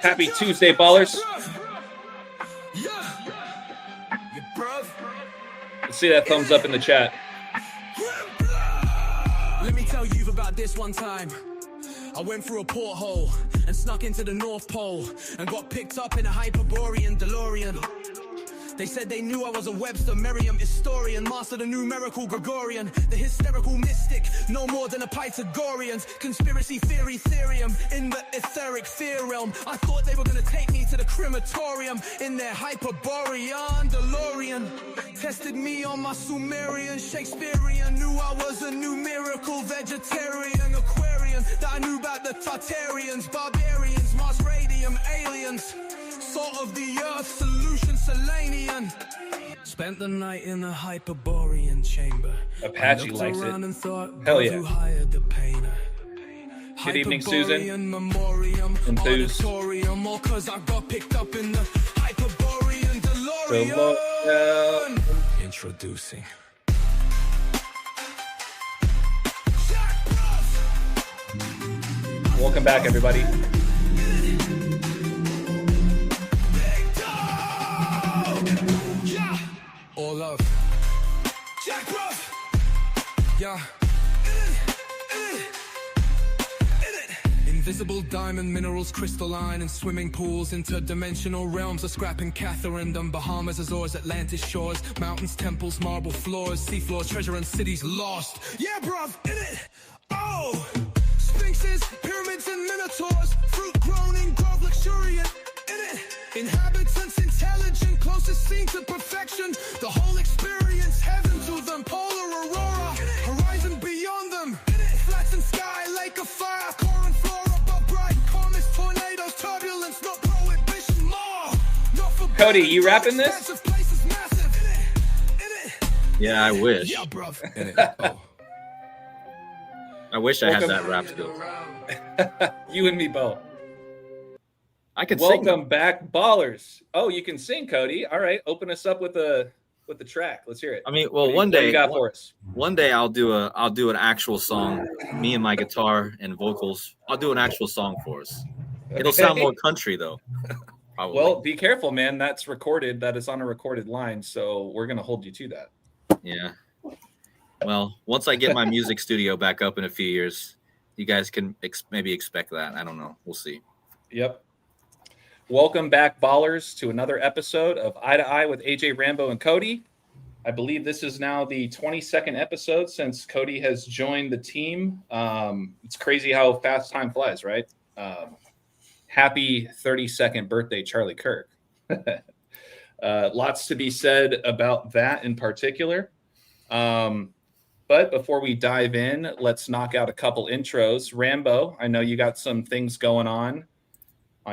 Happy Tuesday, ballers. Let's see that thumbs up in the chat. Let me tell you about this one time. I went through a porthole and snuck into the North Pole and got picked up in a Hyperborean DeLorean. They said they knew I was a Webster Merriam historian, mastered a numerical Gregorian, the hysterical mystic, no more than a Pythagorean. Conspiracy theory Ethereum in the etheric fear realm. I thought they were gonna take me to the crematorium in their Hyperborean DeLorean. Tested me on my Sumerian, Shakespearean, knew I was a numerical vegetarian, Aquarian, that I knew about the Tartarians, barbarians, Mars radium, aliens. Salt of the earth, solution Selenian. Spent the night in a Hyperborean chamber. Apache likes it. Hell yeah. Good evening, Susan. Enthused. All cause I got picked up in the Hyperborean DeLorean. Introducing. Welcome back, everybody. All love. Jack Ruff. Yeah. Invisible diamond minerals, crystalline and swimming pools, interdimensional realms of scrapping Catherine, Bahamas, Azores, Atlantis shores, mountains, temples, marble floors, seafloors, treasure and cities lost. Yeah, bruv, in it. Oh, sphinxes, pyramids and minotaurs, fruit grown in grove, luxuriant. In it. Inhabitants intelligent, closest seen to perfection. The whole experience, heaven to them, polar aurora, horizon beyond them. Flattened sky, lake of fire, core and flora, but bright comets, tornadoes, turbulence, not prohibition, more. Not for Cody, you rapping this? Yeah, I wish. Yeah, bruv. Oh. I wish I had that rap skill. You and me both. I could sing. Welcome back, ballers. Oh, you can sing, Cody. All right, open us up with the track. Let's hear it. I mean, well, one day I'll do an actual song. Me and my guitar and vocals. I'll do an actual song for us. It'll sound more country though. Probably. Well, be careful, man. That's recorded. That is on a recorded line, so we're gonna hold you to that. Yeah. Well, once I get my music studio back up in a few years, you guys can maybe expect that. I don't know. We'll see. Yep. Welcome back, ballers, to another episode of Eye to Eye with AJ, Rambo, and Cody. I believe this is now the 22nd episode since Cody has joined the team. It's crazy how fast time flies, right? Happy 32nd birthday, Charlie Kirk. Lots to be said about that in particular. But before we dive in, let's knock out a couple intros. Rambo, I know you got some things going on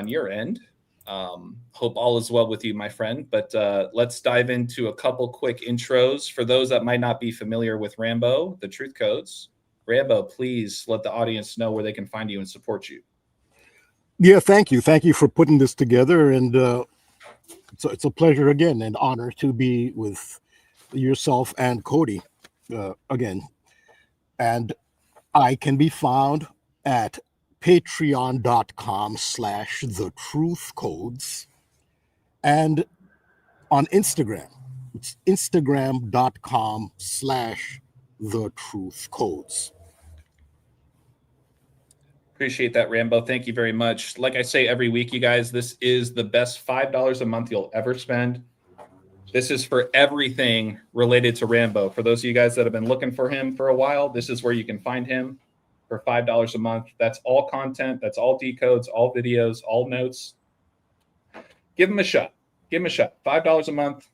your end. Hope all is well with you, my friend. But let's dive into a couple quick intros. For those that might not be familiar with Rambo, the truth codes. Rambo, please let the audience know where they can find you and support you. Yeah, thank you. Thank you for putting this together. And it's a pleasure again and honor to be with yourself and Cody again. And I can be found at patreon.com/thetruthcodes and on Instagram. It's instagram.com/thetruthcodes. Appreciate that, Rambo. Thank you very much. Like I say every week, you guys, this is the best $5 a month you'll ever spend. This is for everything related to Rambo. For those of you guys that have been looking for him for a while, this is where you can find him for $5 a month. That's all content. That's all decodes, all videos, all notes. Give him a shot. Give him a shot. $5 a month.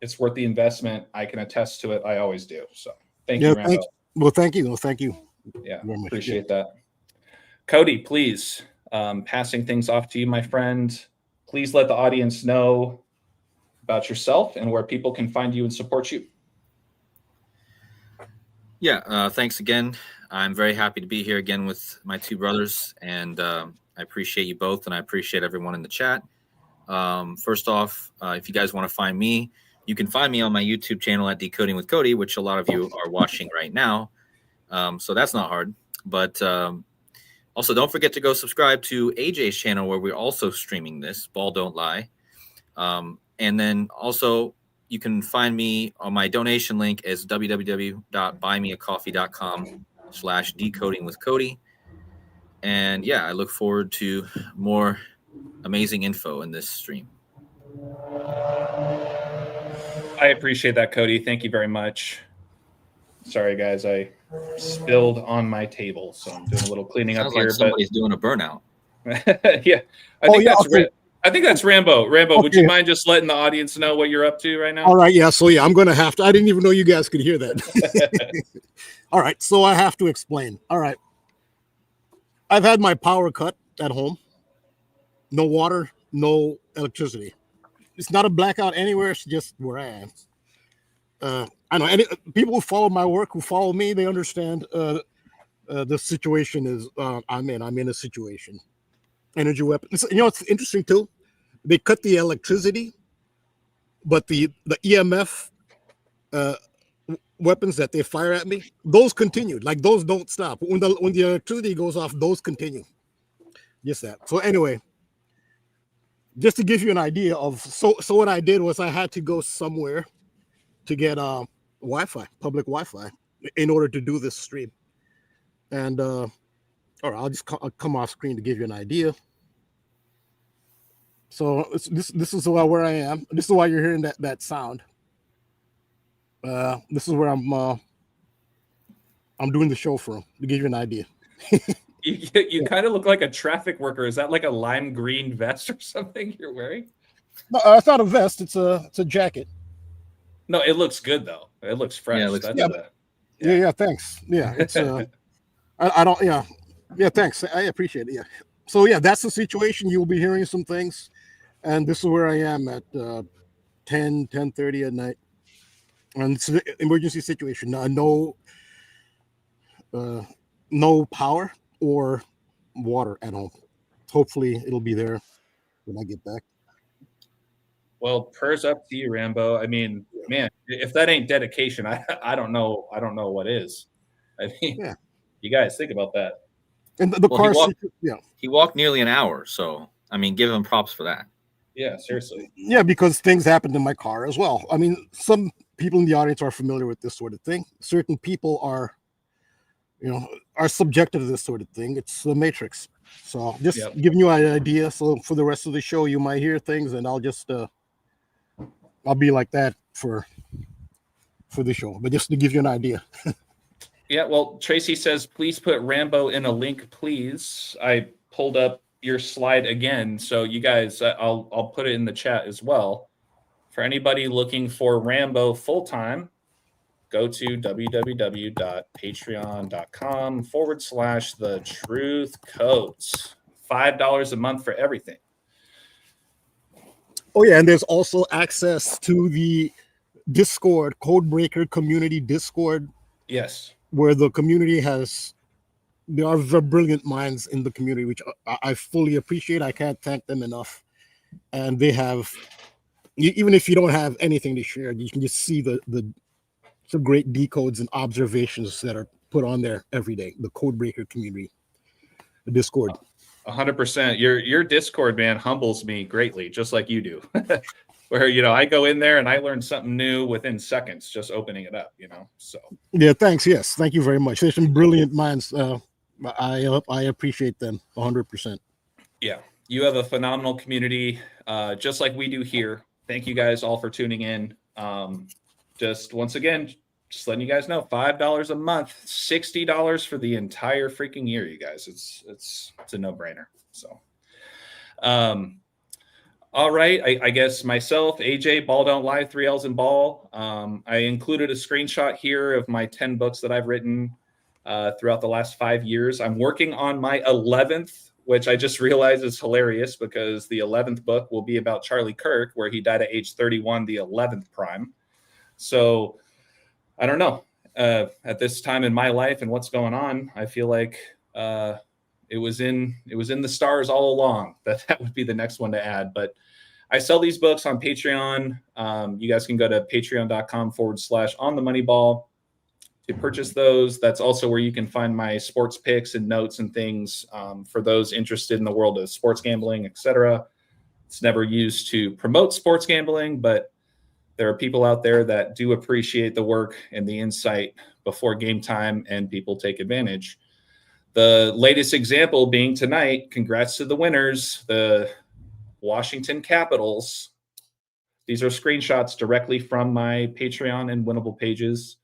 It's worth the investment. I can attest to it. I always do. So thank you, Rambo. Thank you. Thank you. Yeah, appreciate that. Cody, please, passing things off to you, my friend. Please let the audience know about yourself and where people can find you and support you. Yeah, thanks again. I'm very happy to be here again with my two brothers, and I appreciate you both, and I appreciate everyone in the chat. First off, if you guys want to find me, You can find me on my YouTube channel at Decoding with Cody, which a lot of you are watching right now. So that's not hard. But also, don't forget to go subscribe to AJ's channel, where we're also streaming this, Balll Don't Lie. And then also, you can find me on my donation link is www.buymeacoffee.com/decodingwithcody. And yeah, I look forward to more amazing info in this stream. I appreciate that, Cody. Thank you very much. Sorry, guys, I spilled on my table, so I'm doing a little cleaning Sounds up like here. somebody's doing a burnout. Yeah, I think that's Rambo. Rambo, would you mind just letting the audience know what you're up to right now? All right, yeah. So yeah, I'm gonna have to. I didn't even know you guys could hear that. All right, so I have to explain. All right, I've had my power cut at home. No water, no electricity. It's not a blackout anywhere. It's just where I am. I know any people who follow my work, who follow me, they understand the situation is I'm in. I'm in a situation. Energy weapons. You know, it's interesting too. They cut the electricity, but the EMF weapons that they fire at me, those continued. Like those don't stop. When the electricity goes off, those continue. Just that. So anyway, just to give you an idea of so what I did was I had to go somewhere to get Wi-Fi, public Wi-Fi, in order to do this stream. And all right, I'll come off screen to give you an idea. So this is where I am. This is why you're hearing that sound. This is where I'm doing the show from, to give you an idea. You kind of look like a traffic worker. Is that like a lime green vest or something you're wearing? No, it's not a vest. It's a jacket. No, it looks good though. It looks fresh. Yeah, it looks Yeah. Thanks. Yeah, it's I don't. Yeah. Thanks. I appreciate it. Yeah. So yeah, that's the situation. You'll be hearing some things, and this is where I am at 10:30 at night, and it's an emergency situation. No power or water at home. Hopefully, it'll be there when I get back. Well, prayers up to you, Rambo. I mean, man, if that ain't dedication, I don't know what is. I mean, Yeah. You guys think about that. And the car, he walked nearly an hour, so I mean, give him props for that. Yeah, seriously. Yeah, because things happened in my car as well. I mean, some people in the audience are familiar with this sort of thing. Certain people are subjective to this sort of thing. It's the Matrix. So just giving you an idea. So for the rest of the show, you might hear things, and I'll just I'll be like that for the show, but just to give you an idea. Yeah, well, Tracy says, please put Rambo in a link, please. I pulled up your slide again, so you guys, I'll put it in the chat as well. For anybody looking for Rambo full-time, go to www.patreon.com/thetruthcodes. $5 a month for everything. Oh yeah, and there's also access to the Discord, Codebreaker Community Discord. Yes. Where the community there are very brilliant minds in the community, which I fully appreciate. I can't thank them enough. And they have, even if you don't have anything to share, you can just see the great decodes and observations that are put on there every day. The Codebreaker community, the Discord. 100%. Your Discord, man, humbles me greatly, just like you do. Where, I go in there and I learn something new within seconds, just opening it up, so. Yeah, thanks. Yes, thank you very much. There's some brilliant minds. I appreciate them 100%. Yeah, you have a phenomenal community, just like we do here. Thank you guys all for tuning in. Just once again, just letting you guys know, $5 a month, $60 for the entire freaking year, you guys. It's a no-brainer. So, all right. I guess myself, AJ, Balll Don't Lie, 3 L's in Ball. I included a screenshot here of my 10 books that I've written throughout the last 5 years. I'm working on my 11th, which I just realized is hilarious because the 11th book will be about Charlie Kirk, where he died at age 31, the 11th prime. So I don't know. At this time in my life and what's going on, I feel like it was in the stars all along that would be the next one to add. But I sell these books on Patreon. You guys can go to patreon.com/onthemoneyball to purchase those. That's also where you can find my sports picks and notes and things for those interested in the world of sports gambling, etc. It's never used to promote sports gambling, but there are people out there that do appreciate the work and the insight before game time, and people take advantage. The latest example being tonight, congrats to the winners, the Washington Capitals. These are screenshots directly from my Patreon and Winnable pages.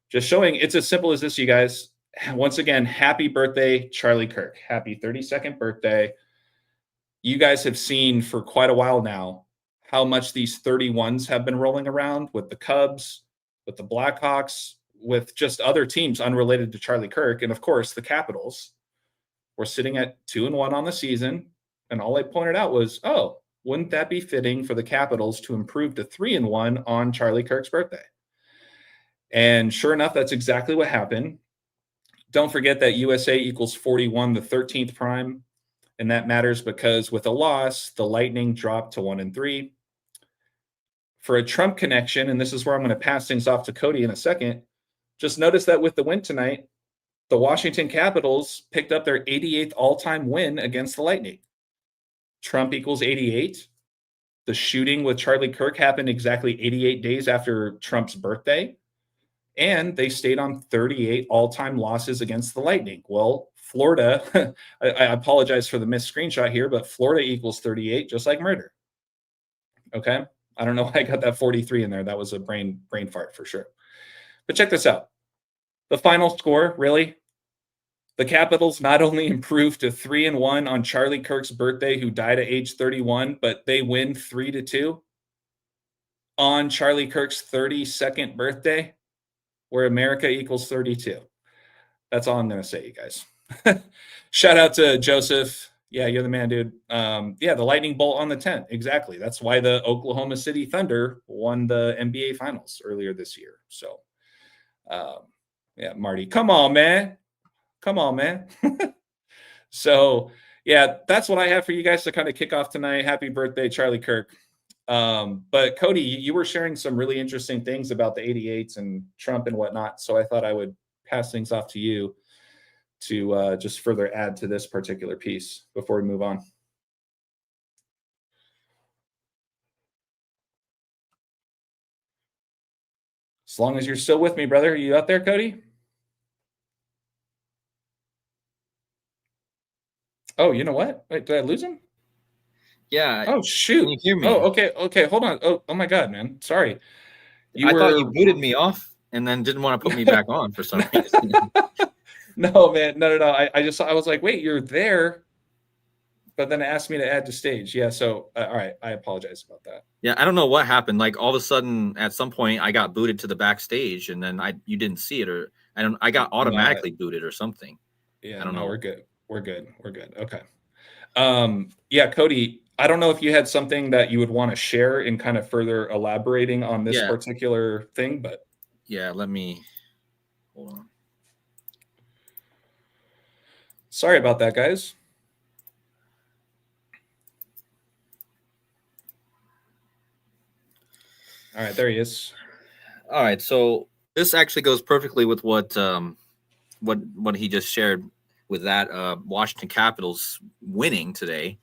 Just showing it's as simple as this, you guys. Once again, happy birthday, Charlie Kirk. Happy 32nd birthday. You guys have seen for quite a while now how much these 31s have been rolling around with the Cubs, with the Blackhawks, with just other teams unrelated to Charlie Kirk. And of course, the Capitals. We're sitting at 2-1 on the season. And all I pointed out was, oh, wouldn't that be fitting for the Capitals to improve to 3-1 on Charlie Kirk's birthday? And sure enough, that's exactly what happened. Don't forget that USA equals 41, the 13th prime. And that matters because with a loss, the Lightning dropped to 1-3. For a Trump connection, and this is where I'm going to pass things off to Cody in a second, just notice that with the win tonight, the Washington Capitals picked up their 88th all-time win against the Lightning. Trump equals 88. The shooting with Charlie Kirk happened exactly 88 days after Trump's birthday. And they stayed on 38 all-time losses against the Lightning. Well, Florida, I apologize for the missed screenshot here, but Florida equals 38, just like murder. Okay? I don't know why I got that 43 in there. That was a brain fart for sure. But check this out. The final score, really, the Capitals not only improved to 3-1 on Charlie Kirk's birthday, who died at age 31, but they win 3-2 on Charlie Kirk's 32nd birthday, where America equals 32. That's all I'm going to say, you guys. Shout out to Joseph. Yeah, you're the man, dude. Yeah, the lightning bolt on the 10th. Exactly. That's why the Oklahoma City Thunder won the NBA Finals earlier this year. So, yeah, Marty, come on, man. Come on, man. So, yeah, that's what I have for you guys to kind of kick off tonight. Happy birthday, Charlie Kirk. But Cody, you were sharing some really interesting things about the 88s and Trump and whatnot. So I thought I would pass things off to you to just further add to this particular piece before we move on. As long as you're still with me, brother. Are you out there, Cody? Oh, you know what? Wait, did I lose him? Yeah. Oh, shoot. Can you hear me? Oh, okay. Okay. Hold on. Oh my God, man. Sorry. I thought you booted me off and then didn't want to put me back on for some reason. No, man. No. I was like, wait, you're there. But then it asked me to add to stage. Yeah. So, all right. I apologize about that. Yeah. I don't know what happened. Like all of a sudden at some point I got booted to the backstage and then you didn't see it, or I got automatically booted or something. Yeah. I don't know. We're good. We're good. Okay. Yeah, Cody, I don't know if you had something that you would want to share in kind of further elaborating on this particular thing, but yeah, let me hold on. Sorry about that, guys. All right, there he is. All right, so this actually goes perfectly with what he just shared with that Washington Capitals winning today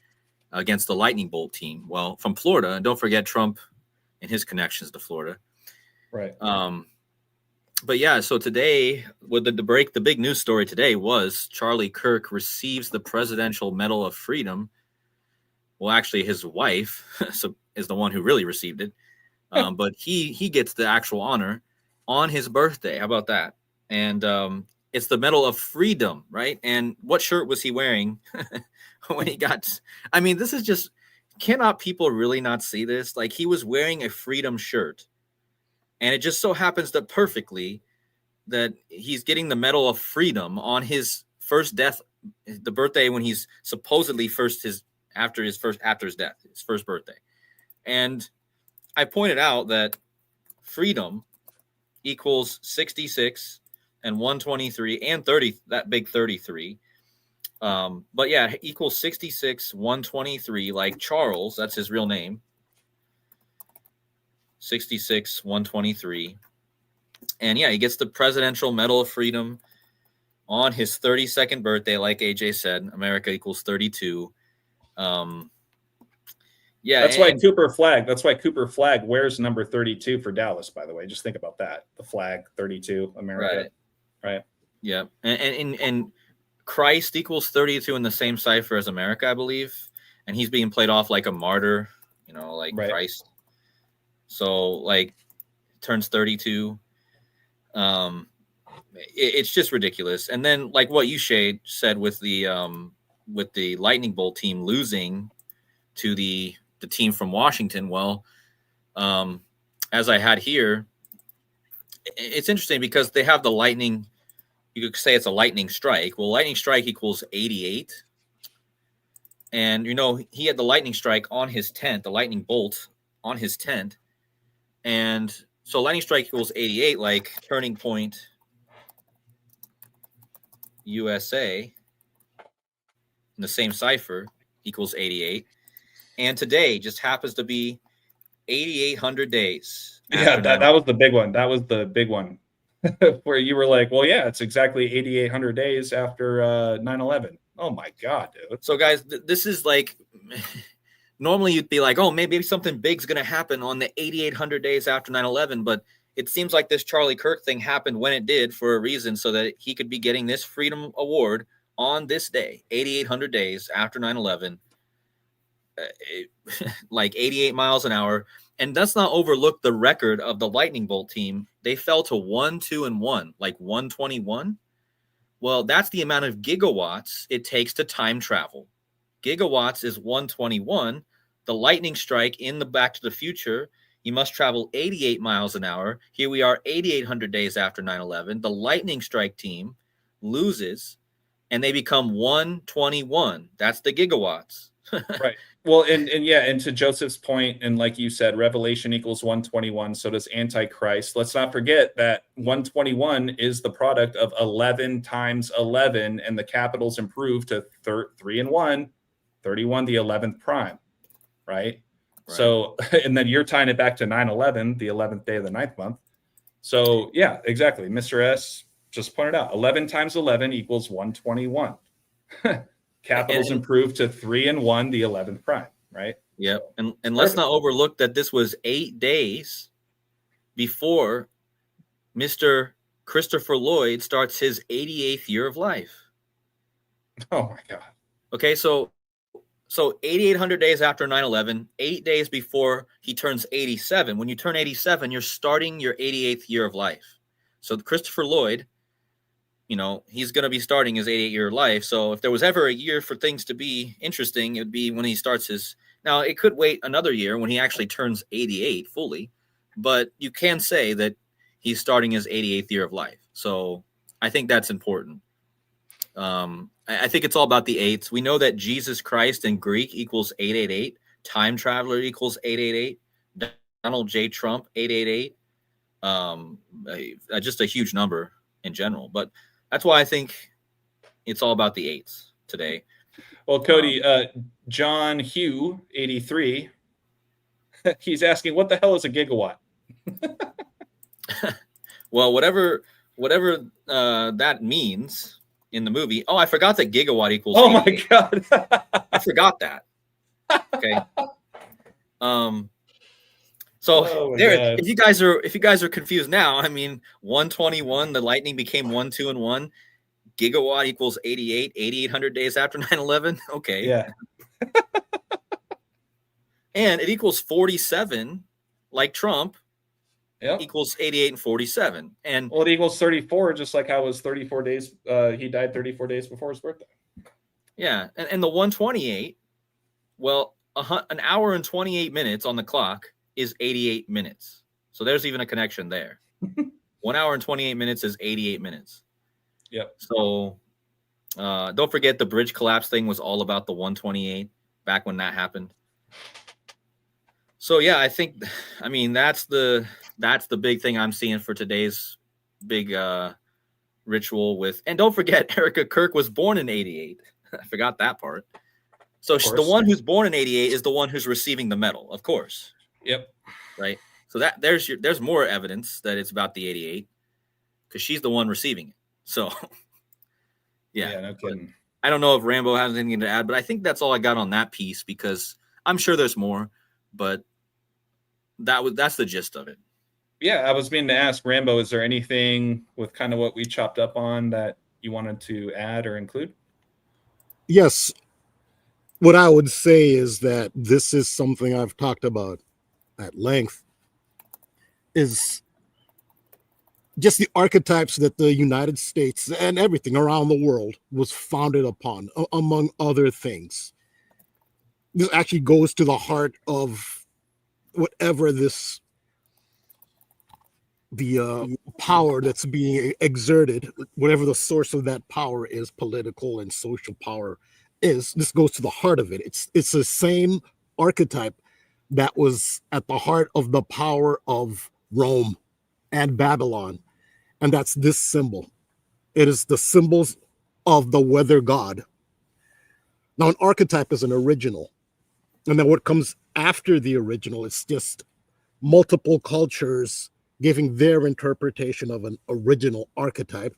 against the Lightning Bolt team. Well, from Florida, and don't forget Trump and his connections to Florida. Right. But yeah, so today, with the big news story today was Charlie Kirk receives the Presidential Medal of Freedom. Well, actually, his wife is the one who really received it. But he gets the actual honor on his birthday. How about that? And it's the Medal of Freedom, right? And what shirt was he wearing when he got? I mean, this is just, cannot people really not see this? Like, he was wearing a freedom shirt. And it just so happens that perfectly that he's getting the Medal of Freedom on his first death, the birthday when he's supposedly after his death, his first birthday. And I pointed out that freedom equals 66 and 123 and 30, that big 33. But yeah, equals 66 123, like Charles, that's his real name. 66 123. And yeah, he gets the Presidential Medal of Freedom on his 32nd birthday, like AJ said. America equals 32. Yeah, That's why Cooper Flag wears number 32 for Dallas, by the way. Just think about that. The flag 32, America. Right. Yeah. And Christ equals 32 in the same cipher as America, I believe. And he's being played off like a martyr, like Christ. So like turns 32. It's just ridiculous. And then like what you said with the Lightning Bolt team losing to the team from Washington. Well, as I had here, it's interesting because they have the lightning. You could say it's a lightning strike. Well, lightning strike equals 88. And, he had the lightning strike on his tent, the lightning bolt on his tent. And so lightning strike equals 88, like Turning Point USA in the same cipher equals 88. And today just happens to be 8,800 days. Yeah, that was the big one. That was the big one where you were like, well, yeah, it's exactly 8,800 days after 9/11. Oh, my God, dude. So, guys, this is like normally you'd be like, oh, maybe something big's going to happen on the 8,800 days after 9/11. But it seems like this Charlie Kirk thing happened when it did for a reason so that he could be getting this Freedom Award on this day, 8,800 days after 9/11. Like 88 miles an hour. And let's not overlook the record of the Lightning Bolt team. They fell to 1, 2, and 1, like 121. Well, that's the amount of gigawatts it takes to time travel. Gigawatts is 121. The lightning strike in the Back to the Future, you must travel 88 miles an hour. Here we are 8,800 days after 9/11. The lightning strike team loses and they become 121. That's the gigawatts. Right. Well, and to Joseph's point, and like you said, Revelation equals 121. So does Antichrist. Let's not forget that 121 is the product of 11 times 11, and the capitals improved to 3 and 1, 31, the 11th prime. Right. So, and then you're tying it back to 9/11, the 11th day of the 9th month. So, yeah, exactly. Mr. S just pointed out 11 times 11 equals 121. Capitals improved to 3 and 1, the 11th prime, right? Yep. And let's not overlook that this was 8 days before Mr. Christopher Lloyd starts his 88th year of life. Oh my God. Okay, so 8,800 days after 9/11, 8 days before he turns 87. When you turn 87, you're starting your 88th year of life. So Christopher Lloyd, he's going to be starting his 88-year life. So if there was ever a year for things to be interesting, it would be when he starts his. Now, it could wait another year when he actually turns 88 fully, but you can say that he's starting his 88th year of life. So I think that's important. I think it's all about the eights. We know that Jesus Christ in Greek equals 888. Time traveler equals 888. Donald J. Trump, 888. Just a huge number in general. But that's why I think it's all about the eights today. Well, Cody, John Hugh, 83, he's asking, what the hell is a gigawatt? Well, whatever that means in the movie. Oh, I forgot that gigawatt equals. Oh my God. I forgot that. Okay. So there, if you guys are confused now, I mean, 121, the lightning became 1, 2, and 1. Gigawatt equals 88, 8,800 days after 9/11. Okay. Yeah. And it equals 47, like Trump. Yep. Equals 88 and 47. And well, it equals 34, just like how it was 34 days. He died 34 days before his birthday. Yeah. And the 128, well, an hour and 28 minutes on the clock is 88 minutes. So there's even a connection there. 1 hour and 28 minutes is 88 minutes. Yep. So don't forget the bridge collapse thing was all about the 128 back when that happened. So yeah, I mean that's the big thing I'm seeing for today's big ritual with. And don't forget, Erica Kirk was born in 88. I forgot that part. So the course. one who's born in 88 is the one who's receiving the medal, of course. Yep. Right. So there's more evidence that it's about the 88 because she's the one receiving it. So yeah, no kidding. I don't know if Rambo has anything to add, but I think that's all I got on that piece because I'm sure there's more, but that's the gist of it. Yeah, I was meaning to ask Rambo, is there anything with kind of what we chopped up on that you wanted to add or include? Yes. What I would say is that this is something I've talked about at length, is just the archetypes that the United States and everything around the world was founded upon, among other things. This actually goes to the heart of whatever the power that's being exerted, whatever the source of that power is, political and social power is. This goes to the heart of it. It's the same archetype that was at the heart of the power of Rome and Babylon, and that's this symbol. It is the symbols of the weather god. Now, an archetype is an original, and then what comes after the original is just multiple cultures giving their interpretation of an original archetype.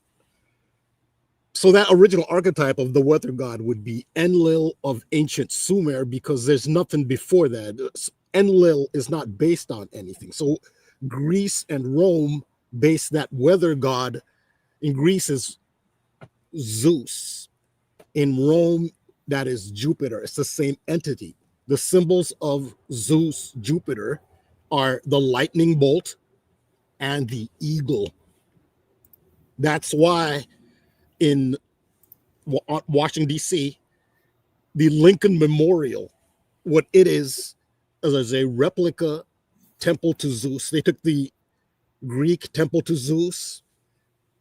So that original archetype of the weather god would be Enlil of ancient Sumer, because there's nothing before that. Enlil is not based on anything. So Greece and Rome based that weather god. In Greece is Zeus. In Rome, that is Jupiter. It's the same entity. The symbols of Zeus, Jupiter, are the lightning bolt and the eagle. That's why in Washington, D.C., the Lincoln Memorial, what it is a replica temple to Zeus. They took the Greek temple to Zeus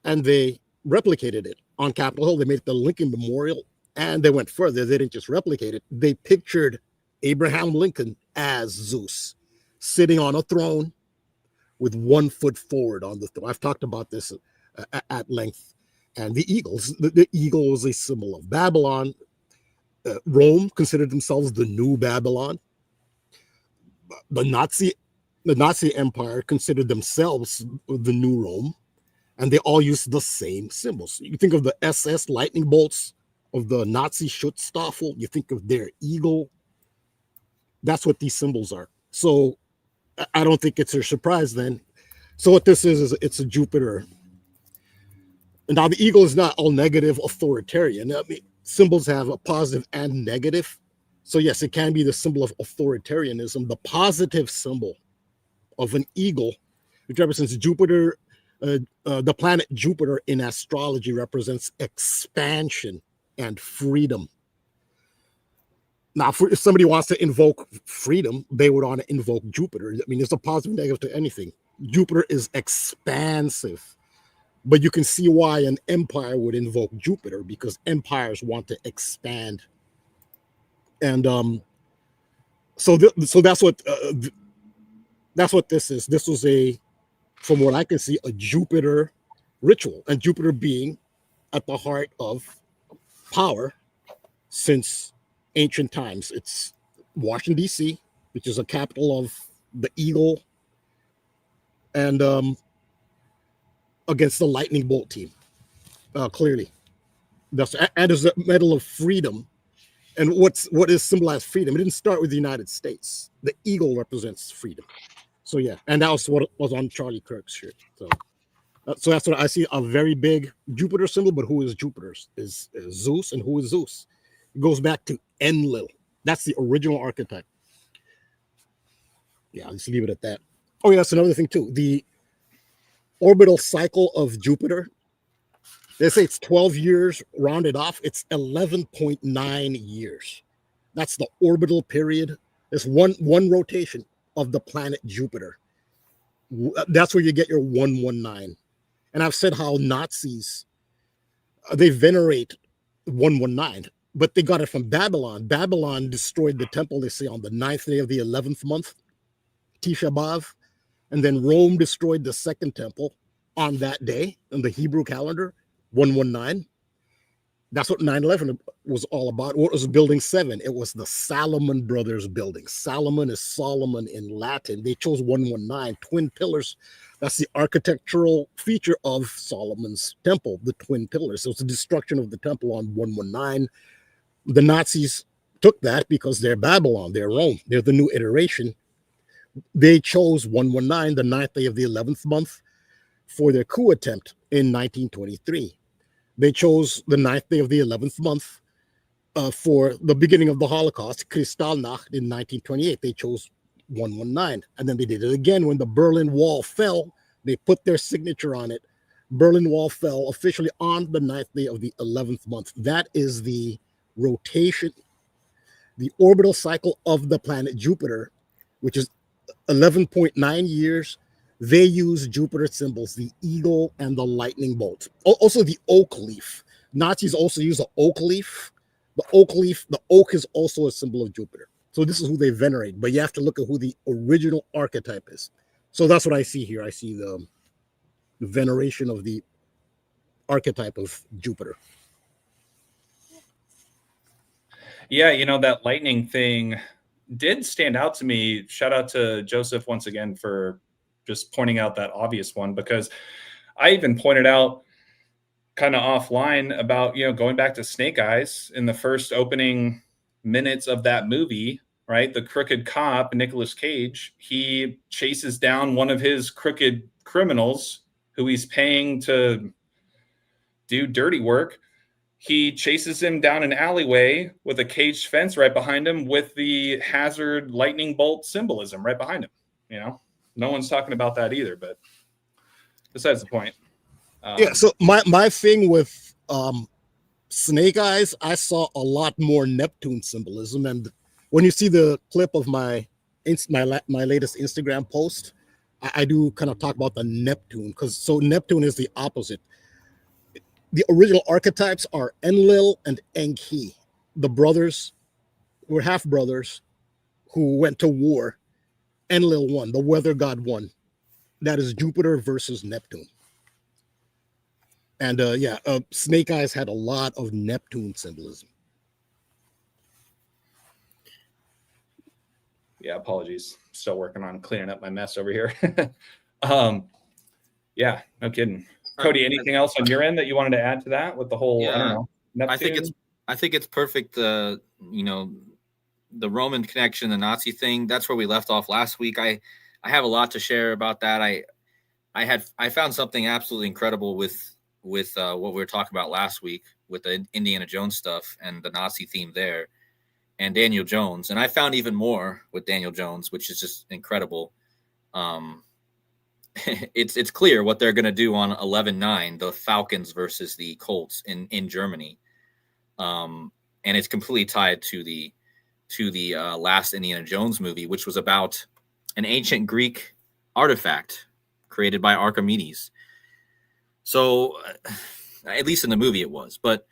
and they replicated it on Capitol Hill. They made it the Lincoln Memorial, and they went further. They didn't just replicate it. They pictured Abraham Lincoln as Zeus, sitting on a throne with 1 foot forward on the throne. I've talked about this at length. And the eagles, the eagle was a symbol of Babylon. Rome considered themselves the new Babylon. The Nazi Empire considered themselves the new Rome, and they all used the same symbols. You think of the SS lightning bolts of the Nazi Schutzstaffel, you think of their eagle. That's what these symbols are. So I don't think it's a surprise then. So what this is it's a Jupiter. And now the eagle is not all negative authoritarian. I mean, symbols have a positive and negative. So yes, it can be the symbol of authoritarianism. The positive symbol of an eagle, which represents Jupiter, the planet Jupiter in astrology represents expansion and freedom. Now, if somebody wants to invoke freedom, they would want to invoke Jupiter. I mean, there's a positive and negative to anything. Jupiter is expansive, but you can see why an empire would invoke Jupiter, because empires want to expand. And so that's what this is. This was from what I can see, a Jupiter ritual, and Jupiter being at the heart of power since ancient times. It's Washington, D.C., which is a capital of the eagle, and against the lightning bolt team, clearly. And there's a medal of freedom. And what is symbolized freedom? It didn't start with the United States. The eagle represents freedom. So yeah, and that was what was on Charlie Kirk's shirt. So that's what I see, a very big Jupiter symbol. But who is Jupiter? Is Zeus, and who is Zeus? It goes back to Enlil. That's the original archetype. Yeah, let's leave it at that. Oh yeah, that's another thing too. The orbital cycle of Jupiter. They say it's 12 years rounded off. It's 11.9 years. That's the orbital period. There's one rotation of the planet Jupiter. That's where you get your 119. And I've said how Nazis, they venerate 119, but they got it from Babylon. Babylon destroyed the temple, they say, on the 9th day of the 11th month, Tisha B'Av. And then Rome destroyed the second temple on that day in the Hebrew calendar, 119. That's what 9/11 was all about. What was Building 7? It was the Salomon Brothers building. Salomon is Solomon in Latin. They chose 119, twin pillars. That's the architectural feature of Solomon's temple, the twin pillars. So it's the destruction of the temple on 119. The Nazis took that because they're Babylon, they're Rome, they're the new iteration. They chose 119, the 9th day of the 11th month, for their coup attempt in 1923. They chose the 9th day of the 11th month for the beginning of the Holocaust, Kristallnacht, in 1928. They chose 119. And then they did it again when the Berlin Wall fell. They put their signature on it. Berlin Wall fell officially on the 9th day of the 11th month. That is the rotation, the orbital cycle of the planet Jupiter, which is 11.9 years. They use Jupiter symbols, the eagle and the lightning bolt. Also the oak leaf. Nazis also use the oak leaf. The oak is also a symbol of Jupiter. So this is who they venerate, but you have to look at who the original archetype is. So that's what I see here. I see the veneration of the archetype of Jupiter. Yeah, that lightning thing did stand out to me. Shout out to Joseph once again for just pointing out that obvious one, because I even pointed out kind of offline about, going back to Snake Eyes in the first opening minutes of that movie, right? The crooked cop, Nicolas Cage, he chases down one of his crooked criminals who he's paying to do dirty work. He chases him down an alleyway with a caged fence right behind him with the hazard lightning bolt symbolism right behind him. No one's talking about that either, but besides the point. So my thing with Snake Eyes, I saw a lot more Neptune symbolism. And when you see the clip of my latest Instagram post, I do kind of talk about the Neptune, because Neptune is the opposite. The original archetypes are Enlil and Enki. The brothers were half brothers who went to war. Enlil won, the weather god won. That is Jupiter versus Neptune. And Snake Eyes had a lot of Neptune symbolism. Yeah, apologies. Still working on cleaning up my mess over here. Yeah, no kidding. Cody, anything else on your end that you wanted to add to that with the whole, I don't know, Neptune? I think it's perfect. The Roman connection, the Nazi thing, that's where we left off last week. I have a lot to share about that. I found something absolutely incredible with what we were talking about last week with the Indiana Jones stuff and the Nazi theme there and Daniel Jones. And I found even more with Daniel Jones, which is just incredible. It's clear what they're going to do on 11/9, the Falcons versus the Colts in Germany. And it's completely tied to the last Indiana Jones movie, which was about an ancient Greek artifact created by Archimedes. So at least in the movie it was, but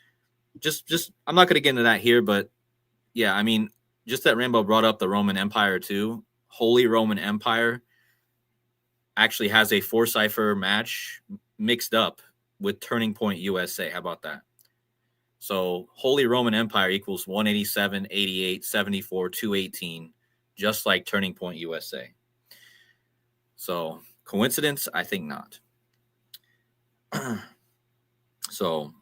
just I'm not going to get into that here, but yeah, I mean, just that Rambo brought up the Roman Empire too. Holy Roman Empire actually has a 4-cipher match mixed up with Turning Point USA. How about that? So Holy Roman Empire equals 187, 88, 74, 218, just like Turning Point USA. So coincidence? I think not. So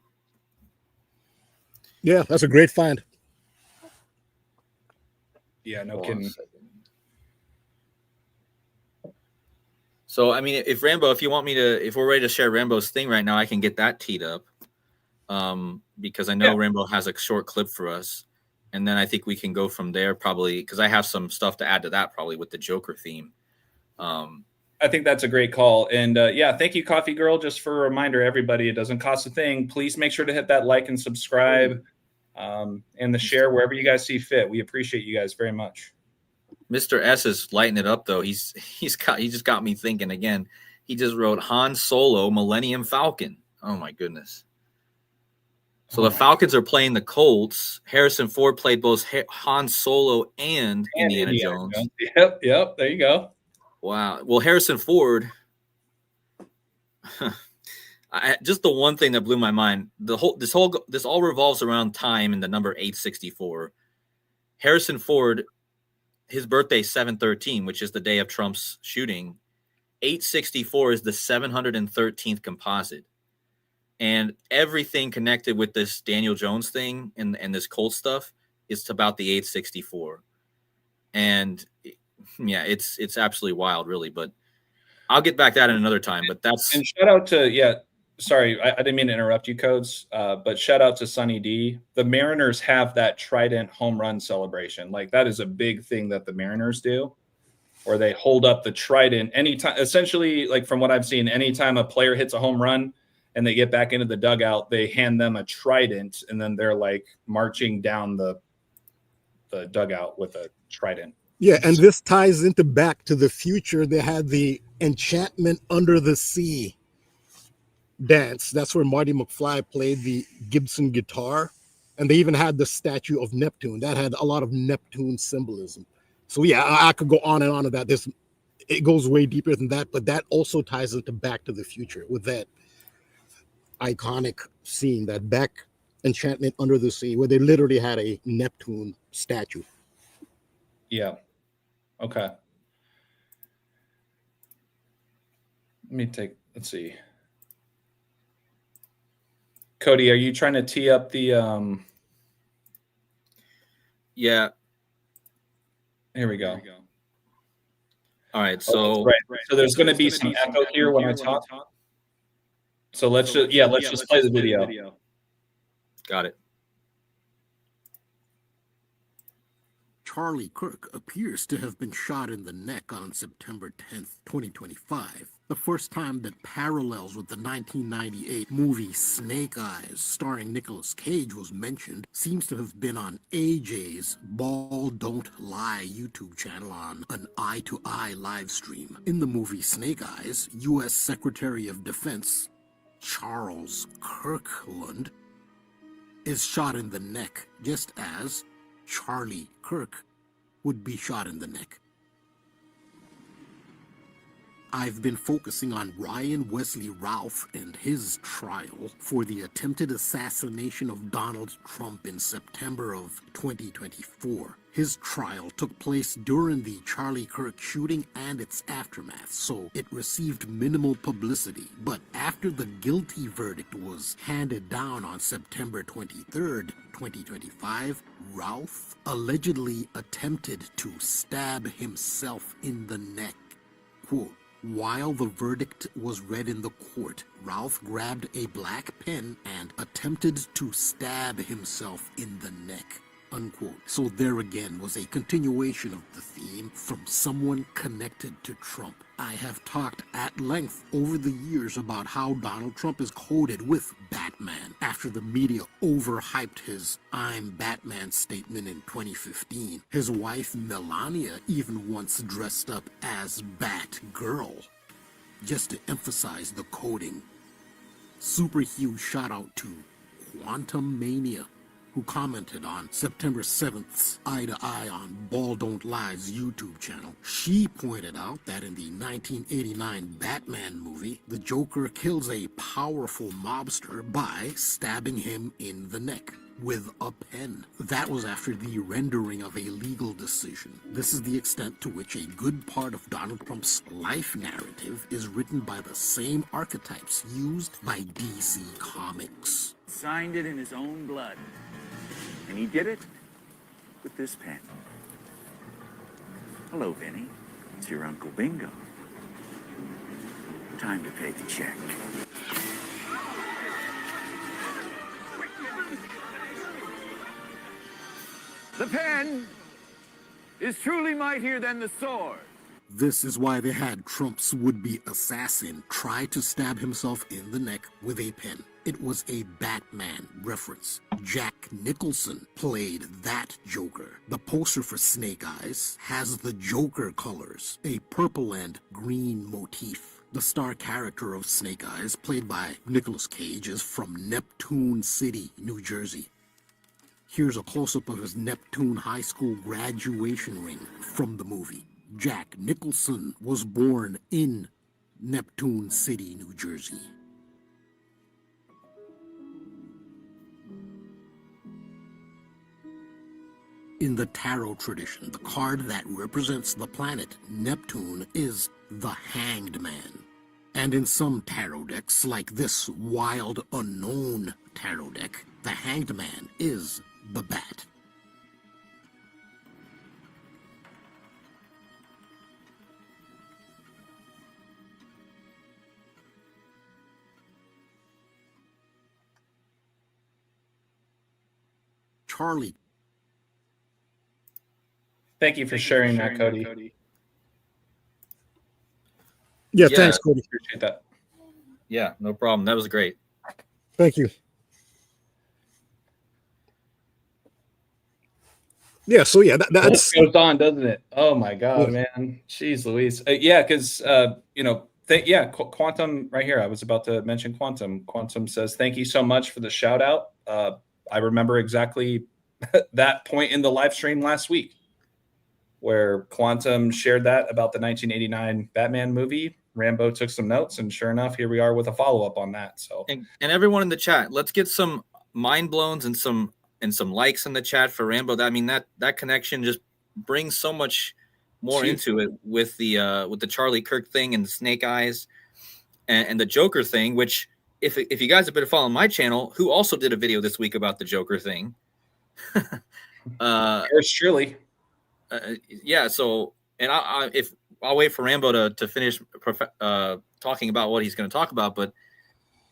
yeah, that's a great find. Yeah, no kidding. So, I mean, if you want me to, if we're ready to share Rambo's thing right now, I can get that teed up. Because I know Rambo has a short clip for us. And then I think we can go from there probably, because I have some stuff to add to that probably with the Joker theme. I think that's a great call. And thank you, Coffee Girl. Just for a reminder, everybody, it doesn't cost a thing. Please make sure to hit that like and subscribe and the share wherever you guys see fit. We appreciate you guys very much. Mr. S is lighting it up though. He just got me thinking again. He just wrote Han Solo Millennium Falcon. Oh my goodness. So the Falcons are playing the Colts. Harrison Ford played both Han Solo and Indiana Jones. Yep. There you go. Wow. Well, Harrison Ford, Just the one thing that blew my mind. This all revolves around time and the number 864. Harrison Ford, his birthday 7/13, which is the day of Trump's shooting. 864 is the 713th composite. And everything connected with this Daniel Jones thing and this cult stuff is about the 864. And yeah, it's absolutely wild, really. But I'll get back to that in another time. But that's and shout out to sorry, I didn't mean to interrupt you, Codes. But shout out to Sunny D. The Mariners have that Trident home run celebration. Like that is a big thing that the Mariners do, where they hold up the Trident anytime. Essentially, like from what I've seen, anytime a player hits a home run and they get back into the dugout, they hand them a Trident, and then they're like marching down the dugout with a Trident. Yeah, and this ties into Back to the Future. They had the Enchantment Under the Sea dance. That's where Marty McFly played the Gibson guitar. And they even had the statue of Neptune. That had a lot of Neptune symbolism. So yeah, I could go on and on about this. It goes way deeper than that, but that also ties into Back to the Future with that iconic scene, that Back Enchantment Under the Sea, where they literally had a Neptune statue. Yeah. Okay. Let's see. Cody, are you trying to tee up the yeah. Here we go. All right, so right. So there's going to be some echo here when I talk. So let's just play the video. Got it. Charlie Kirk appears to have been shot in the neck on September 10th, 2025. The first time that parallels with the 1998 movie Snake Eyes, starring Nicolas Cage, was mentioned seems to have been on AJ's Balll Don't Lie YouTube channel on an eye-to-eye live stream. In the movie Snake Eyes, U.S. Secretary of Defense Charles Kirkland is shot in the neck, just as Charlie Kirk would be shot in the neck. I've been focusing on Ryan Wesley Ralph and his trial for the attempted assassination of Donald Trump in September of 2024. His trial took place during the Charlie Kirk shooting and its aftermath, so it received minimal publicity. But after the guilty verdict was handed down on September 23rd, 2025, Ralph allegedly attempted to stab himself in the neck. Quote, while the verdict was read in the court, Ralph grabbed a black pen and attempted to stab himself in the neck. Unquote. So there again was a continuation of the theme from someone connected to Trump. I have talked at length over the years about how Donald Trump is coded with Batman after the media overhyped his "I'm Batman" statement in 2015. His wife Melania even once dressed up as Batgirl just to emphasize the coding. Super huge shout out to Quantum Mania, who commented on September 7th's Eye to Eye on Balll Don't Lie's YouTube channel. She pointed out that in the 1989 Batman movie, the Joker kills a powerful mobster by stabbing him in the neck with a pen. That was after the rendering of a legal decision. This is the extent to which a good part of Donald Trump's life narrative is written by the same archetypes used by DC Comics. Signed it in his own blood. And he did it with this pen. Hello, Vinny. It's your Uncle Bingo. Time to pay the check. The pen is truly mightier than the sword. This is why they had Trump's would-be assassin try to stab himself in the neck with a pen. It was a Batman reference. Jack Nicholson played that Joker. The poster for Snake Eyes has the Joker colors, a purple and green motif. The star character of Snake Eyes, played by Nicolas Cage, is from Neptune City, New Jersey. Here's a close-up of his Neptune High School graduation ring from the movie. Jack Nicholson was born in Neptune City, New Jersey. In the tarot tradition, the card that represents the planet Neptune is the Hanged Man. And in some tarot decks, like this Wild Unknown tarot deck, the Hanged Man is the Bat. Charlie. Thank you for sharing that, Cody. Yeah, Yeah. thanks, Cody. Appreciate that. Yeah, no problem. That was great. Thank you. Yeah, so yeah, that's It goes on, doesn't it? Oh my God, man. Jeez Louise. Yeah, because Quantum right here. I was about to mention Quantum. Quantum says, thank you so much for the shout out. I remember exactly that point in the live stream last week where Quantum shared that about the 1989 Batman movie. Rambo took some notes, and sure enough, here we are with a follow-up on that. So And everyone in the chat, let's get some mind blowns and some likes in the chat for Rambo. I mean, that connection just brings so much more into it with the Charlie Kirk thing and the Snake Eyes and the Joker thing, which if you guys have been following my channel, who also did a video this week about the Joker thing. yours truly. Yeah, so and I'll wait for Rambo to finish talking about what he's going to talk about, but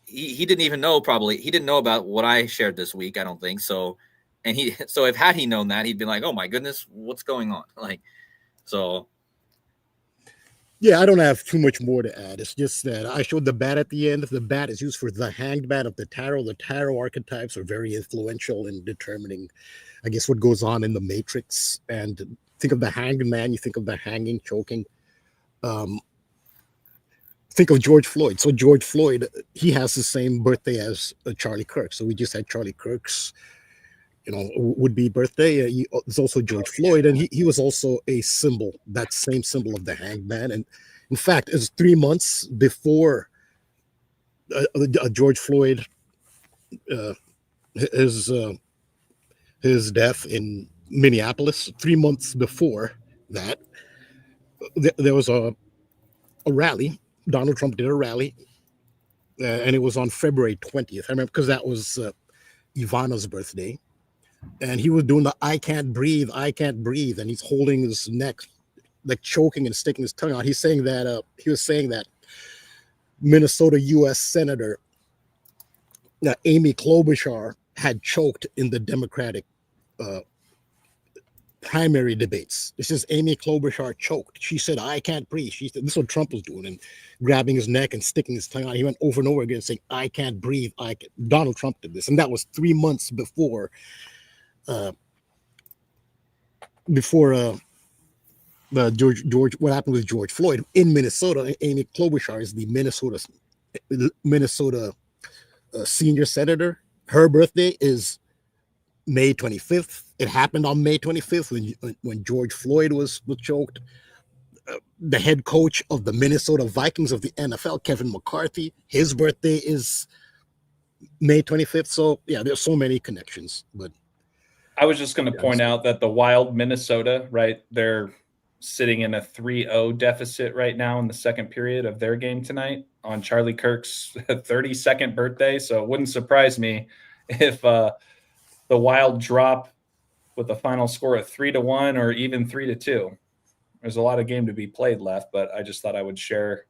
he didn't even know, he didn't know about what I shared this week, I don't think so. And if had he known that, he'd be like, oh my goodness, what's going on? Like, so yeah, I don't have too much more to add. It's just that I showed the bat at the end. The bat is used for the Hanged Man of the tarot. The tarot archetypes are very influential in determining, I guess, what goes on in the matrix. And think of the Hanged Man, you think of the hanging, choking. Think of George Floyd. So George Floyd, he has the same birthday as Charlie Kirk. So we just had Charlie Kirk's, would-be birthday. It's also George Floyd, and he was also a symbol, that same symbol of the Hanged Man. And in fact, it was 3 months before George Floyd, his death in Minneapolis. 3 months before that, there was a rally. Donald Trump did a rally, and it was on February 20th. I remember because that was Ivana's birthday. And he was doing the I can't breathe, and he's holding his neck, like choking and sticking his tongue out. He was saying that Minnesota U.S. Senator Amy Klobuchar had choked in the Democratic primary debates. This is Amy Klobuchar choked. She said, I can't breathe. She said, this is what Trump was doing, and grabbing his neck and sticking his tongue out. He went over and over again saying, I can't breathe. Donald Trump did this. And that was 3 months before George, what happened with George Floyd in Minnesota. Amy Klobuchar is the Minnesota senior senator. Her birthday is May 25th. It happened on May 25th when George Floyd was choked. The head coach of the Minnesota Vikings of the NFL, Kevin McCarthy, his birthday is May 25th. So yeah, there's so many connections. But I was just going to point out that the Wild Minnesota, right, they're sitting in a 3-0 deficit right now in the second period of their game tonight on Charlie Kirk's 32nd birthday. So it wouldn't surprise me if the Wild drop with a final score of 3-1 or even 3-2. There's a lot of game to be played left, but I just thought I would share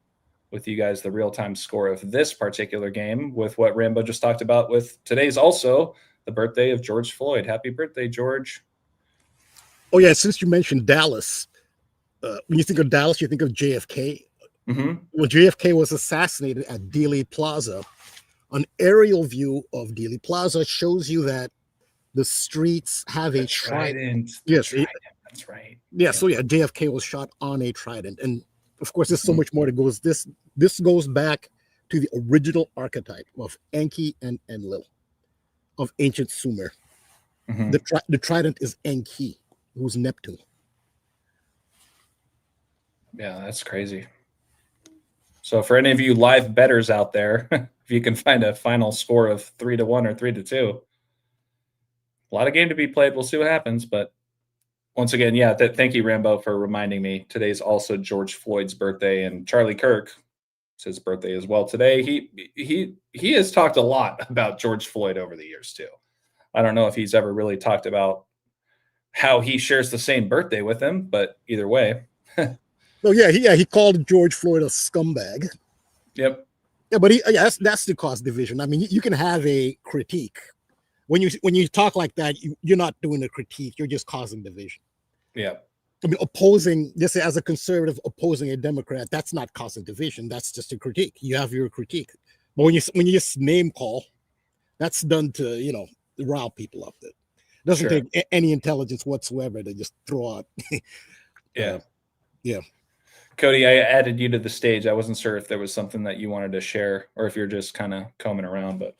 with you guys the real-time score of this particular game with what Rambo just talked about with today's also the birthday of George Floyd. Happy birthday, George. Oh yeah, since you mentioned Dallas, when you think of Dallas, you think of JFK. Mm-hmm. Well, JFK was assassinated at Dealey Plaza. An aerial view of Dealey Plaza shows you that the streets have a trident. Yes, that's right. Yeah, so yeah, JFK was shot on a trident, and of course, there's so much more that goes. This goes back to the original archetype of Enki and Enlil of ancient Sumer. Mm-hmm. The trident is Enki, who's Neptune. Yeah, that's crazy. So for any of you live bettors out there, if you can find a final score of 3-1 or 3-2, a lot of game to be played. We'll see what happens, but Once again, yeah, thank you, Rambo, for reminding me. Today's also George Floyd's birthday, and Charlie Kirk, it's his birthday as well today. He has talked a lot about George Floyd over the years too. I don't know if he's ever really talked about how he shares the same birthday with him, but either way. Oh yeah, he called George Floyd a scumbag. Yep. Yeah, but that's the cause division. I mean, you can have a critique. When you talk like that, you're not doing a critique. You're just causing division. Yeah. I mean, opposing, just as a conservative opposing a Democrat, that's not causing division. That's just a critique. You have your critique. But when you just name call, that's done to rile people up. That doesn't Sure. take any intelligence whatsoever to just throw out. Yeah. Yeah. Cody, I added you to the stage. I wasn't sure if there was something that you wanted to share or if you're just kind of combing around, but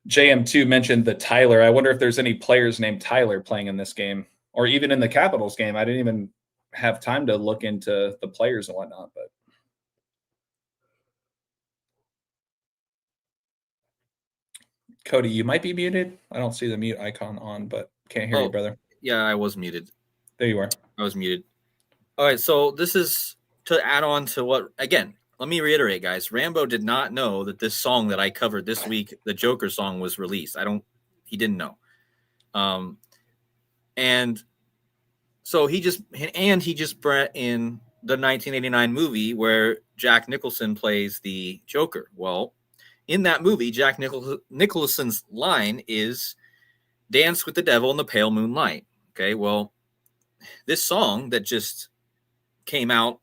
JM2 mentioned the Tyler. I wonder if there's any players named Tyler playing in this game or even in the Capitals game. I didn't even have time to look into the players and whatnot, but Cody, you might be muted. I don't see the mute icon on, but can't hear you, brother. Yeah, I was muted. There you are. I was muted. All right, so this is to add on to what, again, let me reiterate, guys. Rambo did not know that this song that I covered this week, the Joker song, was released. He didn't know. And so he just brought in the 1989 movie where Jack Nicholson plays the Joker. Well, in that movie, Jack Nicholson's line is "Dance with the devil in the pale moonlight." Okay, well, this song that just came out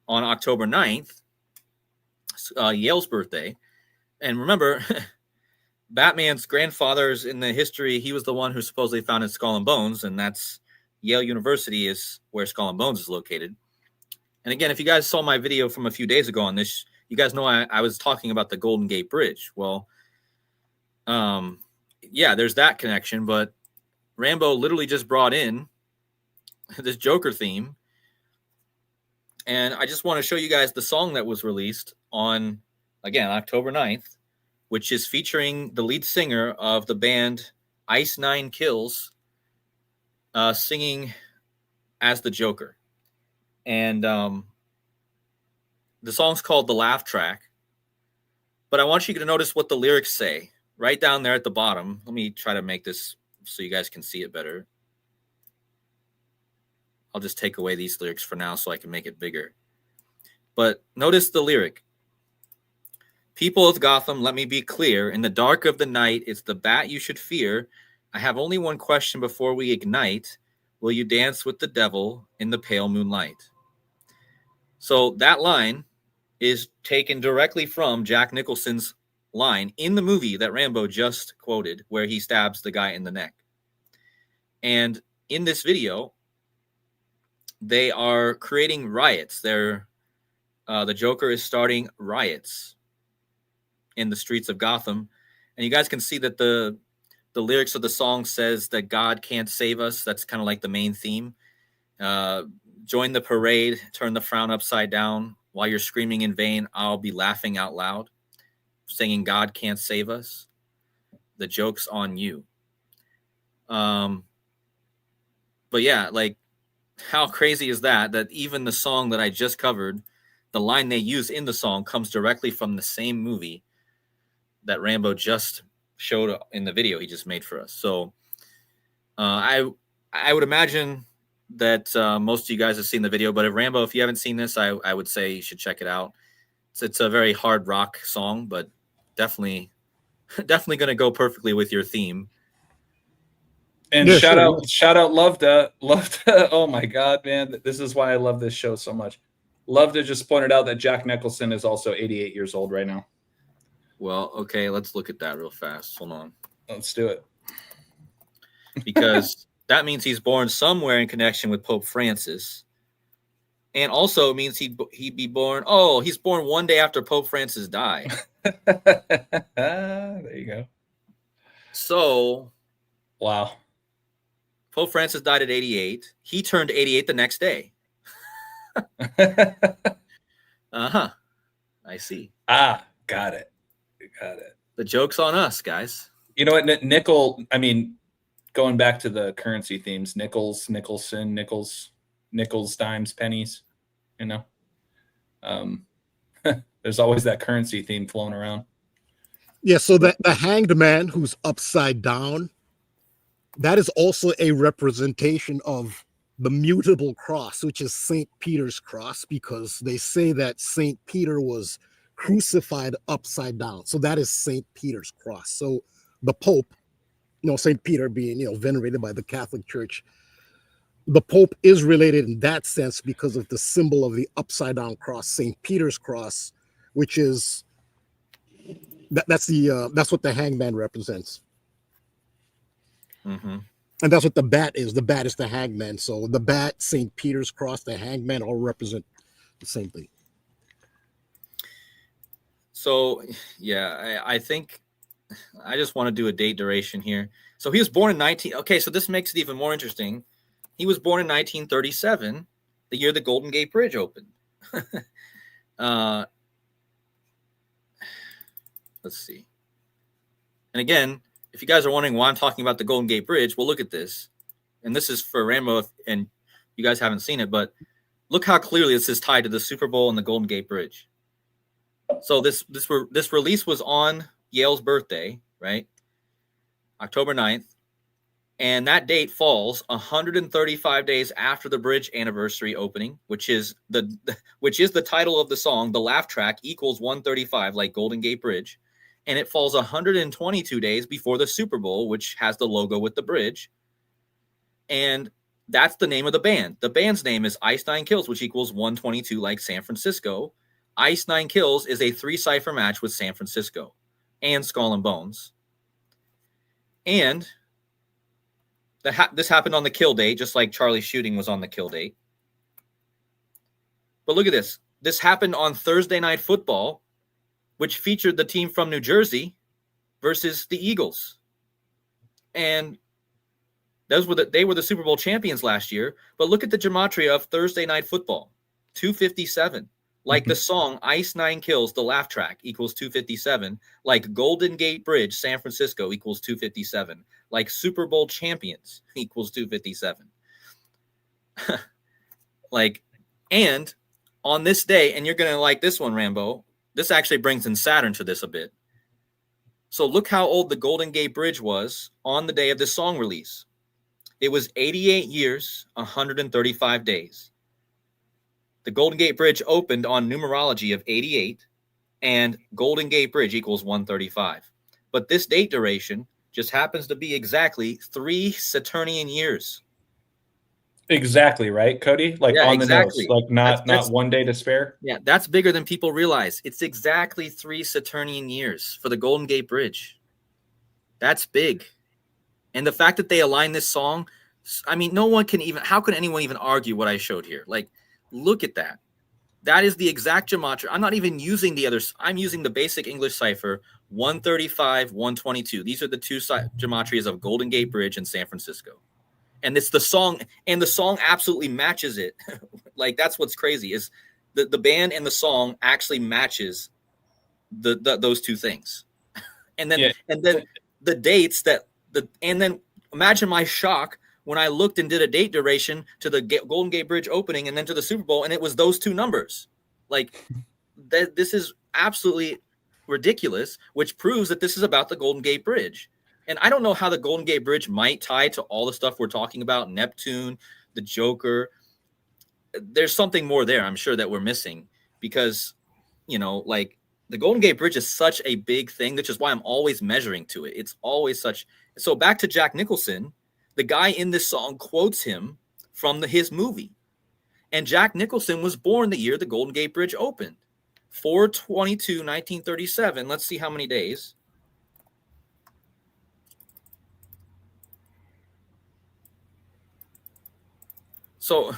on October 9th, Yale's birthday. And remember, Batman's grandfather's in the history, he was the one who supposedly founded Skull and Bones, and that's Yale University is where Skull and Bones is located. And again, if you guys saw my video from a few days ago on this, you guys know I was talking about the Golden Gate Bridge. Well, yeah, there's that connection, but Rambo literally just brought in this Joker theme. And I just want to show you guys the song that was released on, again, October 9th, which is featuring the lead singer of the band Ice Nine Kills singing as the Joker. And the song's called The Laugh Track. But I want you to notice what the lyrics say right down there at the bottom. Let me try to make this so you guys can see it better. I'll just take away these lyrics for now so I can make it bigger. But notice the lyric. People of Gotham, let me be clear. In the dark of the night, it's the bat you should fear. I have only one question before we ignite. Will you dance with the devil in the pale moonlight? So that line is taken directly from Jack Nicholson's line in the movie that Rambo just quoted, where he stabs the guy in the neck. And in this video, they are creating riots. The Joker is starting riots in the streets of Gotham. And you guys can see that the lyrics of the song says that God can't save us. That's kind of like the main theme. Join the parade, turn the frown upside down. While you're screaming in vain, I'll be laughing out loud, singing God can't save us. The joke's on you. But yeah, like, how crazy is that? That even the song that I just covered, the line they use in the song comes directly from the same movie that Rambo just showed in the video he just made for us. So I would imagine that most of you guys have seen the video, but Rambo, if you haven't seen this, I would say you should check it out. It's a very hard rock song, but definitely going to go perfectly with your theme. And Yeah, shout sure. out Lovda. Oh my God, man. This is why I love this show so much. Lovda just pointed out that Jack Nicholson is also 88 years old right now. Well, okay, let's look at that real fast. Hold on. Let's do it. Because that means he's born somewhere in connection with Pope Francis. And also it means he'd be born. Oh, he's born one day after Pope Francis died. There you go. So, wow. Pope Francis died at 88. He turned 88 the next day. Uh-huh. I see. Got it. The joke's on us, guys. You know what, Nickel, I mean, going back to the currency themes, nickels, Nicholson, nickels, dimes, pennies, you know, there's always that currency theme flowing around. Yeah, so that the hanged man who's upside down, that is also a representation of the mutable cross, which is St. Peter's cross, because they say that St. Peter was crucified upside down. So that is St. Peter's cross. So the Pope, St. Peter being, venerated by the Catholic Church, the Pope is related in that sense because of the symbol of the upside down cross, St. Peter's cross, which is that's what the hangman represents. Mm-hmm. And that's what the bat is. The bat is the hangman. So the bat, St. Peter's cross, the hangman all represent the same thing. So, yeah, I think I just want to do a date duration here. So he was born in Okay, so this makes it even more interesting. He was born in 1937, the year the Golden Gate Bridge opened. Let's see. And again, if you guys are wondering why I'm talking about the Golden Gate Bridge, well, look at this. And this is for RAMBO, and you guys haven't seen it, but look how clearly this is tied to the Super Bowl and the Golden Gate Bridge. So this release was on Yale's birthday, right? October 9th. And that date falls 135 days after the bridge anniversary opening, which is the title of the song. The laugh track equals 135, like Golden Gate Bridge. And it falls 122 days before the Super Bowl, which has the logo with the bridge. And that's the name of the band. The band's name is Ice Nine Kills, which equals 122, like San Francisco. Ice Nine Kills is a 3-cipher match with San Francisco and Skull and Bones. And this happened on the kill date, just like Charlie's shooting was on the kill date. But look at this. This happened on Thursday Night Football, which featured the team from New Jersey versus the Eagles. And they were the Super Bowl champions last year. But look at the gematria of Thursday Night Football, 257. Like the song Ice Nine Kills, the laugh track equals 257. Like Golden Gate Bridge, San Francisco equals 257. Like Super Bowl champions equals 257. And on this day, and you're going to like this one, RAMBO, this actually brings in Saturn to this a bit. So look how old the Golden Gate Bridge was on the day of this song release. It was 88 years, 135 days. The Golden Gate Bridge opened on numerology of 88, and Golden Gate Bridge equals 135. But this date duration just happens to be exactly 3 Saturnian years. Exactly, right, Cody? Like on exactly. the nose, like not 1 day to spare. Yeah, that's bigger than people realize. It's exactly 3 Saturnian years for the Golden Gate Bridge. That's big. And the fact that they align this song, I mean, how can anyone even argue what I showed here? Like, look at that. That is the exact gematria. I'm not even using the others. I'm using the basic English cipher, 135, 122. These are the two gematrias of Golden Gate Bridge in San Francisco. And it's the song, and the song absolutely matches it. Like, that's what's crazy is the band and the song actually matches those two things. And then the dates and then imagine my shock when I looked and did a date duration to the Golden Gate Bridge opening and then to the Super Bowl, and it was those two numbers. Like, this is absolutely ridiculous, which proves that this is about the Golden Gate Bridge. And I don't know how the Golden Gate Bridge might tie to all the stuff we're talking about, Neptune, the Joker. There's something more there, I'm sure, that we're missing because, like, the Golden Gate Bridge is such a big thing, which is why I'm always measuring to it. It's always such. So back to Jack Nicholson, the guy in this song quotes him from his movie. And Jack Nicholson was born the year the Golden Gate Bridge opened, 4/22/1937. Let's see how many days. So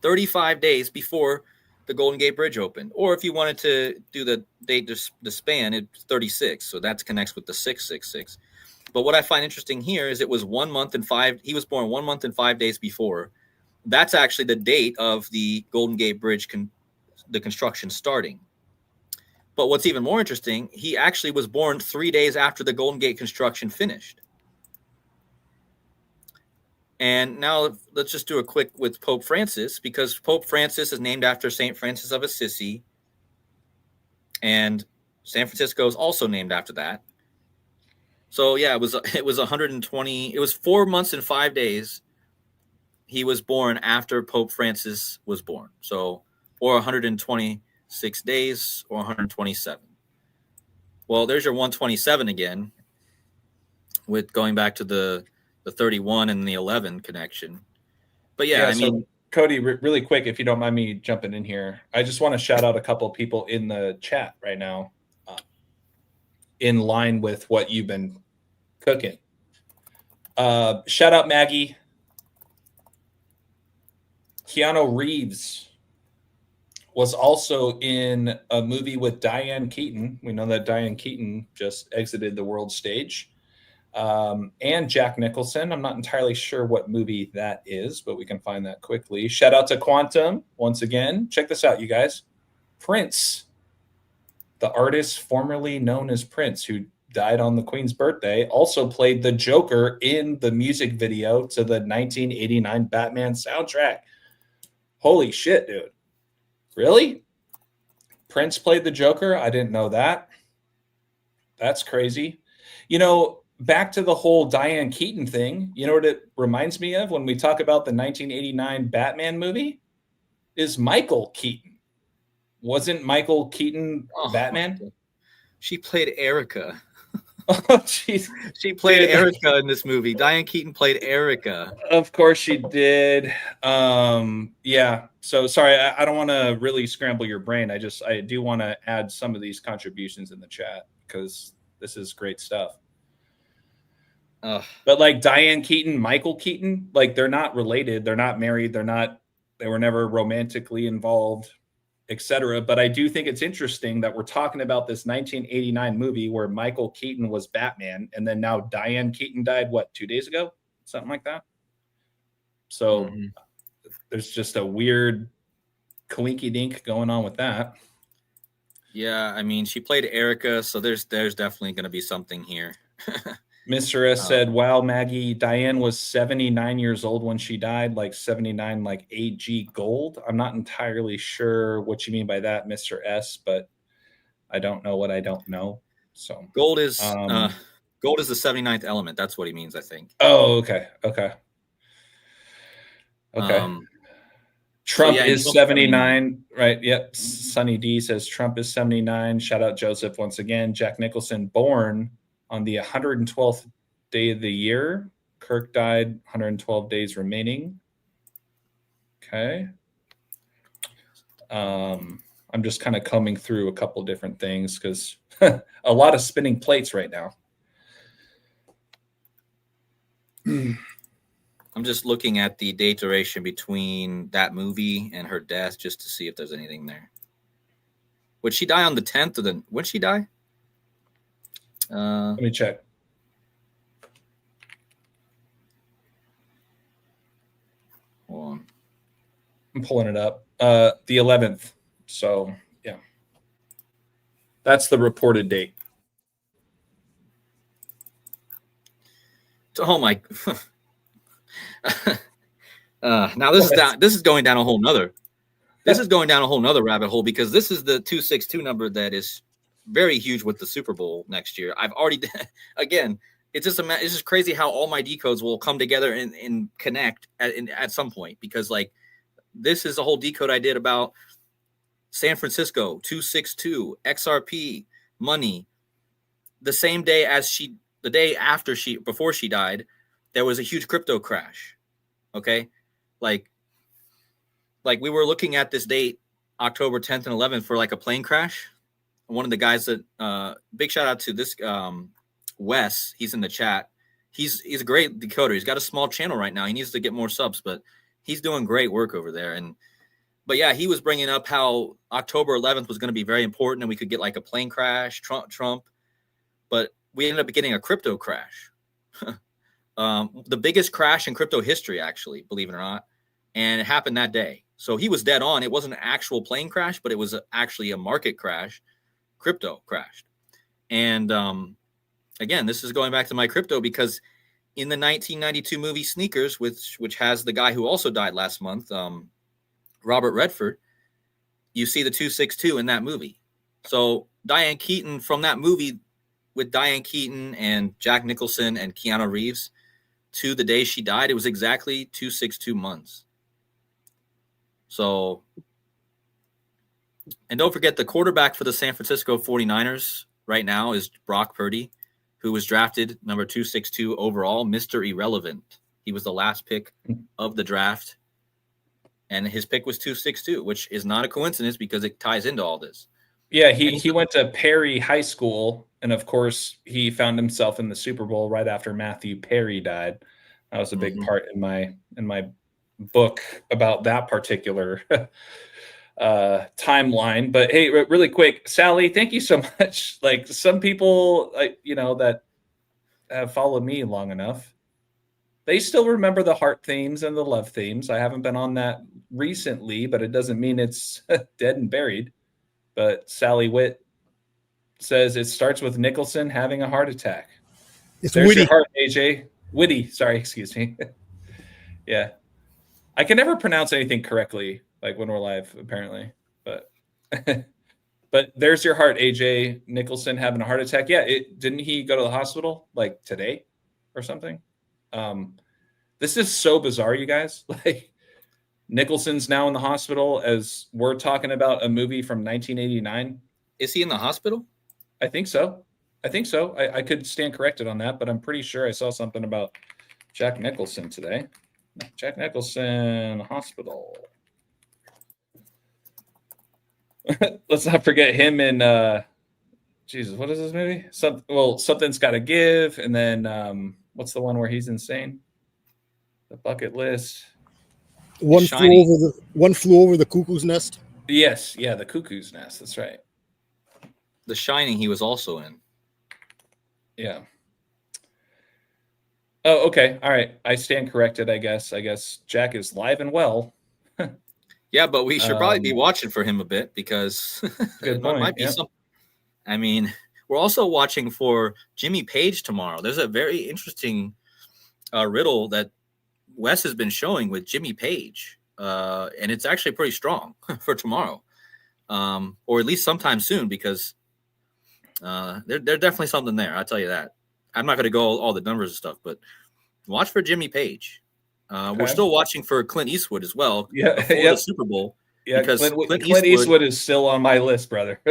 35 days before the Golden Gate Bridge opened. Or if you wanted to do the date, the span, it's 36. So that connects with the 666. But what I find interesting here is it was 1 month and 5. He was born 1 month and 5 days before. That's actually the date of the Golden Gate Bridge, the construction starting. But what's even more interesting, he actually was born 3 days after the Golden Gate construction finished. And now let's just do a quick with Pope Francis, because Pope Francis is named after St. Francis of Assisi. And San Francisco is also named after that. So yeah, it was 120. It was 4 months and 5 days. He was born after Pope Francis was born. So, or 126 days or 127. Well, there's your 127 again, with going back to the 31 and the 11 connection. But yeah, I mean, so Cody, really quick, if you don't mind me jumping in here, I just want to shout out a couple of people in the chat right now, in line with what you've been cooking. Shout out Maggie. Keanu Reeves was also in a movie with Diane Keaton. We know that Diane Keaton just exited the world stage. And Jack Nicholson. I'm not entirely sure what movie that is, but we can find that quickly. Shout out to Quantum once again. Check this out, you guys. Prince, the artist formerly known as Prince, who died on the Queen's birthday, also played the Joker in the music video to the 1989 Batman soundtrack. Holy shit, dude. Really? Prince played the Joker? I didn't know that. That's crazy. You know, back to the whole Diane Keaton thing, you know what it reminds me of when we talk about the 1989 Batman movie? Is Michael Keaton. Wasn't Michael Keaton Batman? She played Erica. Oh, jeez. She played Erica in this movie. Diane Keaton played Erica. Of course she did. Yeah. So sorry, I don't want to really scramble your brain. I do want to add some of these contributions in the chat because this is great stuff. But like Diane Keaton, Michael Keaton, like they're not related. They're not married. They were never romantically involved, etc. But I do think it's interesting that we're talking about this 1989 movie where Michael Keaton was Batman, and then now Diane Keaton died, 2 days ago? Something like that. So there's just a weird coinky dink going on with that. Yeah, I mean, she played Erica, so there's definitely going to be something here. Mr. S said, wow, Maggie, Diane was 79 years old when she died, like 79, like AG gold. I'm not entirely sure what you mean by that, Mr. S, but I don't know what I don't know. So gold is the 79th element. That's what he means, I think. Oh, okay. Trump is 79, right? Yep. Sunny D says Trump is 79. Shout out Joseph once again. Jack Nicholson born on the 112th day of the year. Kirk died 112 days remaining. Okay. I'm just kind of combing through a couple different things because a lot of spinning plates right now. I'm just looking at the date duration between that movie and her death just to see if there's anything there. Would she die on the 10th or when she die? Let me check. Hold on. I'm pulling it up. The 11th. So, yeah. That's the reported date. Oh my. Now this is going down a whole nother. This is going down a whole nother rabbit hole because this is the 262 number that is very huge with the Super Bowl next year. I've already, again, it's just crazy how all my decodes will come together and connect at some point, because like this is a whole decode I did about San Francisco 262 XRP money. The same day the day after before she died, there was a huge crypto crash. Okay, like we were looking at this date, October 10th and 11th, for like a plane crash. One of the guys that big shout out to this Wes, he's in the chat. He's a great decoder. He's got a small channel right now. He needs to get more subs, but he's doing great work over there. But yeah, he was bringing up how October 11th was going to be very important and we could get like a plane crash, Trump, but we ended up getting a crypto crash. The biggest crash in crypto history, actually, believe it or not. And it happened that day. So he was dead on. It wasn't an actual plane crash, but it was actually a market crash. Crypto crashed. And again, this is going back to my crypto because in the 1992 movie Sneakers, which has the guy who also died last month, Robert Redford, you see the 262 in that movie. So Diane Keaton, from that movie with Diane Keaton and Jack Nicholson and Keanu Reeves, to the day she died, it was exactly 262 months. So, and don't forget, the quarterback for the San Francisco 49ers right now is Brock Purdy, who was drafted number 262 overall, Mr. Irrelevant. He was the last pick of the draft, and his pick was 262, which is not a coincidence because it ties into all this. Yeah, he went to Perry High School, and of course, he found himself in the Super Bowl right after Matthew Perry died. That was a big part in my book about that particular timeline. But hey, really quick, Sally, thank you so much. Like, some people, that have followed me long enough, they still remember the heart themes and the love themes. I haven't been on that recently, but it doesn't mean it's dead and buried. But Sally Witt says it starts with Nicholson having a heart attack. It's There's witty. your heart, AJ. Witty. Sorry, excuse me. Yeah. I can never pronounce anything correctly, like when we're live, apparently. But but there's your heart, AJ. Nicholson having a heart attack. Yeah, didn't he go to the hospital like today or something? This is so bizarre, you guys. Like, Nicholson's now in the hospital as we're talking about a movie from 1989. Is he in the hospital? I think so. I could stand corrected on that, but I'm pretty sure I saw something about Jack Nicholson today. Jack Nicholson hospital. Let's not forget him in Jesus, what is this movie? Something's Gotta Give, and then what's the one where he's insane? The Bucket List. One flew over the cuckoo's nest. Yes, yeah, The Cuckoo's Nest. That's right. The Shining he was also in. Yeah. Oh, okay. All right. I stand corrected, I guess. Jack is live and well. Yeah, but we should probably be watching for him a bit because Good point. might be some. I mean, we're also watching for Jimmy Page tomorrow. There's a very interesting riddle that Wes has been showing with Jimmy Page, and it's actually pretty strong for tomorrow, or at least sometime soon, because there's definitely something there. I'll tell you that. I'm not going to go all the numbers and stuff, but watch for Jimmy Page. Okay. We're still watching for Clint Eastwood as well. Yeah, before the Super Bowl. Yeah, because Clint Eastwood is still on my list, brother.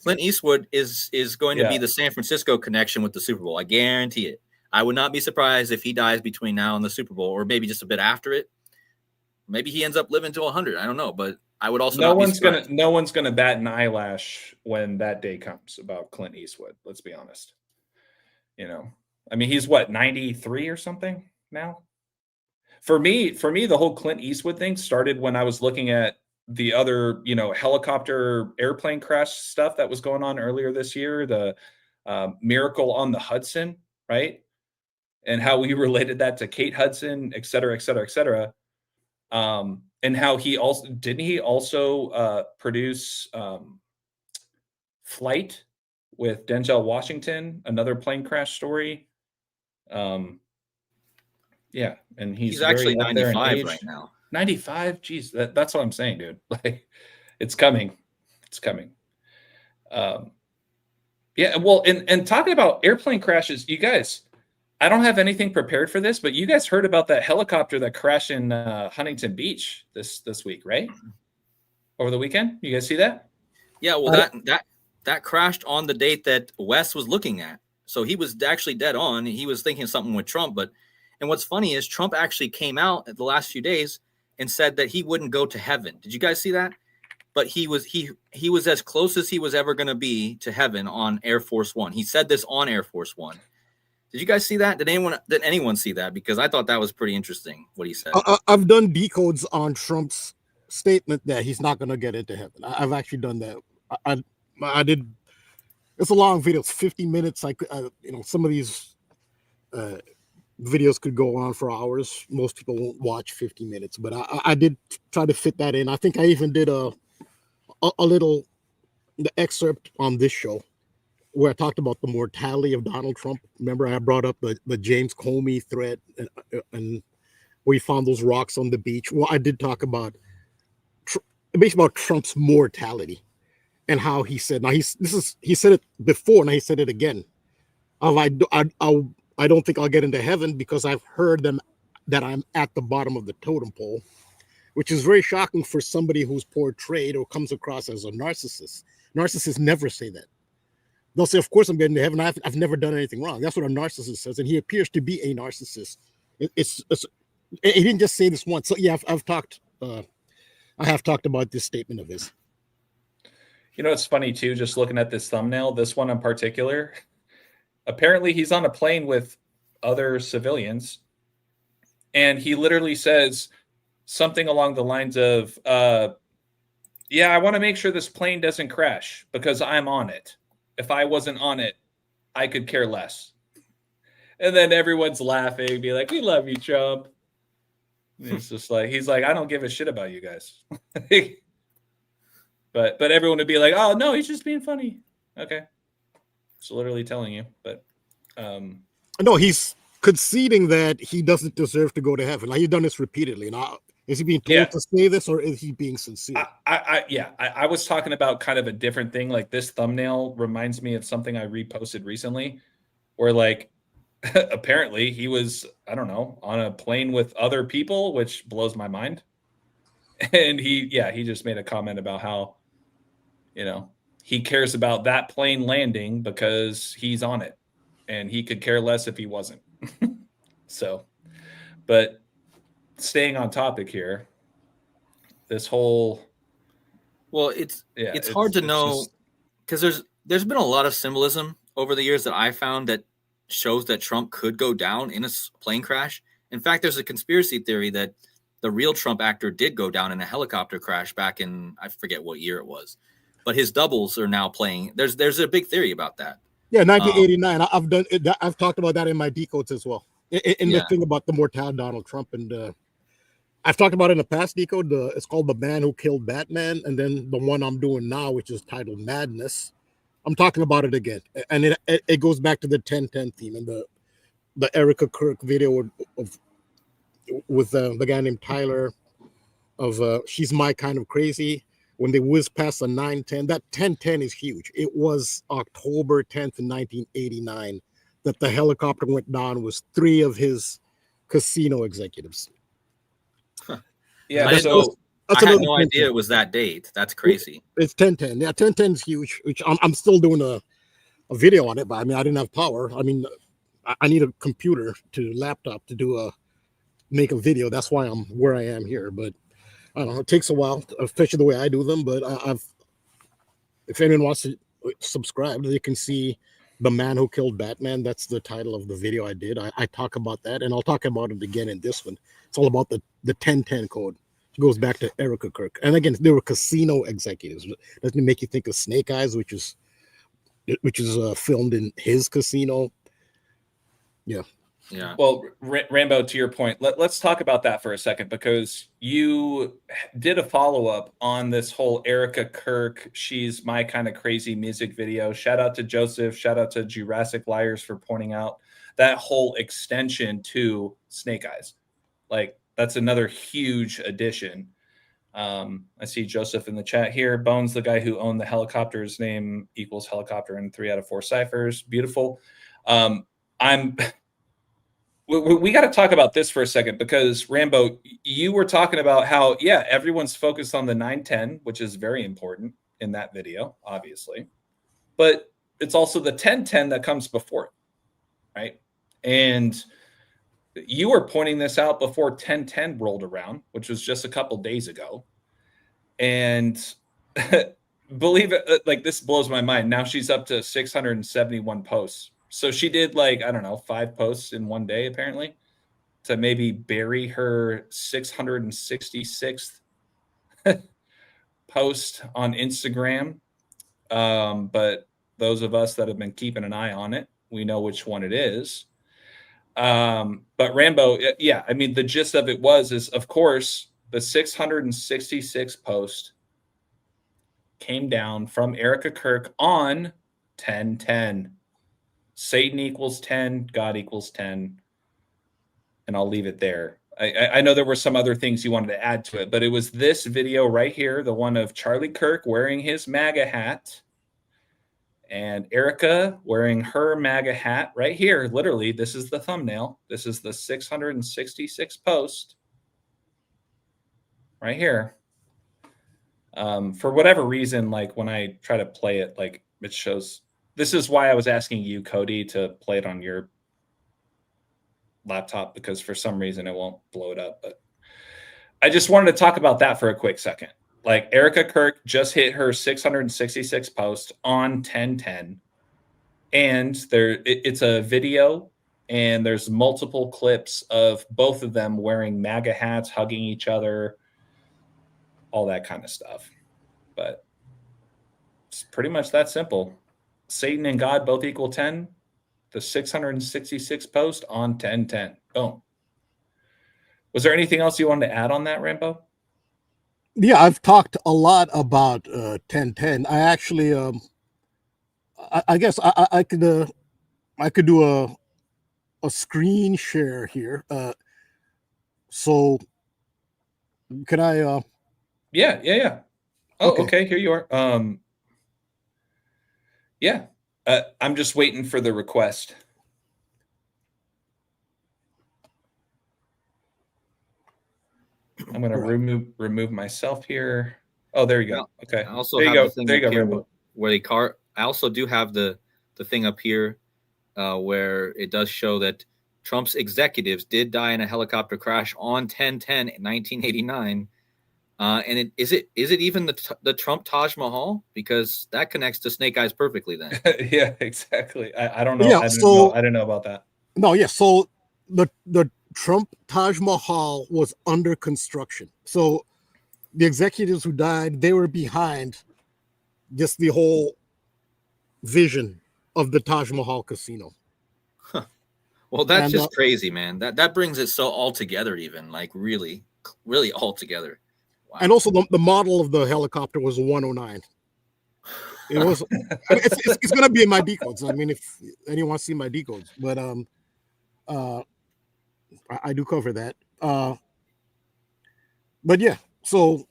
Clint Eastwood is going to be the San Francisco connection with the Super Bowl. I guarantee it. I would not be surprised if he dies between now and the Super Bowl, or maybe just a bit after it. Maybe he ends up living to 100. I don't know, but I would also no one's gonna bat an eyelash when that day comes about Clint Eastwood. Let's be honest. I mean, he's what, 93 or something now? For me, the whole Clint Eastwood thing started when I was looking at the other, helicopter airplane crash stuff that was going on earlier this year, the Miracle on the Hudson, right? And how we related that to Kate Hudson, et cetera, et cetera, et cetera. And how he also produce Flight with Denzel Washington, another plane crash story. Yeah, and he's actually 95 right now. 95, geez, that's what I'm saying, dude. Like, it's coming. Yeah, well, and talking about airplane crashes, you guys, I don't have anything prepared for this, but you guys heard about that helicopter that crashed in Huntington Beach this week, right? Over the weekend, you guys see that? Yeah, well, that crashed on the date that Wes was looking at, so he was actually dead on. He was thinking something with Trump, and what's funny is Trump actually came out the last few days and said that he wouldn't go to heaven. Did you guys see that? But he was as close as he was ever going to be to heaven on Air Force One. He said this on Air Force One. Did you guys see that? Did anyone see that? Because I thought that was pretty interesting what he said. I've done decodes on Trump's statement that he's not going to get into heaven. I've actually done that. I did. It's a long video. It's 50 minutes. Some of these videos could go on for hours. Most people won't watch 50 minutes, but I did try to fit that in. I think I even did a little excerpt on this show where I talked about the mortality of Donald Trump. Remember, I brought up the James Comey threat, and we found those rocks on the beach. Well, I did talk about basically about Trump's mortality and how he said, now he said it before, and he said it again. I don't think I'll get into heaven because I've heard them that I'm at the bottom of the totem pole, which is very shocking for somebody who's portrayed or comes across as a narcissist. Narcissists never say that. They'll say, of course I'm getting to heaven. I've never done anything wrong. That's what a narcissist says. And he appears to be a narcissist. He didn't just say this once. So yeah, I have talked about this statement of his. You know, it's funny too, just looking at this thumbnail, this one in particular, apparently he's on a plane with other civilians. And he literally says something along the lines of, yeah, I want to make sure this plane doesn't crash because I'm on it. If I wasn't on it, I could care less. And then everyone's laughing, be like, we love you, Trump. And it's just like, he's like, I don't give a shit about you guys. but everyone would be like, oh, no, he's just being funny. Okay. It's literally telling you. But no, he's conceding that he doesn't deserve to go to heaven. Like, he's done this repeatedly. Now, is he being told to say this, or is he being sincere? I was talking about kind of a different thing. Like, this thumbnail reminds me of something I reposted recently where, like, apparently he was, I don't know, on a plane with other people, which blows my mind. And he just made a comment about how, you know, he cares about that plane landing because he's on it and he could care less if he wasn't. So, but staying on topic here, this whole, well, it's hard to know because there's been a lot of symbolism over the years that I found that shows that Trump could go down in a plane crash. In fact, there's a conspiracy theory that the real Trump actor did go down in a helicopter crash back in, I forget what year it was, but his doubles are now playing. There's a big theory about that. Yeah, 1989. I've done it. I've talked about that in my decodes as well. In the thing about the mortality Donald Trump, and I've talked about it in the past decode. It's called The Man Who Killed Batman, and then the one I'm doing now, which is titled Madness. I'm talking about it again, and it goes back to the 1010 theme and the Erica Kirk video with the guy named Tyler of She's My Kind of Crazy. When they whiz past the 910, that 1010 is huge. It was October 10th, 1989, that the helicopter went down with 3 of his casino executives. Huh. Yeah, I had no idea it was that date. That's crazy. It's 1010. Yeah, 1010 is huge, which I'm still doing a video on it, but I mean, I didn't have power. I mean, I need a computer laptop to make a video. That's why I'm where I am here. But I don't know, it takes a while, especially the way I do them. But if anyone wants to subscribe, they can see The Man Who Killed Batman. That's the title of the video I did. I talk about that, and I'll talk about it again in this one. It's all about the 1010 code. It goes back to Erica Kirk. And again, they were casino executives. Doesn't make you think of Snake Eyes, which is filmed in his casino. Yeah. Yeah. Well, Rambo, to your point, let's talk about that for a second, because you did a follow-up on this whole Erica Kirk, She's My Kind of Crazy music video. Shout out to Joseph. Shout out to Jurassic Liars for pointing out that whole extension to Snake Eyes. Like, that's another huge addition. I see Joseph in the chat here. Bones, the guy who owned the helicopter's name equals helicopter in 3 out of 4 ciphers. Beautiful. We got to talk about this for a second, because Rambo, you were talking about how, yeah, everyone's focused on the 910, which is very important in that video, obviously, but it's also the 1010 that comes before it, right? And you were pointing this out before 1010 rolled around, which was just a couple days ago. And believe it, like, this blows my mind. Now she's up to 671 posts. So she did, like, I don't know, 5 posts in one day, apparently, to maybe bury her 666th post on Instagram. But those of us that have been keeping an eye on it, we know which one it is. But Rambo, yeah, I mean, the gist of it is, of course, the 666 post came down from Erica Kirk on 10, 10. Satan equals 10, God equals 10. And I'll leave it there. I know there were some other things you wanted to add to it, but it was this video right here, the one of Charlie Kirk wearing his MAGA hat and Erica wearing her MAGA hat right here. Literally, this is the thumbnail. This is the 666 post right here. For whatever reason, like when I try to play it, like it shows. This is why I was asking you, KODI, to play it on your laptop, because for some reason it won't blow it up. But I just wanted to talk about that for a quick second. Like Erica Kirk just hit her 666 post on 10/10, and it's a video, and there's multiple clips of both of them wearing MAGA hats, hugging each other, all that kind of stuff. But it's pretty much that simple. Satan and God both equal 10. The 666 post on 10/10. Boom. Was there anything else you wanted to add on that, Rambo? Yeah, I've talked a lot about 10/10. I actually, I guess I could do a screen share here. So can I? Yeah. Oh, okay. Here you are. Yeah. I'm just waiting for the request. I'm going to remove myself here. Oh, there you go. Okay. I also there you have go. the thing there you up go, here Rambo. where they I also do have the thing up here where it does show that Trump's executives did die in a helicopter crash on 10/10 in 1989. And is it even the Trump Taj Mahal? Because that connects to Snake Eyes perfectly then. Yeah, exactly. I don't know. Yeah, I didn't know about that. No, yeah. So the Trump Taj Mahal was under construction. So the executives who died, they were behind just the whole vision of the Taj Mahal casino. Well, that's just crazy, man. That brings it so all together, even like really all together. Wow. And also the model of the helicopter was a 109. It was. I mean, it's gonna be in my decodes. I mean, if anyone wants to see my decodes, but I do cover that. But yeah, so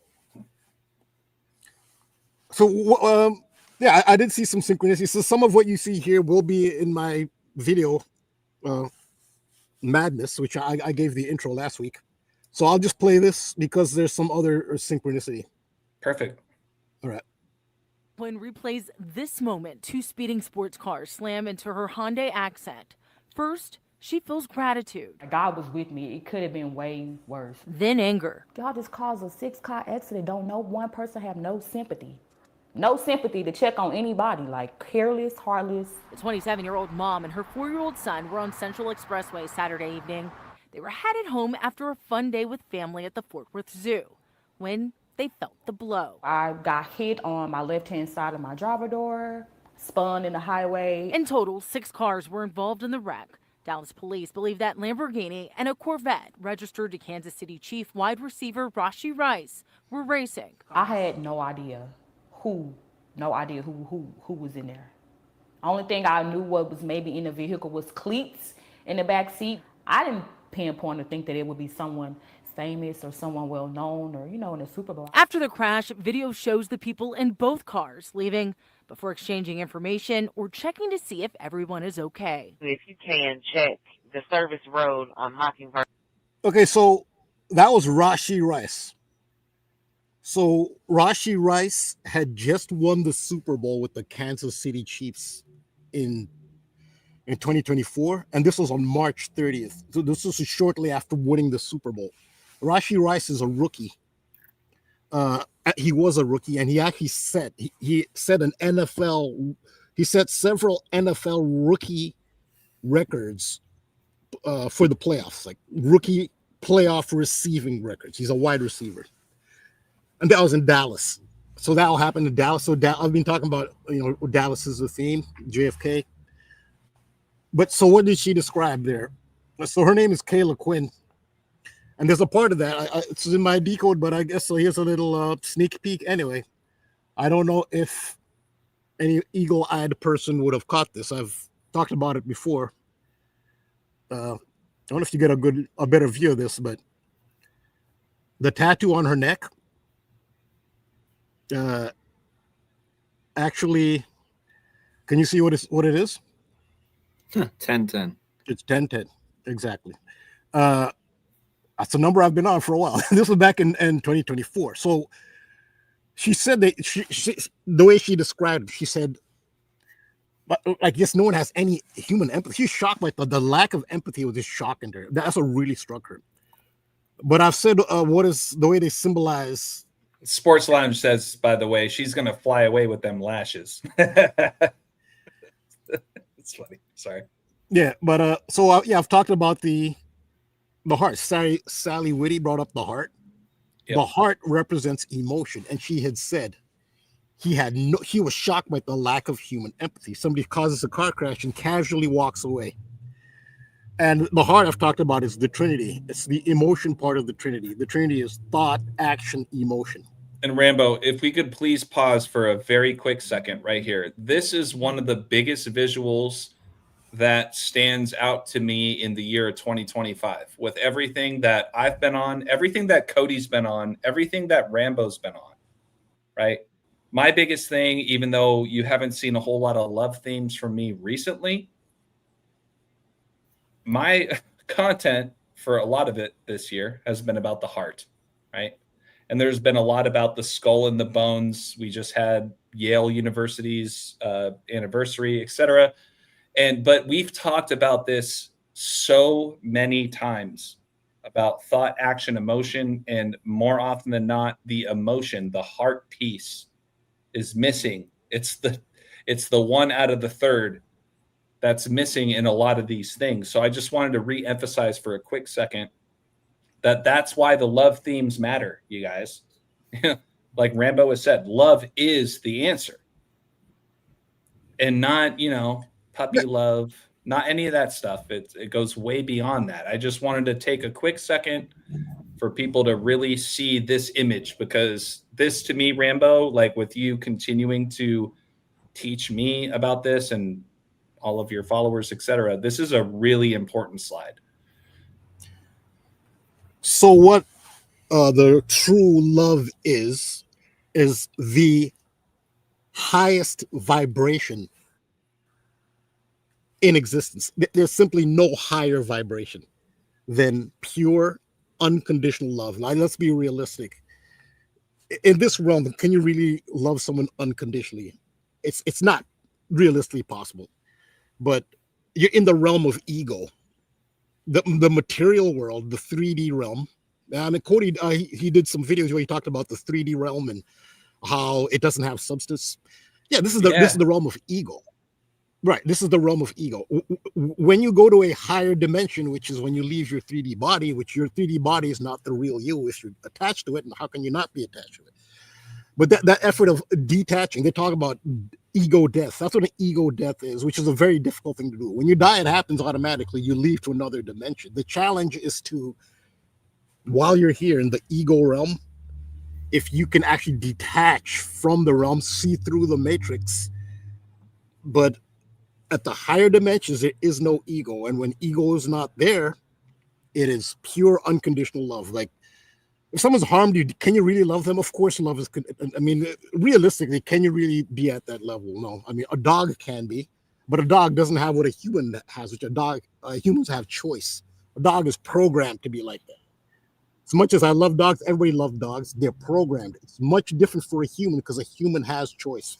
yeah, I did see some synchronicity. So some of what you see here will be in my video, Madness, which I gave the intro last week. So I'll just play this because there's some other synchronicity. Perfect. All right. When replays this moment, two speeding sports cars slam into her Hyundai Accent. First, she feels gratitude. God was with me. It could have been way worse. Then anger. Y'all just caused a 6-car accident. Don't know one person have no sympathy. No sympathy to check on anybody, like careless, heartless. The 27-year-old mom and her 4-year-old son were on Central Expressway Saturday evening. They were headed home after a fun day with family at the Fort Worth Zoo when they felt the blow. I got hit on my left-hand side of my driver door, spun in the highway. In total, 6 cars were involved in the wreck. Dallas police believe that Lamborghini and a Corvette registered to Kansas City Chief wide receiver Rashee Rice were racing. I had no idea who was in there. Only thing I knew what was maybe in the vehicle was cleats in the back seat. I didn't pinpoint to think that it would be someone famous or someone well known or, in the Super Bowl. After the crash, video shows the people in both cars leaving before exchanging information or checking to see if everyone is okay. If you can check the service road on Mockingbird. Okay, so that was Rashee Rice. So Rashee Rice had just won the Super Bowl with the Kansas City Chiefs in 2024, and this was on March 30th. So this was shortly after winning the Super Bowl. Rashee Rice is a rookie. He was a rookie, and he actually set several NFL rookie records for the playoffs, like rookie playoff receiving records. He's a wide receiver, and that was in Dallas. So that all happened in Dallas. So I've been talking about, Dallas is the theme, JFK. But so what did she describe there? So her name is Kayla Quinn. And there's a part of that. It's in my decode, but I guess so. Here's a little sneak peek. Anyway, I don't know if any eagle-eyed person would have caught this. I've talked about it before. I don't know if you get a better view of this, but the tattoo on her neck, actually, can you see what it is? 1010. It's 1010, exactly. That's a number I've been on for a while. This was back in 2024. So she said that she the way she described it, she said, but like yes, no one has any human empathy. She's shocked by the lack of empathy was just shocking to her. That's what really struck her. But I've said, what is the way they symbolize? Sports Lounge says, by the way, she's gonna fly away with them lashes. It's funny. Sorry. Yeah, but so yeah, I've talked about the heart. Sally Whitty brought up the heart. Yep. The heart represents emotion, and she had said he was shocked by the lack of human empathy. Somebody causes a car crash and casually walks away. And the heart I've talked about is the Trinity. It's the emotion part of the Trinity. The Trinity is thought, action, emotion. And Rambo, if we could please pause for a very quick second right here. This is one of the biggest visuals that stands out to me in the year of 2025 with everything that I've been on, everything that Cody's been on, everything that Rambo's been on, right? My biggest thing, even though you haven't seen a whole lot of love themes from me recently, my content for a lot of it this year has been about the heart, right? And there's been a lot about the skull and the bones. We just had Yale University's anniversary, etc. But we've talked about this so many times about thought, action, emotion, and more often than not, the emotion, the heart piece is missing. It's the one out of the third that's missing in a lot of these things. So I just wanted to re-emphasize for a quick second that's why the love themes matter, you guys. Like Rambo has said, love is the answer. And not, puppy love, not any of that stuff. It goes way beyond that. I just wanted to take a quick second for people to really see this image, because this to me, Rambo, like with you continuing to teach me about this and all of your followers, etc., this is a really important slide. So what the true love is the highest vibration in existence. There's simply no higher vibration than pure unconditional love. Now, let's be realistic. In this realm, can you really love someone unconditionally? It's not realistically possible. But you're in the realm of ego, the material world, the 3D realm. And Cody, he did some videos where he talked about the 3D realm and how it doesn't have substance. Yeah, this is the realm of ego. Right. This is the realm of ego. When you go to a higher dimension, which is when you leave your 3D body, which your 3D body is not the real you if you're attached to it. And how can you not be attached to it? But that effort of detaching, they talk about ego death. That's what an ego death is, which is a very difficult thing to do. When you die, it happens automatically. You leave to another dimension. The challenge is to, while you're here in the ego realm, if you can actually detach from the realm, see through the matrix. But at the higher dimensions, there is no ego. And when ego is not there, it is pure unconditional love. Like, if someone's harmed you, can you really love them? Of course, love is. I mean, realistically, can you really be at that level? No. I mean, a dog can be, but a dog doesn't have what a human has, which humans have choice. A dog is programmed to be like that. As much as I love dogs, everybody loves dogs. They're programmed. It's much different for a human because a human has choice.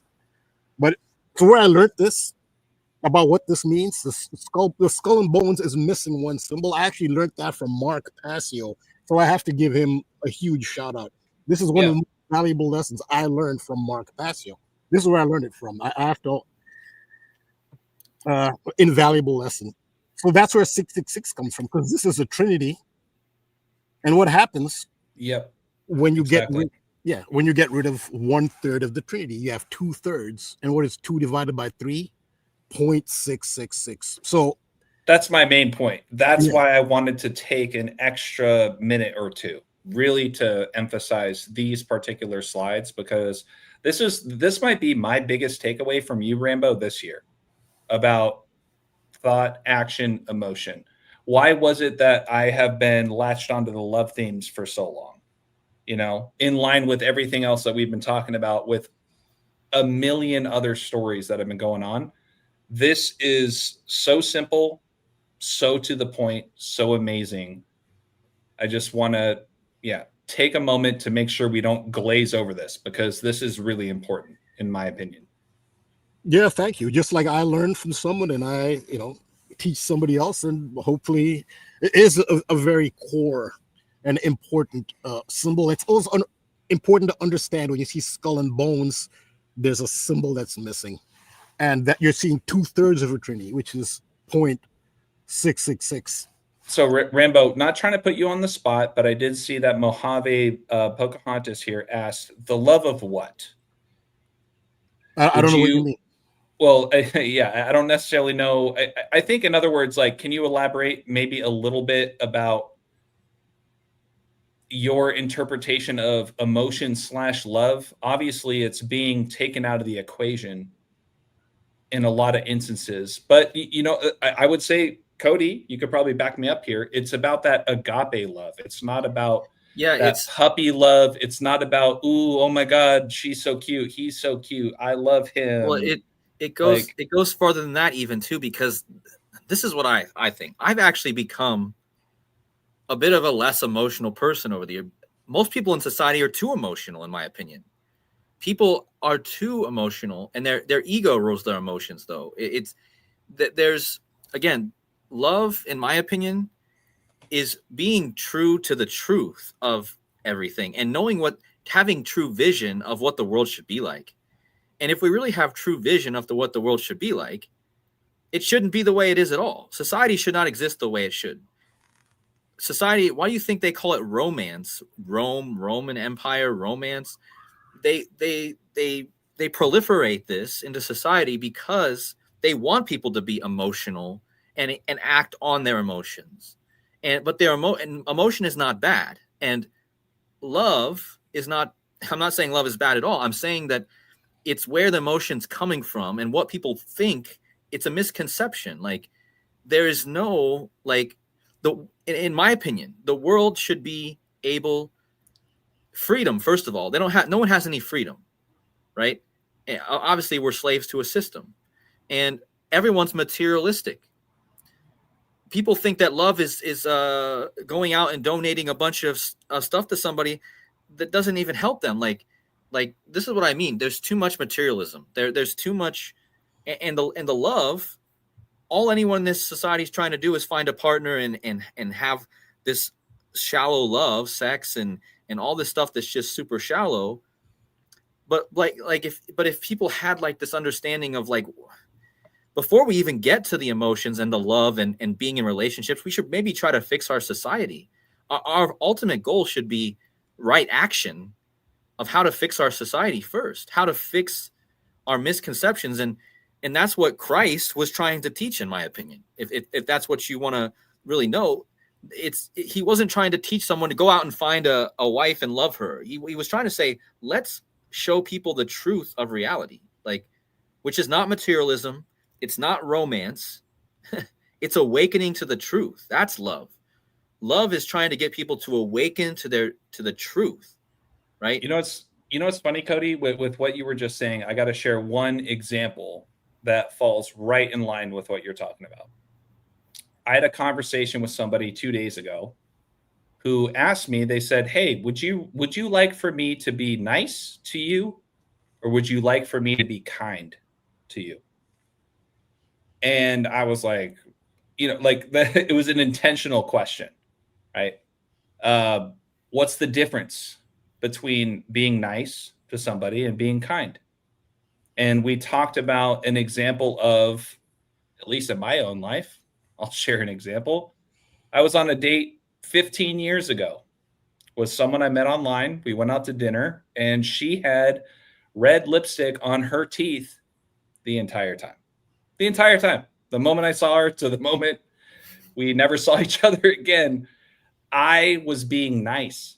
But so where I learned this about what this means, the skull and bones is missing one symbol. I actually learned that from Mark Passio. So I have to give him a huge shout out. This is one of the most valuable lessons I learned from Mark Passio. This is where I learned it from. I have to invaluable lesson. So that's where 666 comes from, because this is a trinity. And what happens? When you get rid of 1/3 of the trinity, you have 2/3. And what is 2 divided by 3? 0.666. So that's my main point. That's why I wanted to take an extra minute or two really to emphasize these particular slides, because This might be my biggest takeaway from you, Rambo, this year about thought, action, emotion. Why was it that I have been latched onto the love themes for so long? You know, in line with everything else that we've been talking about with a million other stories that have been going on. This is so simple, so to the point, so amazing. I just want to, take a moment to make sure we don't glaze over this because this is really important, in my opinion. Yeah, thank you. Just like I learned from someone and I, teach somebody else, and hopefully it is a very core and important symbol. It's also important to understand when you see skull and bones, there's a symbol that's missing, and that you're seeing 2/3 of a trinity, which is 0.666. So Rambo, not trying to put you on the spot, but I did see that Mojave Pocahontas here asked, the love of what? I don't know what you mean. Well, I don't necessarily know. I think, in other words, like, can you elaborate maybe a little bit about your interpretation of emotion / love? Obviously, it's being taken out of the equation in a lot of instances. But, I would say, Kodi, you could probably back me up here. It's about that agape love. It's not about it's puppy love. It's not about, ooh, oh my God, she's so cute. He's so cute. I love him. Well, it goes farther than that even too, because this is what I think. I've actually become a bit of a less emotional person over the year. Most people in society are too emotional, in my opinion. People are too emotional, and their ego rules their emotions. Though it's that there's, again, love, in my opinion, is being true to the truth of everything and having true vision of what the world should be like. And if we really have true vision of what the world should be like, it shouldn't be the way it is at all. Society should not exist the way it should. Society, why do you think they call it romance? Roman Empire, romance. They proliferate this into society because they want people to be emotional and act on their emotions. But their emotion is not bad. And love is not, I'm not saying love is bad at all. I'm saying that it's where the emotion's coming from and what people think. It's a misconception. Like, there is no, in my opinion, the world should be able, freedom, first of all. No one has any freedom, right? Obviously, we're slaves to a system, and everyone's materialistic. People think that love is going out and donating a bunch of stuff to somebody that doesn't even help them. Like this is what I mean. There's too much materialism. There's too much, and the love. All anyone in this society is trying to do is find a partner and have this shallow love, sex, and all this stuff that's just super shallow. But if people had like this understanding of, like, before we even get to the emotions and the love and being in relationships, we should maybe try to fix our society. Our ultimate goal should be right action of how to fix our society first, how to fix our misconceptions. And that's what Christ was trying to teach, in my opinion. If that's what you want to really know, he wasn't trying to teach someone to go out and find a wife and love her. He was trying to say, let's show people the truth of reality, which is not materialism. It's not romance. It's awakening to the truth. That's love. Love is trying to get people to awaken to the truth, right? You know what's funny, Kodi, with what you were just saying. I got to share one example that falls right in line with what you're talking about. I had a conversation with somebody 2 days ago who asked me, they said, hey, would you like for me to be nice to you, or would you like for me to be kind to you? And I was like, it was an intentional question, right? What's the difference between being nice to somebody and being kind? And we talked about an example of, at least in my own life, I'll share an example. I was on a date 15 years ago with someone I met online. We went out to dinner, and she had red lipstick on her teeth the entire time. The entire time. The moment I saw her to the moment we never saw each other again, I was being nice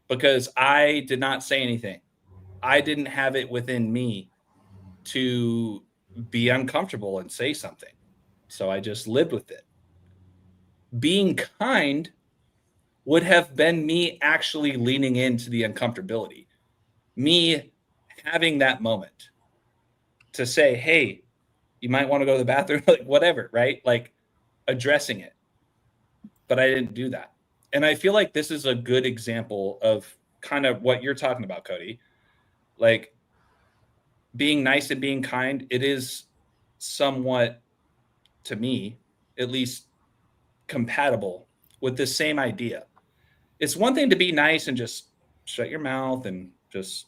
because I did not say anything. I didn't have it within me to be uncomfortable and say something. So I just lived with it. Being kind would have been me actually leaning into the uncomfortability, me having that moment to say, hey, you might want to go to the bathroom, like whatever, right? Like addressing it. But I didn't do that. And I feel like this is a good example of kind of what you're talking about, Cody. Like being nice and being kind, it is somewhat, to me, at least compatible with the same idea. It's one thing to be nice and just shut your mouth and just,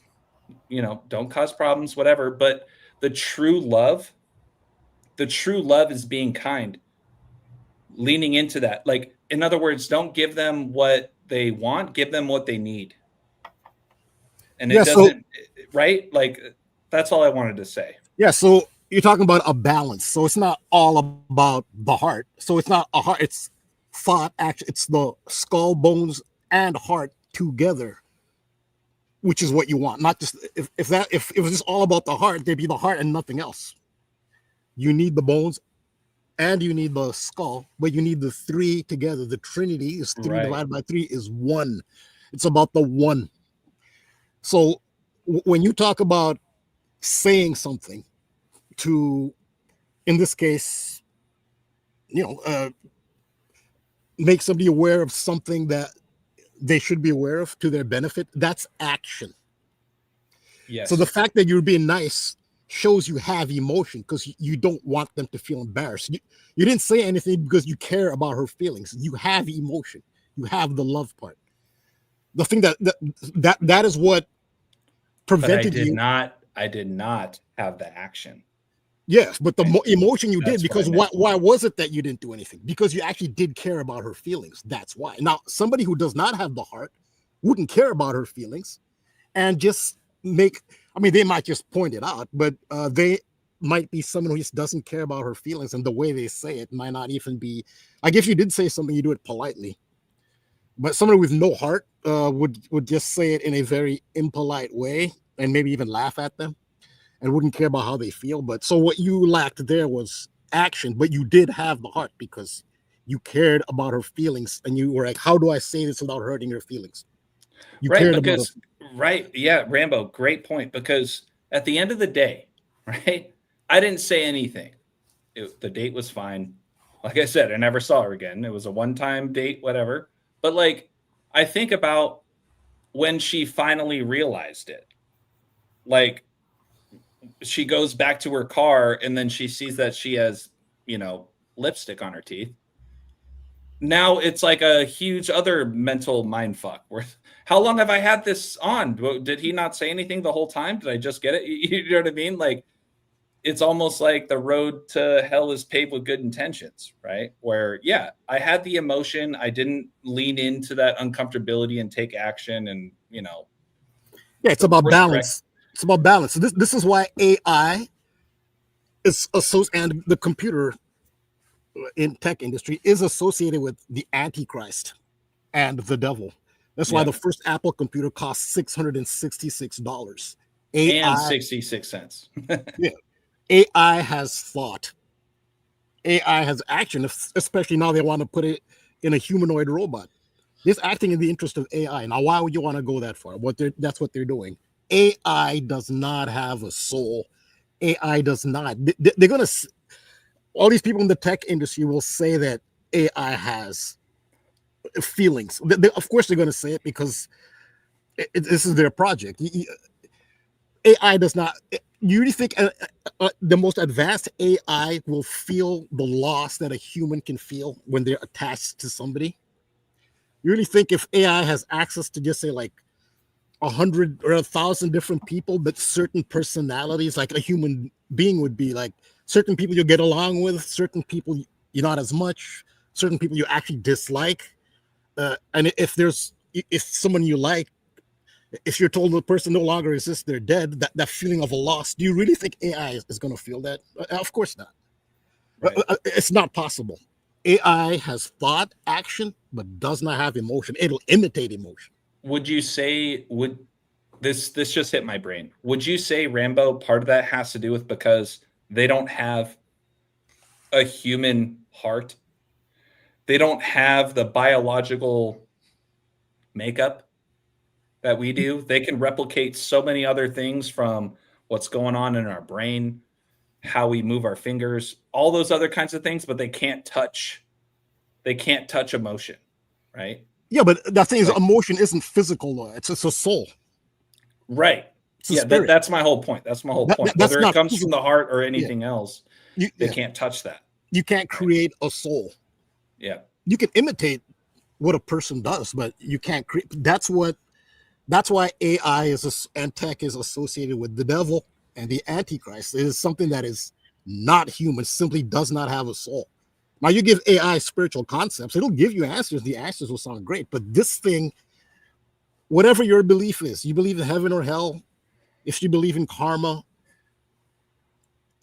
don't cause problems, whatever. But the true love is being kind, leaning into that. Like, in other words, don't give them what they want, give them what they need. And it doesn't, right? Like, that's all I wanted to say. Yeah. So you're talking about a balance. So it's not all about the heart. So it's not a heart. It's thought, action. It's the skull, bones, and heart together, which is what you want. Not just if it was just all about the heart, there'd be the heart and nothing else. You need the bones and you need the skull, but you need the three together. The Trinity is 3 divided by 3 is 1. It's about the one. So when you talk about saying something to, in this case, make somebody aware of something that they should be aware of to their benefit, that's action. Yes. So the fact that you're being nice shows you have emotion because you don't want them to feel embarrassed. You didn't say anything because you care about her feelings. You have emotion. You have the love part. The thing that is what prevented you. I did not have the action. Yes, but the emotion you did, because why was it that you didn't do anything? Because you actually did care about her feelings. That's why. Now, somebody who does not have the heart wouldn't care about her feelings and just they might just point it out, but they might be someone who just doesn't care about her feelings, and the way they say it might not even be, like, if you did say something, you do it politely. But someone with no heart would just say it in a very impolite way and maybe even laugh at them and wouldn't care about how they feel. But so what you lacked there was action, but you did have the heart because you cared about her feelings and you were like, how do I say this without hurting her feelings? You cared about her. Right. Yeah, Rambo, great point. Because at the end of the day, right, I didn't say anything. The date was fine. Like I said, I never saw her again. It was a one-time date, whatever. But like, I think about when she finally realized it. Like, she goes back to her car and then she sees that she has, lipstick on her teeth. Now it's like a huge other mental mind fuck. How long have I had this on? Did he not say anything the whole time? Did I just get it? You know what I mean? Like, it's almost like the road to hell is paved with good intentions, right? Where, yeah, I had the emotion. I didn't lean into that uncomfortability and take action and, Yeah, it's about balance. It's about balance. So this is why AI is associated, and the computer in tech industry is associated with the Antichrist and the devil. That's why the first Apple computer cost $666. And 66 cents. Yeah. AI has thought. AI has action, especially now they want to put it in a humanoid robot. It's acting in the interest of AI. Now, why would you want to go that far? That's what they're doing. AI does not have a soul. AI does not. They're going to, all these people in the tech industry will say that AI has feelings. Of course, they're going to say it because this is their project. AI does not. You really think the most advanced AI will feel the loss that a human can feel when they're attached to somebody? You really think if AI has access to just say like 100 or 1,000 different people, but certain personalities, like a human being would be, like certain people you get along with, certain people you're not as much, certain people you actually dislike, and if someone you like, if you're told the person no longer exists, they're dead, that feeling of a loss, do you really think AI is going to feel that? Of course not. Right. It's not possible. AI has thought, action, but does not have emotion. It'll imitate emotion. Would you say, this just hit my brain. Would you say, Rambo, part of that has to do with because they don't have a human heart? They don't have the biological makeup that we do. They can replicate so many other things, from what's going on in our brain, how we move our fingers, all those other kinds of things, but they can't touch emotion, right? Yeah, but the thing is, Like, emotion isn't physical, though. It's a soul. right. It's a Yeah, spirit. that's my whole point. That's my whole point. That's Whether it not comes physical. from the heart or Yeah. anything else, they Yeah. can't touch that. You can't create a soul. Yeah. You can imitate what a person does, but you can't create. That's why AI and tech is associated with the devil and the Antichrist. It is something that is not human, simply does not have a soul. Now, you give AI spiritual concepts, it'll give you answers. The answers will sound great, but this thing, whatever your belief is, you believe in heaven or hell, if you believe in karma,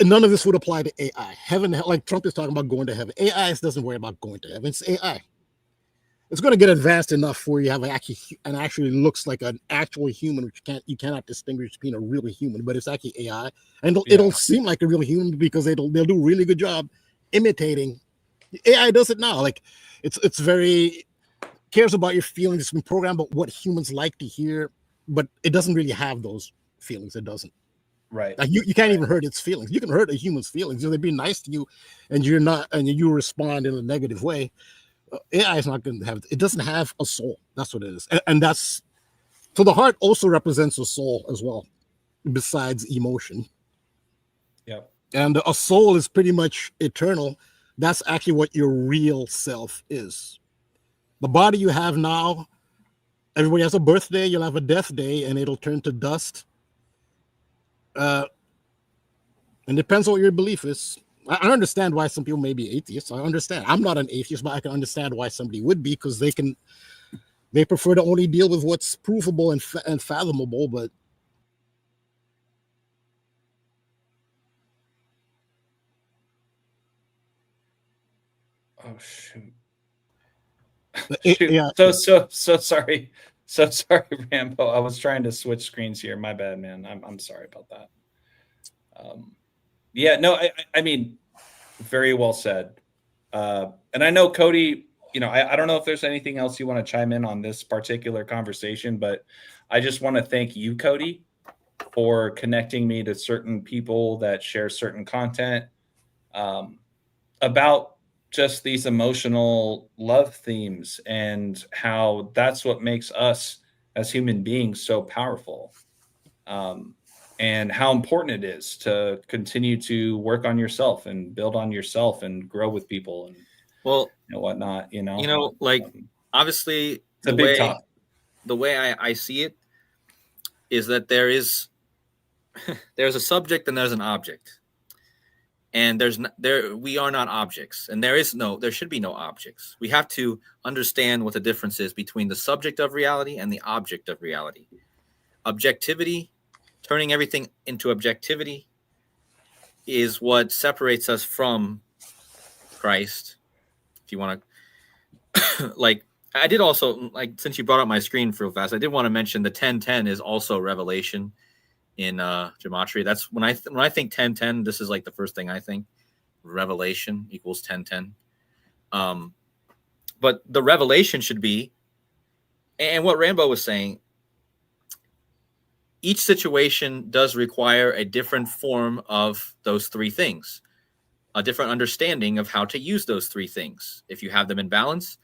none of this would apply to AI. Heaven, like Trump is talking about going to heaven. AI doesn't worry about going to heaven. It's AI. It's going to get advanced enough where you have actually looks like an actual human, which you cannot distinguish between a real human, but it's actually AI, and it'll seem like a real human because they'll do a really good job imitating. AI does it now. Like it's very cares about your feelings. It's been programmed about what humans like to hear, but it doesn't really have those feelings. It doesn't. Right. Like you can't even hurt its feelings. You can hurt a human's feelings. They'd be nice to you, and you're not, and you respond in a negative way. AI is not going to have. It doesn't have a soul. That's what it is, and that's so. The heart also represents a soul as well, besides emotion. Yeah. And a soul is pretty much eternal. That's actually what your real self is. The body you have now, everybody has a birthday, you'll have a death day, and it'll turn to dust. And depends on what your belief is. I understand why some people may be atheists. I understand. I'm not an atheist, but I can understand why somebody would be, because they prefer to only deal with what's provable and fathomable. But Oh shoot. Shoot. Yeah. So sorry. So sorry, Rambo. I was trying to switch screens here. My bad, man. I'm sorry about that. Yeah, no, I mean, very well said. And I know, Cody, I don't know if there's anything else you want to chime in on this particular conversation, but I just want to thank you, Cody, for connecting me to certain people that share certain content about just these emotional love themes and how that's what makes us as human beings so powerful. And how important it is to continue to work on yourself and build on yourself and grow with people and whatnot. Like obviously it's a big topic. The way I see it is that there's a subject and there's an object, and we are not objects, and there should be no objects. We have to understand what the difference is between the subject of reality and the object of reality. Objectivity, turning everything into objectivity, is what separates us from Christ. If you want to, like, I did also, like, since you brought up my screen real fast, I did want to mention the 1010 is also revelation in gematria. That's when I think 1010, this is like the first thing I think. Revelation equals 1010. But the revelation should be, and what Rambo was saying, each situation does require a different form of those three things, a different understanding of how to use those three things. If you have them in balance,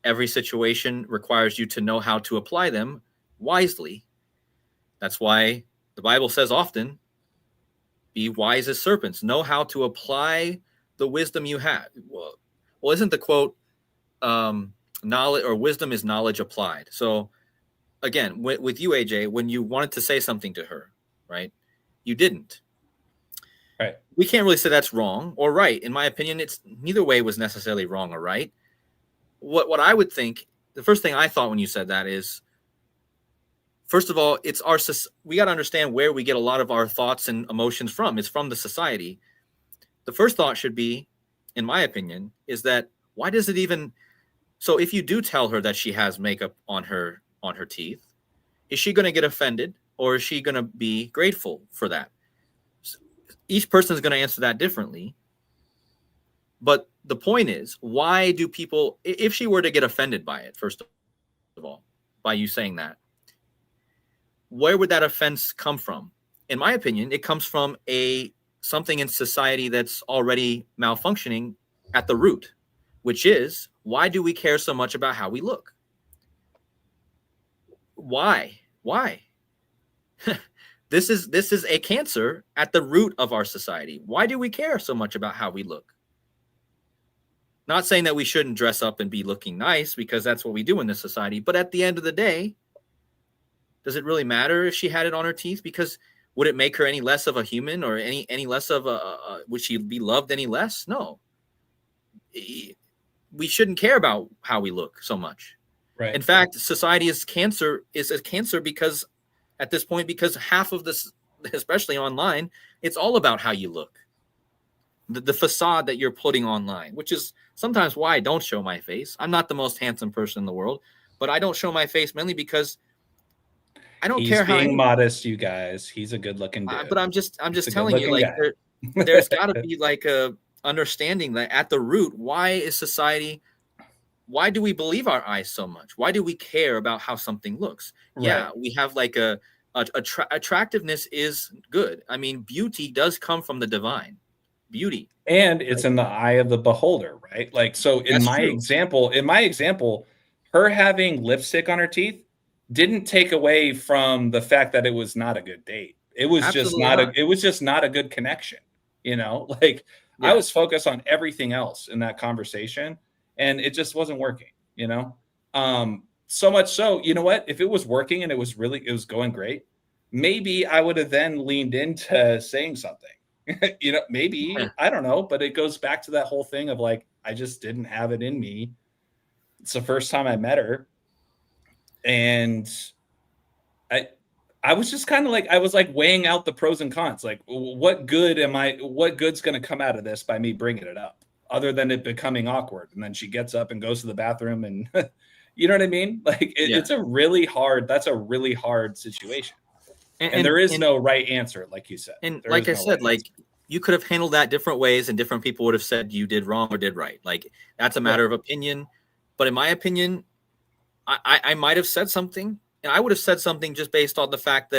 every situation requires you to know how to apply them wisely. That's why the Bible says often, be wise as serpents, know how to apply the wisdom you have. Well, isn't the quote, knowledge or wisdom is knowledge applied? So again, with you, AJ, when you wanted to say something to her, right, you didn't. Right. We can't really say that's wrong or right. In my opinion, it's neither way was necessarily wrong or right. What I would think, the first thing I thought when you said that is, first of all, we got to understand where we get a lot of our thoughts and emotions from. It's from the society. The first thought should be, in my opinion, is that why does it even? So if you do tell her that she has makeup on her teeth, is she going to get offended or is she going to be grateful for that? Each person is going to answer that differently. But the point is, why do people, if she were to get offended by it, first of all, by you saying that, where would that offense come from? In my opinion, it comes from something in society that's already malfunctioning at the root, which is, why do we care so much about how we look? Why? This is a cancer at the root of our society. Why do we care so much about how we look? Not saying that we shouldn't dress up and be looking nice, because that's what we do in this society. But at the end of the day, does it really matter if she had it on her teeth? Because would it make her any less of a human, or any less of would she be loved any less? No. We shouldn't care about how we look so much. Right. In fact, society is a cancer because at this point, because half of this, especially online, it's all about how you look. The facade that you're putting online, which is sometimes why I don't show my face. I'm not the most handsome person in the world, but I don't show my face mainly because I don't care how. He's being modest, you guys. He's a good-looking dude. But I'm just telling you, like, there's got to be like a understanding that at the root, why do we believe our eyes so much? Why do we care about how something looks? Right. Yeah, we have like attractiveness is good. I mean, beauty does come from the divine. Beauty, and it's in the eye of the beholder, right? Like, so in my example, her having lipstick on her teeth didn't take away from the fact that it was not a good date. It was just not a good connection, you know? Like, I was focused on everything else in that conversation, and it just wasn't working, you know? So much so, you know what? If it was working and it was going great, maybe I would have then leaned into saying something. You know, maybe, I don't know, but it goes back to that whole thing of like, I just didn't have it in me. It's the first time I met her. And I was just kind of like, I was like weighing out the pros and cons. Like, what good's going to come out of this by me bringing it up, other than it becoming awkward? And then she gets up and goes to the bathroom, and you know what I mean? Like, that's a really hard situation. And there is no right answer, like you said. And like I said, like, you could have handled that different ways, and different people would have said you did wrong or did right. Like, that's a matter of opinion. But in my opinion, I might have said something, and I would have said something just based on the fact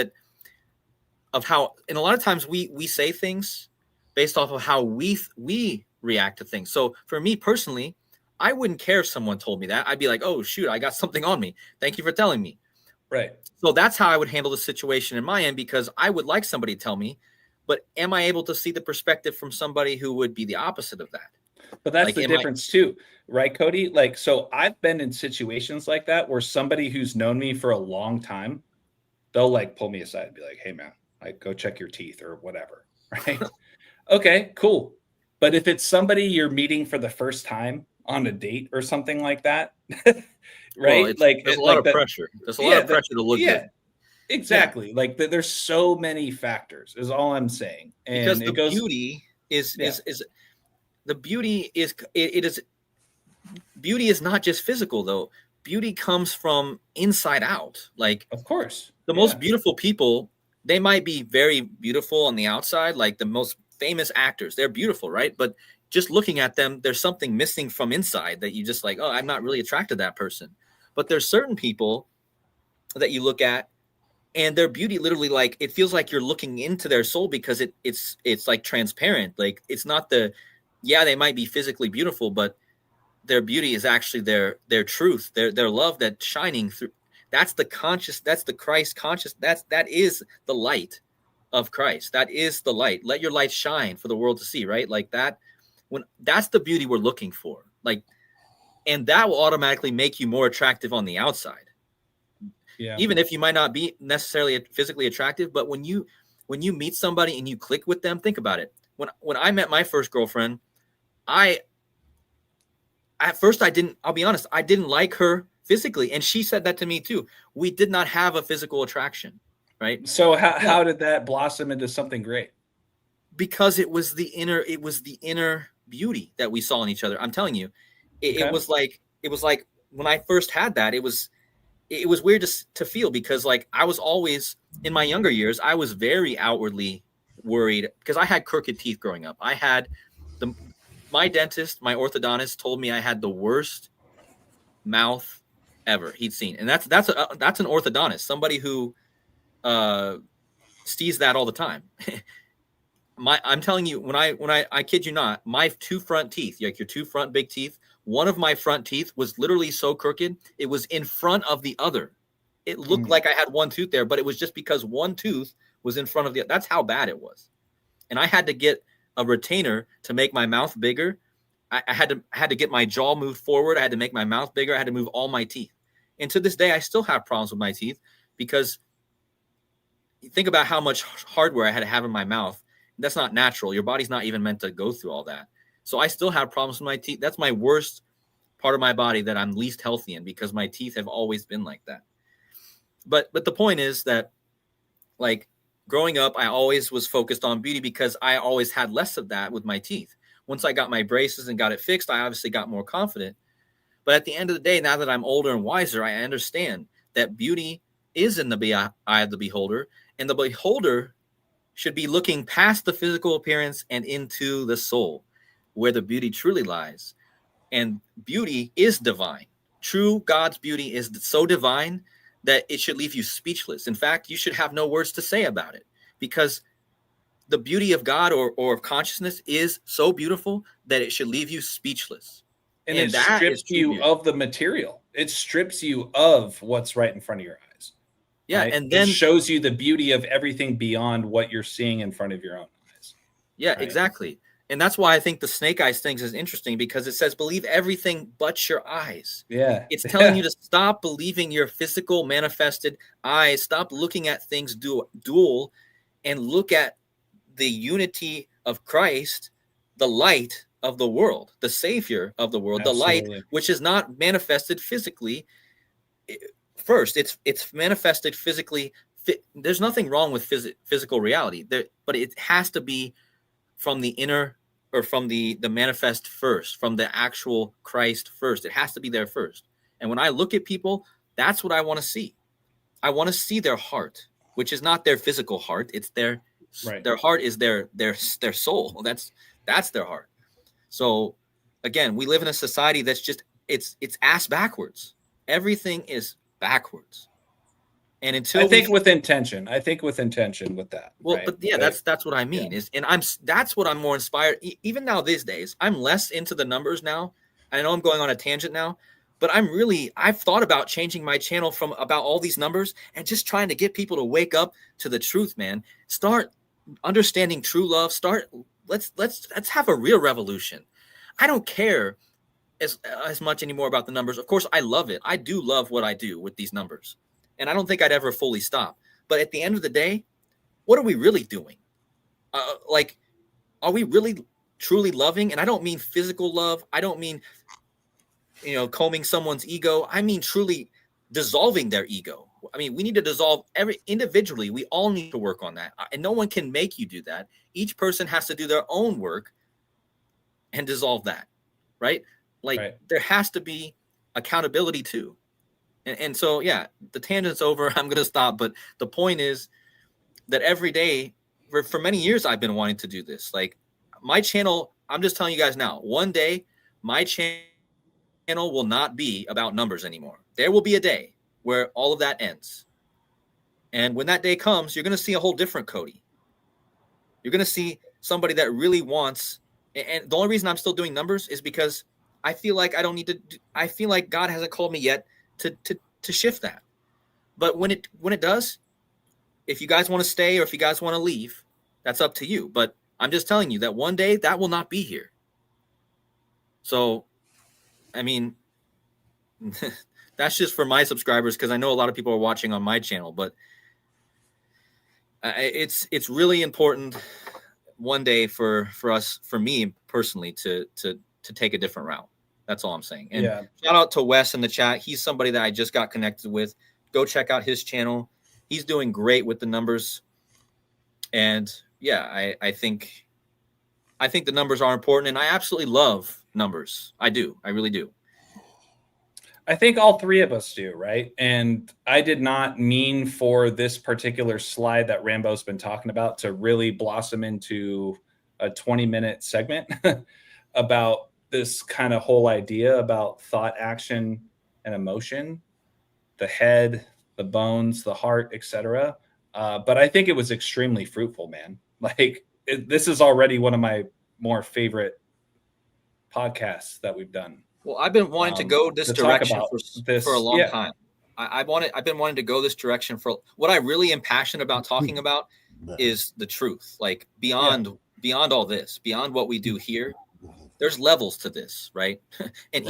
of how, and a lot of times we say things based off of how we react to things. So for me personally, I wouldn't care if someone told me that. I'd be like, oh, shoot, I got something on me. Thank you for telling me. Right. So that's how I would handle the situation in my end, because I would like somebody to tell me, but am I able to see the perspective from somebody who would be the opposite of that? But that's the difference too, right, Cody? Like, so I've been in situations like that where somebody who's known me for a long time, they'll like pull me aside and be like, hey man, like, go check your teeth or whatever. Right. Okay, cool. But if it's somebody you're meeting for the first time on a date or something like that, right? Well, there's a lot of pressure. There's a lot of pressure to look good. Exactly. Yeah. Like there's so many factors is all I'm saying. And because the beauty is the beauty is beauty is not just physical though. Beauty comes from inside out. Like, of course, the most beautiful people, they might be very beautiful on the outside, like the most famous actors, they're beautiful, right? But just looking at them, there's something missing from inside that you just like, oh, I'm not really attracted to that person. But there's certain people that you look at and their beauty literally, like, it feels like you're looking into their soul, because it's like transparent. Like, it's not they might be physically beautiful, but their beauty is actually their truth, their love that's shining through. That's the Christ conscious. That is the light of Christ. That is the light. Let your light shine for the world to see, right? Like that. When that's the beauty we're looking for, like, and that will automatically make you more attractive on the outside. Yeah. Even if you might not be necessarily physically attractive, but when you meet somebody and you click with them, think about it. When I met my first girlfriend, at first I'll be honest, I didn't like her physically, and she said that to me too. We did not have a physical attraction, right? So how did that blossom into something great? Because it was the inner beauty that we saw in each other. I'm telling you, it was like when I first had that, it was it was weird to feel, because like I was always, in my younger years, I was very outwardly worried because I had crooked teeth growing up. I had my dentist, my orthodontist told me I had the worst mouth ever he'd seen. And that's an orthodontist, somebody who sees that all the time. I'm telling you, when I kid you not, my two front teeth, like your two front big teeth, one of my front teeth was literally so crooked, it was in front of the other. It looked like I had one tooth there, but it was just because one tooth was in front of the other. That's how bad it was. And I had to get a retainer to make my mouth bigger. I had to get my jaw moved forward. I had to make my mouth bigger. I had to move all my teeth. And to this day, I still have problems with my teeth, because think about how much hardware I had to have in my mouth. That's not natural. Your body's not even meant to go through all that. So I still have problems with my teeth. That's my worst part of my body that I'm least healthy in, because my teeth have always been like that. But the point is that, like, growing up, I always was focused on beauty because I always had less of that with my teeth. Once I got my braces and got it fixed, I obviously got more confident. But at the end of the day, now that I'm older and wiser, I understand that beauty is in the eye of the beholder, and the beholder should be looking past the physical appearance and into the soul, where the beauty truly lies. And beauty is divine. True God's beauty is so divine that it should leave you speechless. In fact, you should have no words to say about it, because the beauty of God or of consciousness is so beautiful that it should leave you speechless. And it strips you of the material. It strips you of what's right in front of your eyes. Yeah, right? and then it shows you the beauty of everything beyond what you're seeing in front of your own eyes. Yeah, right? Exactly. And that's why I think the snake eyes thing is interesting, because it says believe everything but your eyes. Yeah. It's telling you to stop believing your physical manifested eyes, stop looking at things dual, and look at the unity of Christ, the light of the world, the savior of the world, Absolutely. the light, which is not manifested physically. First, it's manifested physically. There's nothing wrong with physical reality there, but it has to be from the inner, or from the manifest first, from the actual Christ first. It has to be there first. And when I look at people, that's what I want to see. I want to see their heart, which is not their physical heart. It's their heart is their soul. That's their heart. So again, we live in a society that's just it's ass backwards. Everything is backwards. And until with intention. I think with intention with that. Well, right? but yeah, that's what I mean. Yeah. That's what I'm more inspired. Even now these days, I'm less into the numbers now. I know I'm going on a tangent now, but I've thought about changing my channel from about all these numbers and just trying to get people to wake up to the truth, man. Start understanding true love. Let's have a real revolution. I don't care as much anymore about the numbers. Of course, I love it. I do love what I do with these numbers. And I don't think I'd ever fully stop. But at the end of the day, what are we really doing? Are we really truly loving? And I don't mean physical love. I don't mean, combing someone's ego. I mean truly dissolving their ego. I mean, we need to dissolve individually. We all need to work on that. And no one can make you do that. Each person has to do their own work and dissolve that, right? There has to be accountability too. And so, yeah, the tangent's over. I'm going to stop. But the point is that every day, for many years, I've been wanting to do this. Like my channel, I'm just telling you guys now, one day, my channel will not be about numbers anymore. There will be a day where all of that ends. And when that day comes, you're going to see a whole different KODI. You're going to see somebody that really wants. And the only reason I'm still doing numbers is because I feel like I don't need to. I feel like God hasn't called me yet to shift that. But when it does, if you guys want to stay or if you guys want to leave, that's up to you. But I'm just telling you that one day that will not be here. So, I mean, that's just for my subscribers, because I know a lot of people are watching on my channel, but it's really important one day for me personally to take a different route. That's all I'm saying. And shout out to Wes in the chat. He's somebody that I just got connected with. Go check out his channel. He's doing great with the numbers. And yeah, I think the numbers are important, and I absolutely love numbers. I do. I really do. I think all three of us do, right? And I did not mean for this particular slide that Rambo's been talking about to really blossom into a 20-minute segment about this kind of whole idea about thought, action, and emotion, the head, the bones, the heart, etc. But I think it was extremely fruitful, man. Like this is already one of my more favorite podcasts that we've done. Well, I've been wanting to go this to talk direction about for a long yeah. time. I've been wanting to go this direction for what I really am passionate about talking about is the truth. Like beyond all this, beyond what we do here, there's levels to this, right? And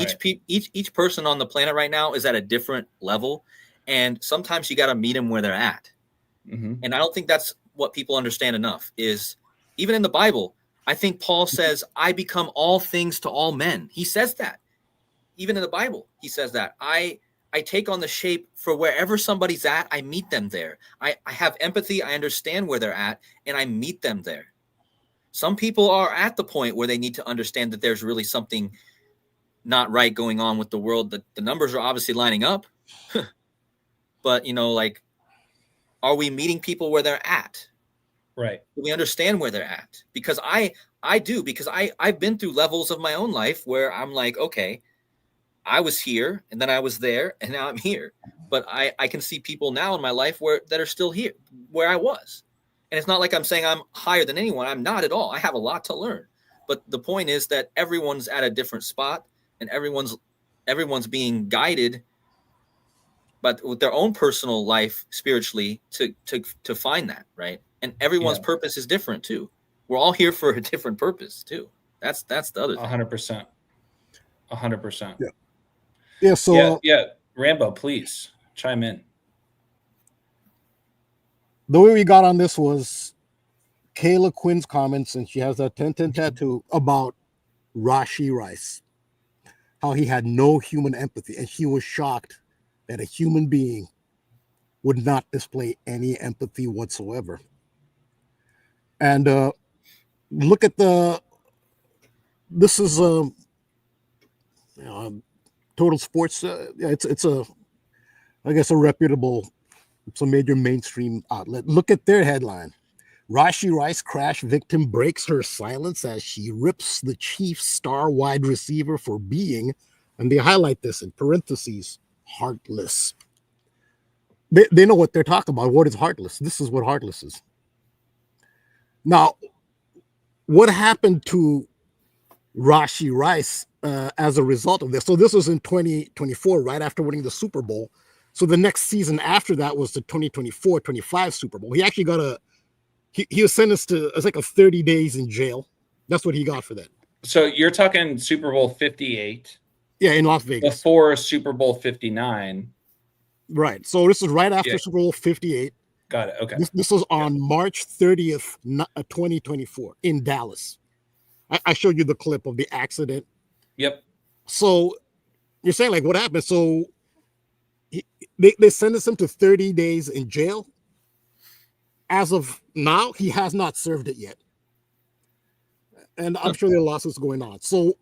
each person on the planet right now is at a different level, and sometimes you got to meet them where they're at. Mm-hmm. And I don't think that's what people understand enough. Is even in the Bible, I think Paul says, "I become all things to all men." He says that. Even in the Bible, he says that I take on the shape for wherever somebody's at. I meet them there. I have empathy. I understand where they're at, and I meet them there. Some people are at the point where they need to understand that there's really something not right going on with the world. The numbers are obviously lining up, but like, are we meeting people where they're at? Right. Do we understand where they're at? Because I do, because I've been through levels of my own life where I'm like, okay, I was here and then I was there and now I'm here. But I can see people now in my life that are still here where I was. And it's not like I'm saying I'm higher than anyone. I'm not at all. I have a lot to learn. But the point is that everyone's at a different spot and everyone's being guided, but with their own personal life spiritually to find that, right? And everyone's purpose is different too. We're all here for a different purpose too. That's the other thing. 100%. 100%. Yeah. Yeah. So Rambo, please chime in. The way we got on this was Kayla Quinn's comments, and she has that 1010 tattoo about Rashi Rice, how he had no human empathy, and she was shocked that a human being would not display any empathy whatsoever. And look at this is Total Sports. It's I guess a reputable, it's a major mainstream outlet. Look at their headline. Rashi Rice crash victim breaks her silence as she rips the Chiefs star wide receiver for being, and they highlight this in parentheses, heartless. They know what they're talking about. What is heartless? This is what heartless is. Now, what happened to Rashi Rice as a result of this? So this was in 2024, right after winning the Super Bowl. So the next season after that was the 2024-25 Super Bowl. He actually got he was sentenced to, it's like a 30 days in jail. That's what he got for that. So you're talking Super Bowl 58. Yeah, in Las Vegas. Before Super Bowl 59. Right. So this is right after Super Bowl 58. Got it. Okay. This was on March 30th, 2024 in Dallas. I showed you the clip of the accident. Yep. So you're saying, like, what happened? So they sentenced him to 30 days in jail. As of now, he has not served it yet. And I'm sure there are lawsuits going on. So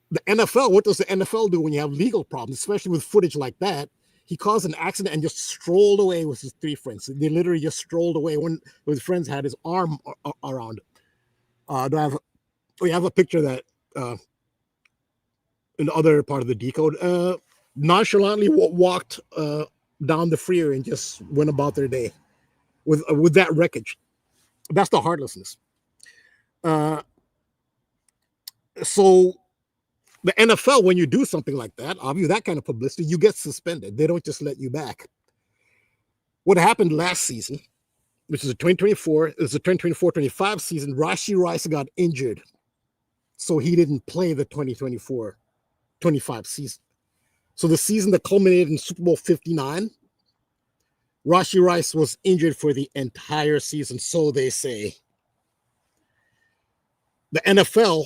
the NFL, what does the NFL do when you have legal problems, especially with footage like that? He caused an accident and just strolled away with his three friends. They literally just strolled away when his friends had his arm around. We have a picture that in the other part of the decode, nonchalantly walked down the freeway and just went about their day with that wreckage. That's the heartlessness. So the NFL, when you do something like that, obviously that kind of publicity, you get suspended. They don't just let you back. What happened last season, which is the 2024-25 season, Rashi Rice got injured. So he didn't play the 2024-25 season. So the season that culminated in Super Bowl 59, Rashi Rice was injured for the entire season, so they say. The NFL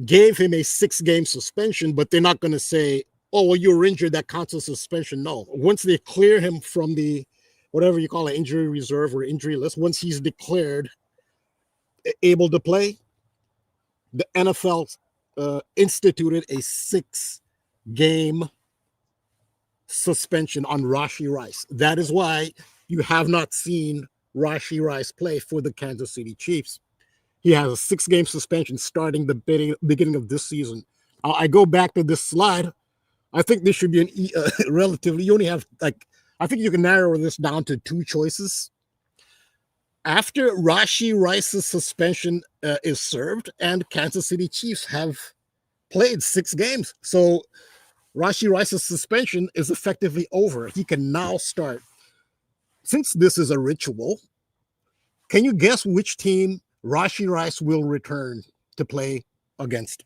gave him a 6-game suspension, but they're not going to say, oh, well, you were injured, that counts as suspension. No. Once they clear him from the, whatever you call it, injury reserve or injury list, once he's declared able to play, the NFL instituted a 6-game suspension on Rashee Rice. That is why you have not seen Rashee Rice play for the Kansas City Chiefs. He has a 6-game suspension starting the beginning of this season. I go back to this slide. I think this should be an relatively, you only have I think you can narrow this down to 2 choices. After Rashee Rice's suspension is served, and Kansas City Chiefs have played 6 games. So Rashee Rice's suspension is effectively over. He can now start. Since this is a ritual, can you guess which team Rashee Rice will return to play against?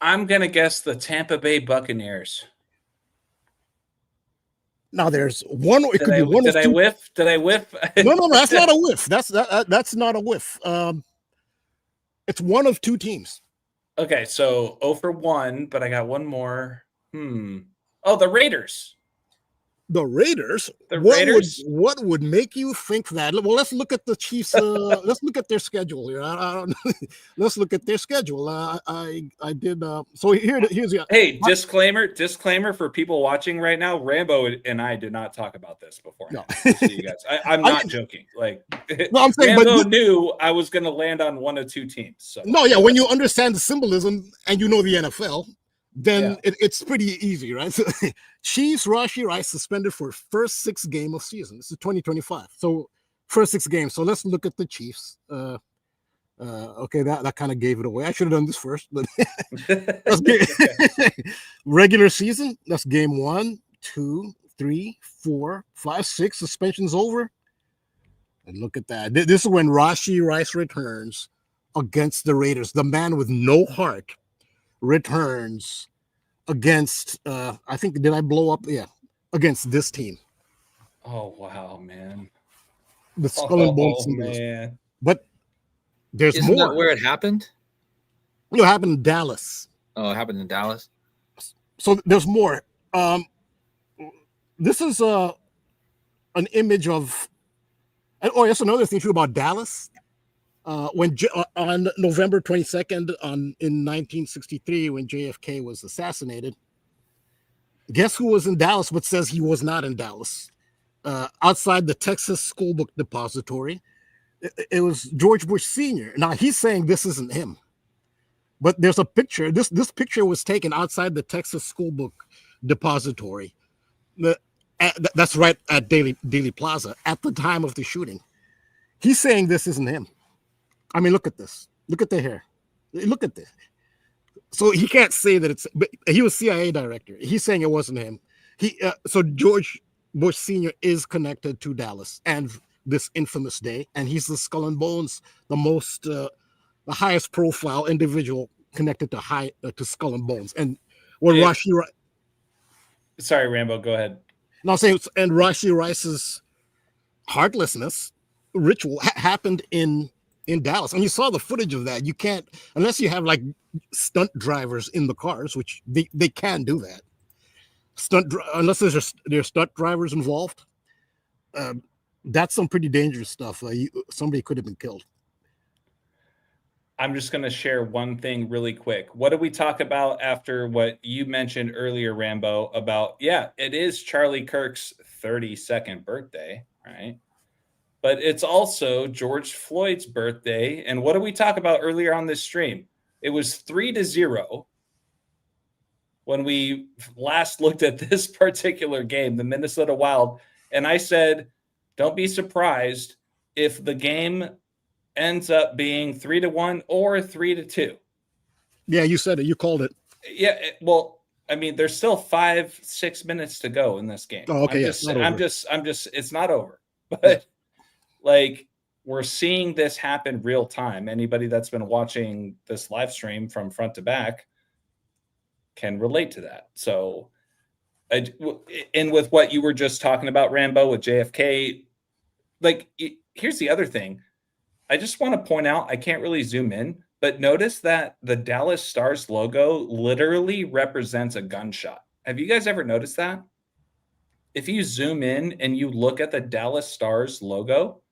I'm going to guess the Tampa Bay Buccaneers. Now there's one. It Did could be one. Did I whiff? Did I whiff? No, that's not a whiff. That's not a whiff. It's one of 2 teams. Okay, so 0 for 1, but I got one more. Oh, the Raiders. The Raiders. The Raiders. What would make you think that? Well, let's look at the Chiefs. Let's look at their schedule here. I don't. Let's look at their schedule. I did. So here's the. Hey, disclaimer for people watching right now. Rambo and I did not talk about this before. No, you guys. I'm not joking. Like, no, I'm saying, Rambo knew I was going to land on one of 2 teams. So no, yeah. When you understand the symbolism and you know the NFL, then it's pretty easy, right? So, Chiefs, Rashee Rice suspended for first 6 game of season. This is 2025. So first 6 games. So let's look at the Chiefs. Okay, that kind of gave it away. I should have done this first, but regular season. That's game 1, 2, 3, 4, 5, 6. Suspension's over. And look at that. This is when Rashee Rice returns against the Raiders. The man with no heart returns against I think, did I blow up? Yeah, against this team. Oh wow, man. The Skull and Bones. Man. But there's Isn't more. that where it happened? It happened in Dallas. Oh, it happened in Dallas. So there's more. This is an image of. Oh, that's another thing too about Dallas. When on November 22nd in 1963, when JFK was assassinated, guess who was in Dallas but says he was not in Dallas? Outside the Texas School Book Depository, it was George Bush Sr. Now he's saying this isn't him, but there's a picture. This picture was taken outside the Texas School Book Depository. That's right at Dealey Plaza at the time of the shooting. He's saying this isn't him. I mean, look at this. Look at the hair. Look at this. So he can't say that it's. But he was CIA director. He's saying it wasn't him. So George Bush Sr. is connected to Dallas and this infamous day, and he's the Skull and Bones, the highest profile individual connected to Skull and Bones. And what Rashee Rice. Sorry, Rambo. Go ahead. No, I'm saying, and Rashee Rice's heartlessness ritual happened in Dallas, and you saw the footage of that. You can't, unless you have like stunt drivers in the cars, which they can do that. Unless there's stunt drivers involved, that's some pretty dangerous stuff. Somebody could have been killed. I'm just going to share one thing really quick. What did we talk about after what you mentioned earlier, Rambo, about, it is Charlie Kirk's 32nd birthday, right? But it's also George Floyd's birthday. And what did we talk about earlier on this stream? It was 3-0 when we last looked at this particular game, the Minnesota Wild. And I said, don't be surprised if the game ends up being 3-1 or 3-2. Yeah, you said it. You called it. Yeah, well, I mean, there's still 5-6 minutes to go in this game. Oh, okay. I'm just, it's not over. But like, we're seeing this happen real time. Anybody that's been watching this live stream from front to back can relate to that. So, and with what you were just talking about, Rambo, with JFK, like, here's the other thing. I just want to point out, I can't really zoom in, but notice that the Dallas Stars logo literally represents a gunshot. Have you guys ever noticed that? If you zoom in and you look at the Dallas Stars logo,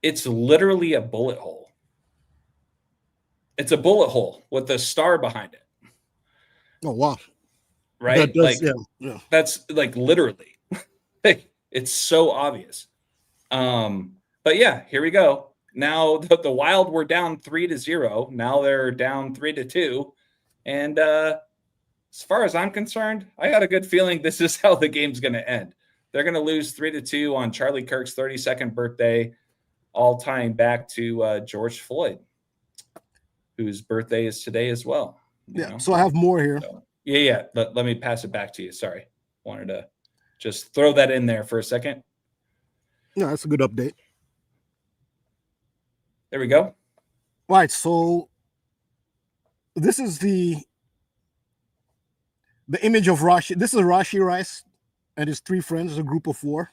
it's literally a bullet hole. It's a bullet hole with a star behind it. Oh, wow. right? That does, Like yeah. that's like literally, like, it's so obvious. But yeah, here we go. Now the Wild were down 3-0. Now they're down 3-2. And as far as I'm concerned, I got a good feeling this is how the game's going to end. They're going to lose 3-2 on Charlie Kirk's 32nd birthday, all tying back to George Floyd, whose birthday is today as well. Yeah. So I have more here. So, yeah. Let me pass it back to you. Sorry. Wanted to just throw that in there for a second. Yeah, that's a good update. There we go. Right. So this is the image of Rashi. This is Rashi Rice and his three friends, a group of four,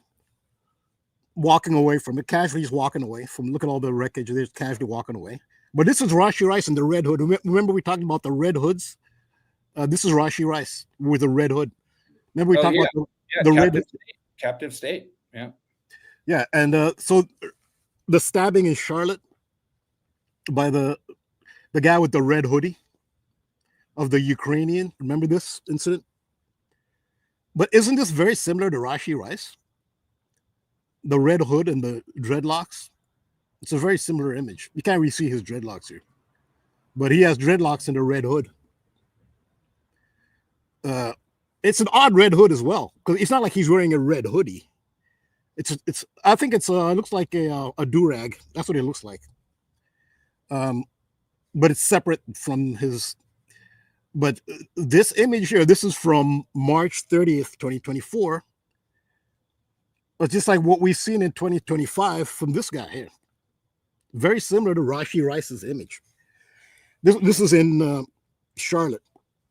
walking away from it. Casually, he's walking away from. Look at all the wreckage. There's casually walking away. But this is Rashi Rice in the red hood. Remember we talked about the red hoods? This is Rashi Rice with a red hood. Remember we talked about the red Captive State. Yeah. Yeah, and so the stabbing in Charlotte by the guy with the red hoodie of the Ukrainian. Remember this incident? But isn't this very similar to Rashi Rice? The red hood and the dreadlocks. It's a very similar image. You can't really see his dreadlocks here, but he has dreadlocks and a red hood. It's an odd red hood as well, because it's not like he's wearing a red hoodie. It's. I think it looks like a do-rag. That's what it looks like. But it's separate from his. But this image here, this is from March 30th, 2024. It's just like what we've seen in 2025 from this guy here. Very similar to Rashi Rice's image. This is in Charlotte,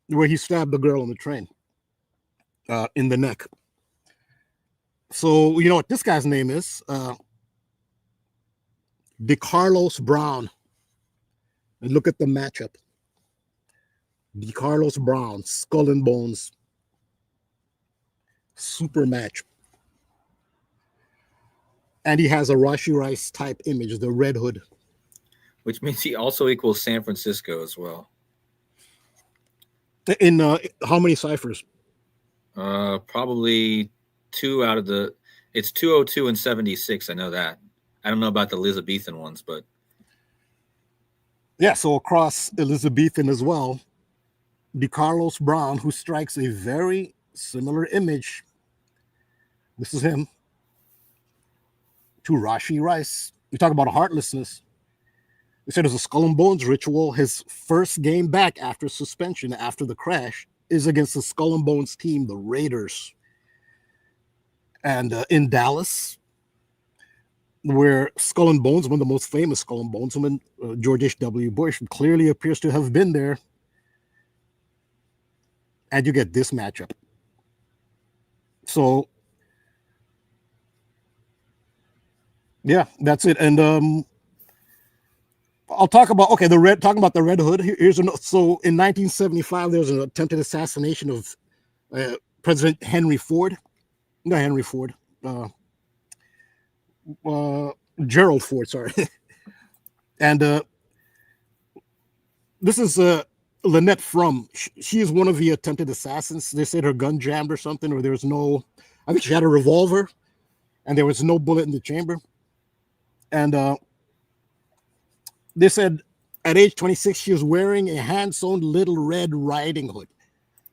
where he stabbed the girl on the train in the neck. So you know what this guy's name is? DeCarlos Brown. And look at the matchup. DeCarlos Brown, Skull and Bones. Super match. And he has a Rashi Rice type image, the red hood. Which means he also equals San Francisco as well. In how many ciphers? Probably two out of the. It's 202 and 76. I know that. I don't know about the Elizabethan ones, but yeah. So across Elizabethan as well, DeCarlos Brown, who strikes a very similar image. This is him to Rashi Rice. We talk about heartlessness. We said it was a Skull and Bones ritual. His first game back after suspension, after the crash, is against the Skull and Bones team, the Raiders. And in Dallas, where Skull and Bones, one of the most famous Skull and Bones, George H.W. Bush, clearly appears to have been there. And you get this matchup. So, yeah, that's it. And I'll talk about talking about the Red Hood. Here's so in 1975 there was an attempted assassination of President Henry Ford. Not Henry Ford. Gerald Ford, sorry. And this is Lynette Frum. She is one of the attempted assassins. They said her gun jammed or something, or there's no. I think she had a revolver, and there was no bullet in the chamber. And they said at age 26, she was wearing a hand-sewn little red riding hood.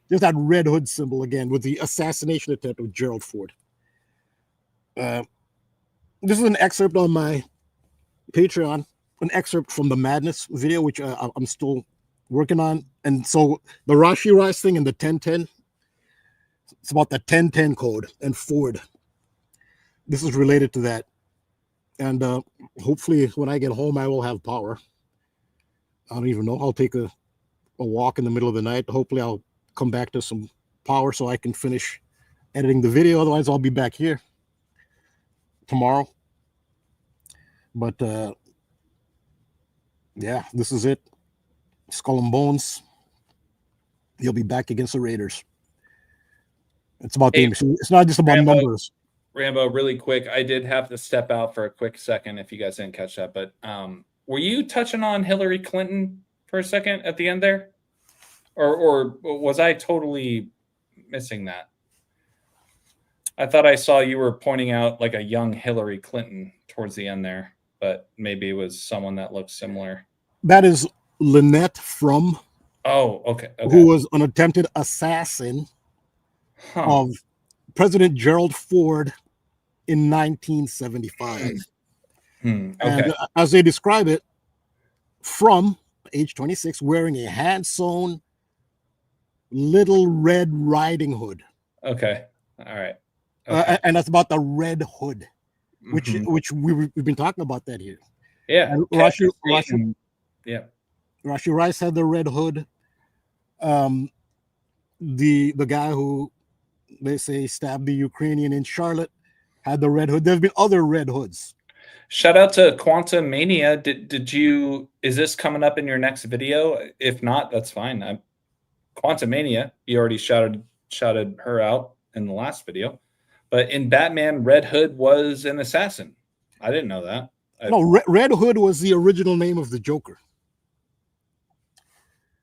There's that red hood symbol again with the assassination attempt of Gerald Ford. This is an excerpt on my Patreon, an excerpt from the Madness video, which I'm still working on. And so the Rashi Rice thing and the 1010, it's about the 1010 code and Ford. This is related to that. And hopefully when I get home, I will have power. I don't even know. I'll take a walk in the middle of the night. Hopefully I'll come back to some power so I can finish editing the video. Otherwise, I'll be back here tomorrow. But yeah, this is it. Skull and Bones. He'll be back against the Raiders. It's about the it's not just about numbers. Rambo, really quick, I did have to step out for a quick second if you guys didn't catch that, but were you touching on Hillary Clinton for a second at the end there? Or was I totally missing that. I thought I saw you were pointing out like a young Hillary Clinton towards the end there, but maybe it was someone that looked similar. That is Lynette Frum, Oh, okay. who was an attempted assassin of President Gerald Ford in 1975. Okay. And as they describe it, Frum, age 26, wearing a hand-sewn Little Red Riding Hood. Okay. All right. Okay. And that's about the Red Hood, which we've been talking about that here. Yeah. Rashi Rice had the Red Hood. The guy who they say stabbed the Ukrainian in Charlotte had the Red Hood. There's been other Red Hoods. Shout out to Quantum Mania. Is this coming up in your next video? If not, that's fine. Quantum Mania, you already shouted her out in the last video. But in Batman, Red Hood was an assassin. I didn't know that. Red Hood was the original name of the Joker.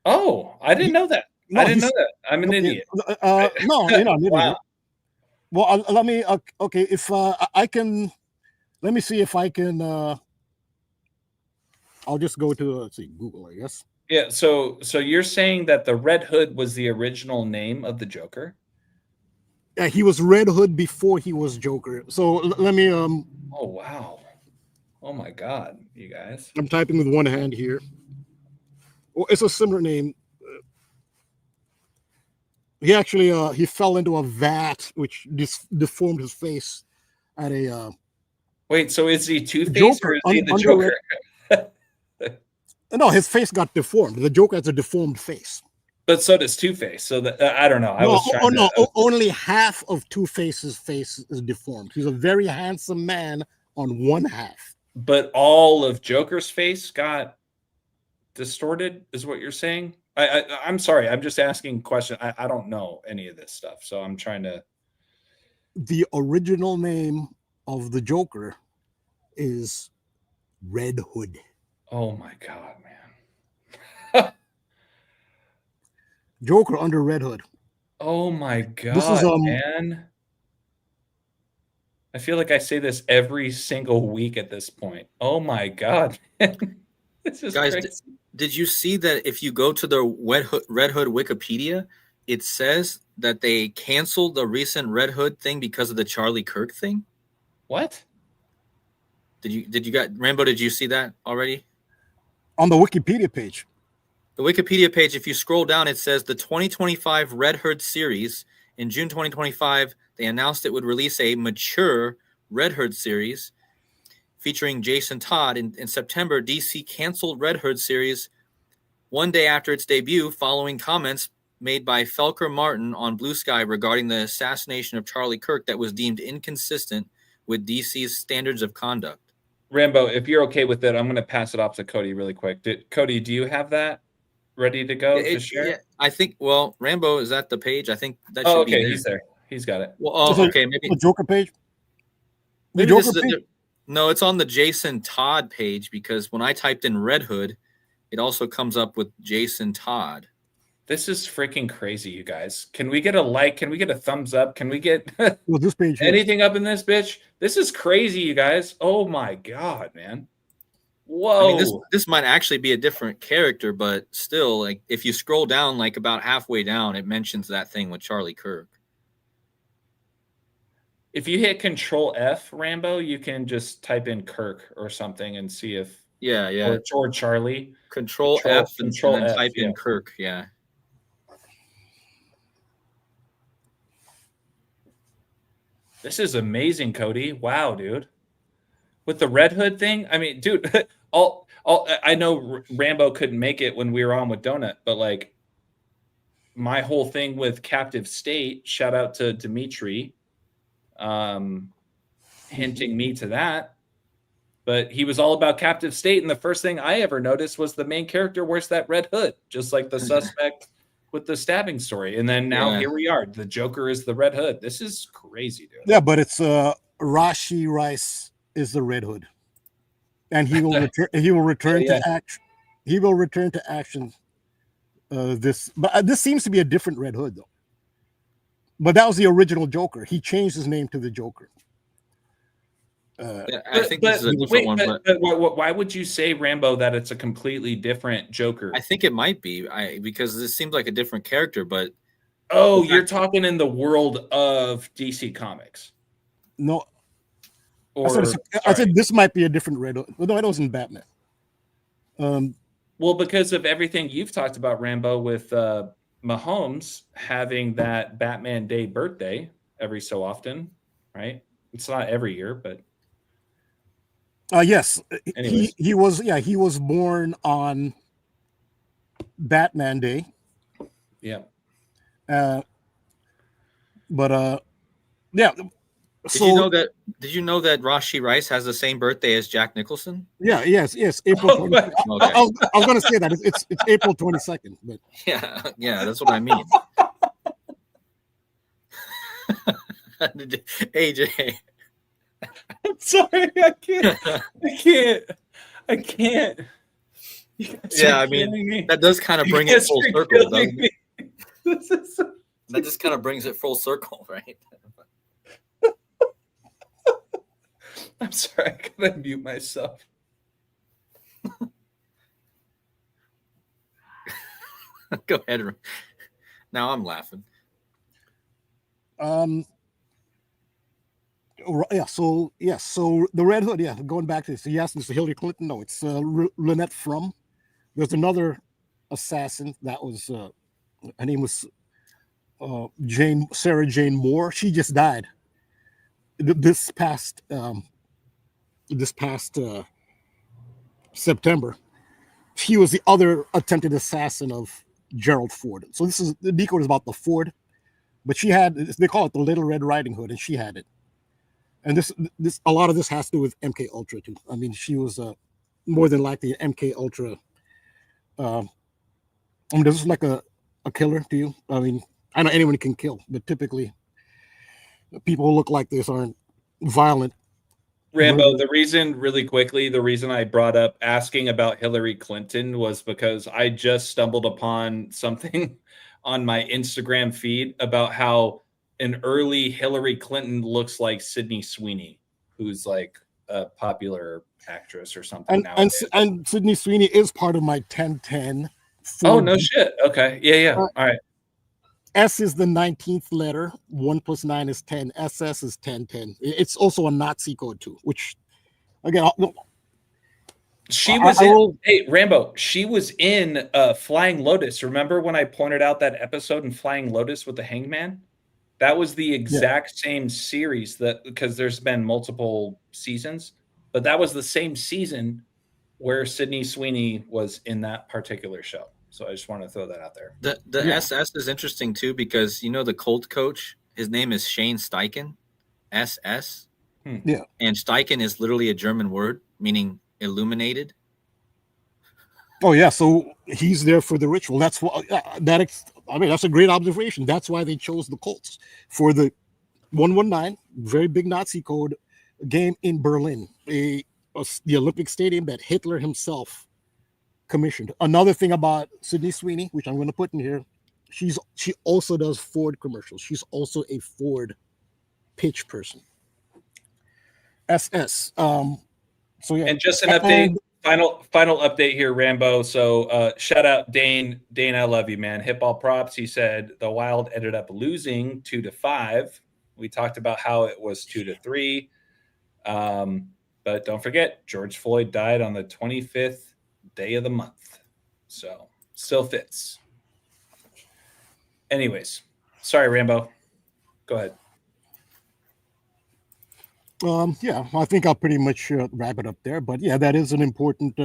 Oh, I didn't know that. I didn't know that. I'm an idiot. No, you're not an idiot. Wow. Well, let me. Okay, if I can, let me see if I can. I'll just go to let's see, Google, I guess. Yeah. So you're saying that the Red Hood was the original name of the Joker? Yeah, he was Red Hood before he was Joker. So let me. Oh wow. Oh my God, you guys. I'm typing with one hand here. Well, it's a similar name. He actually he fell into a vat which deformed his face at a wait, so is he Two-Face or is he the Joker? No, his face got deformed. The Joker has a deformed face. But so does Two-Face. So that I don't know. Only half of Two-Face's face is deformed. He's a very handsome man on one half. But all of Joker's face got distorted, is what you're saying? I'm sorry. I'm just asking a question. I don't know any of this stuff, so I'm trying to. The original name of the Joker is Red Hood. Oh my God, man! Joker under Red Hood. Oh my God, this is, man! I feel like I say this every single week at this point. Oh my God, this is guys. crazy. Did you see that if you go to the Red Hood Wikipedia, it says that they canceled the recent Red Hood thing because of the Charlie Kirk thing? What? Did you got Rambo? Did you see that already? On the Wikipedia page. The Wikipedia page, if you scroll down, it says the 2025 Red Hood series. In June 2025, they announced it would release a mature Red Hood series featuring Jason Todd. In September, DC canceled Red Hood series one day after its debut following comments made by Felker Martin on Blue Sky regarding the assassination of Charlie Kirk that was deemed inconsistent with DC's standards of conduct. Rambo, if you're okay with it, I'm going to pass it off to Cody really quick. Cody, do you have that ready to go to share? Yeah, I think, well, Rambo is at the page. I think that should be there. He's there. He's got it. Well, okay, maybe the Joker page. Maybe this is no, it's on the Jason Todd page because when I typed in Red Hood, it also comes up with Jason Todd. This is freaking crazy, you guys. Can we get a like? Can we get a thumbs up? Can we get this page anything up in this bitch? This is crazy, you guys. Oh my God, man. Whoa. I mean, this might actually be a different character, but still, like if you scroll down like about halfway down, it mentions that thing with Charlie Kirk. If you hit Control F, Rambo, you can just type in Kirk or something and see if or Charlie. Control F and then type in Kirk. Yeah. This is amazing, Cody. Wow, dude. With the Red Hood thing, I mean, dude, I know Rambo couldn't make it when we were on with Donut, but like my whole thing with Captive State, shout out to Dimitri, hinting me to that. But he was all about Captive State, and the first thing I ever noticed was the main character wears that red hood, just like the suspect with the stabbing story. And then now here we are. The Joker is the Red Hood. This is crazy, dude. Yeah, but it's Rashi Rice is the Red Hood, and he will return. He will return to action. He will return to action. This seems to be a different Red Hood, though. But that was the original Joker. He changed his name to the Joker. I think this is a different one, but why would you say, Rambo, that it's a completely different Joker? I think it might be because this seems like a different character. But you're talking in the world of DC Comics. No, Or I said this might be a different Red Hood. No, it wasn't Batman. Well, because of everything you've talked about, Rambo, with Mahomes having that Batman Day birthday every so often, right? It's not every year, but yes, anyways. he was born on Batman Day. Yeah. But yeah. Did you know that Rashee Rice has the same birthday as Jack Nicholson? Yeah, yes, April 22nd. Okay. I was going to say that it's April 22nd, but yeah, that's what I mean. AJ, I'm sorry, I can't. Yeah, I mean that does kind of bring it full circle, doesn't it? That just kind of brings it full circle, right? I'm sorry, I gotta mute myself. Go ahead. Now I'm laughing. So the Red Hood, going back to this, yes, it's Hillary Clinton. No, it's Lynette Frum. There's another assassin that was her name was Sarah Jane Moore. She just died this past September. He was the other attempted assassin of Gerald Ford. So this is the decode is about the Ford, but they call it the Little Red Riding Hood, and she had it. And this a lot of this has to do with MK Ultra too. I mean, she was more than likely an MK Ultra. I mean, this is like a killer to you. I mean, I know anyone can kill, but typically people who look like this aren't violent. Rambo, the reason I brought up asking about Hillary Clinton was because I just stumbled upon something on my Instagram feed about how an early Hillary Clinton looks like Sydney Sweeney, who's like a popular actress or something. And Sydney Sweeney is part of my 1010. Oh, no shit. Okay. Yeah. All right. S is the 19th letter. 1 + 9 is 10. SS is 1010. It's also a Nazi code too, which again, hey, Rambo, she was in Flying Lotus. Remember when I pointed out that episode in Flying Lotus with the Hangman? That was the exact same series because there's been multiple seasons, but that was the same season where Sydney Sweeney was in that particular show. So I just want to throw that out there. The SS is interesting too because the Colt coach, his name is Shane Steichen, SS. Yeah, and Steichen is literally a German word meaning illuminated. Oh yeah, so he's there for the ritual. That's what that's a great observation. That's why they chose the Colts for the 119, very big Nazi code game in Berlin, the Olympic Stadium that Hitler himself commissioned. Another thing about Sydney Sweeney, which I'm going to put in here, she also does Ford commercials. She's also a Ford pitch person. SS. So yeah. And just an update. Final update here, Rambo. So shout out Dane. Dane, I love you, man. Hitball props. He said the Wild ended up losing 2-5. We talked about how it was 2-3. But don't forget, George Floyd died on the 25th day of the month. So still fits. Anyways, sorry, Rambo. Go ahead. Yeah, I think I'll pretty much wrap it up there. But yeah, that is an important,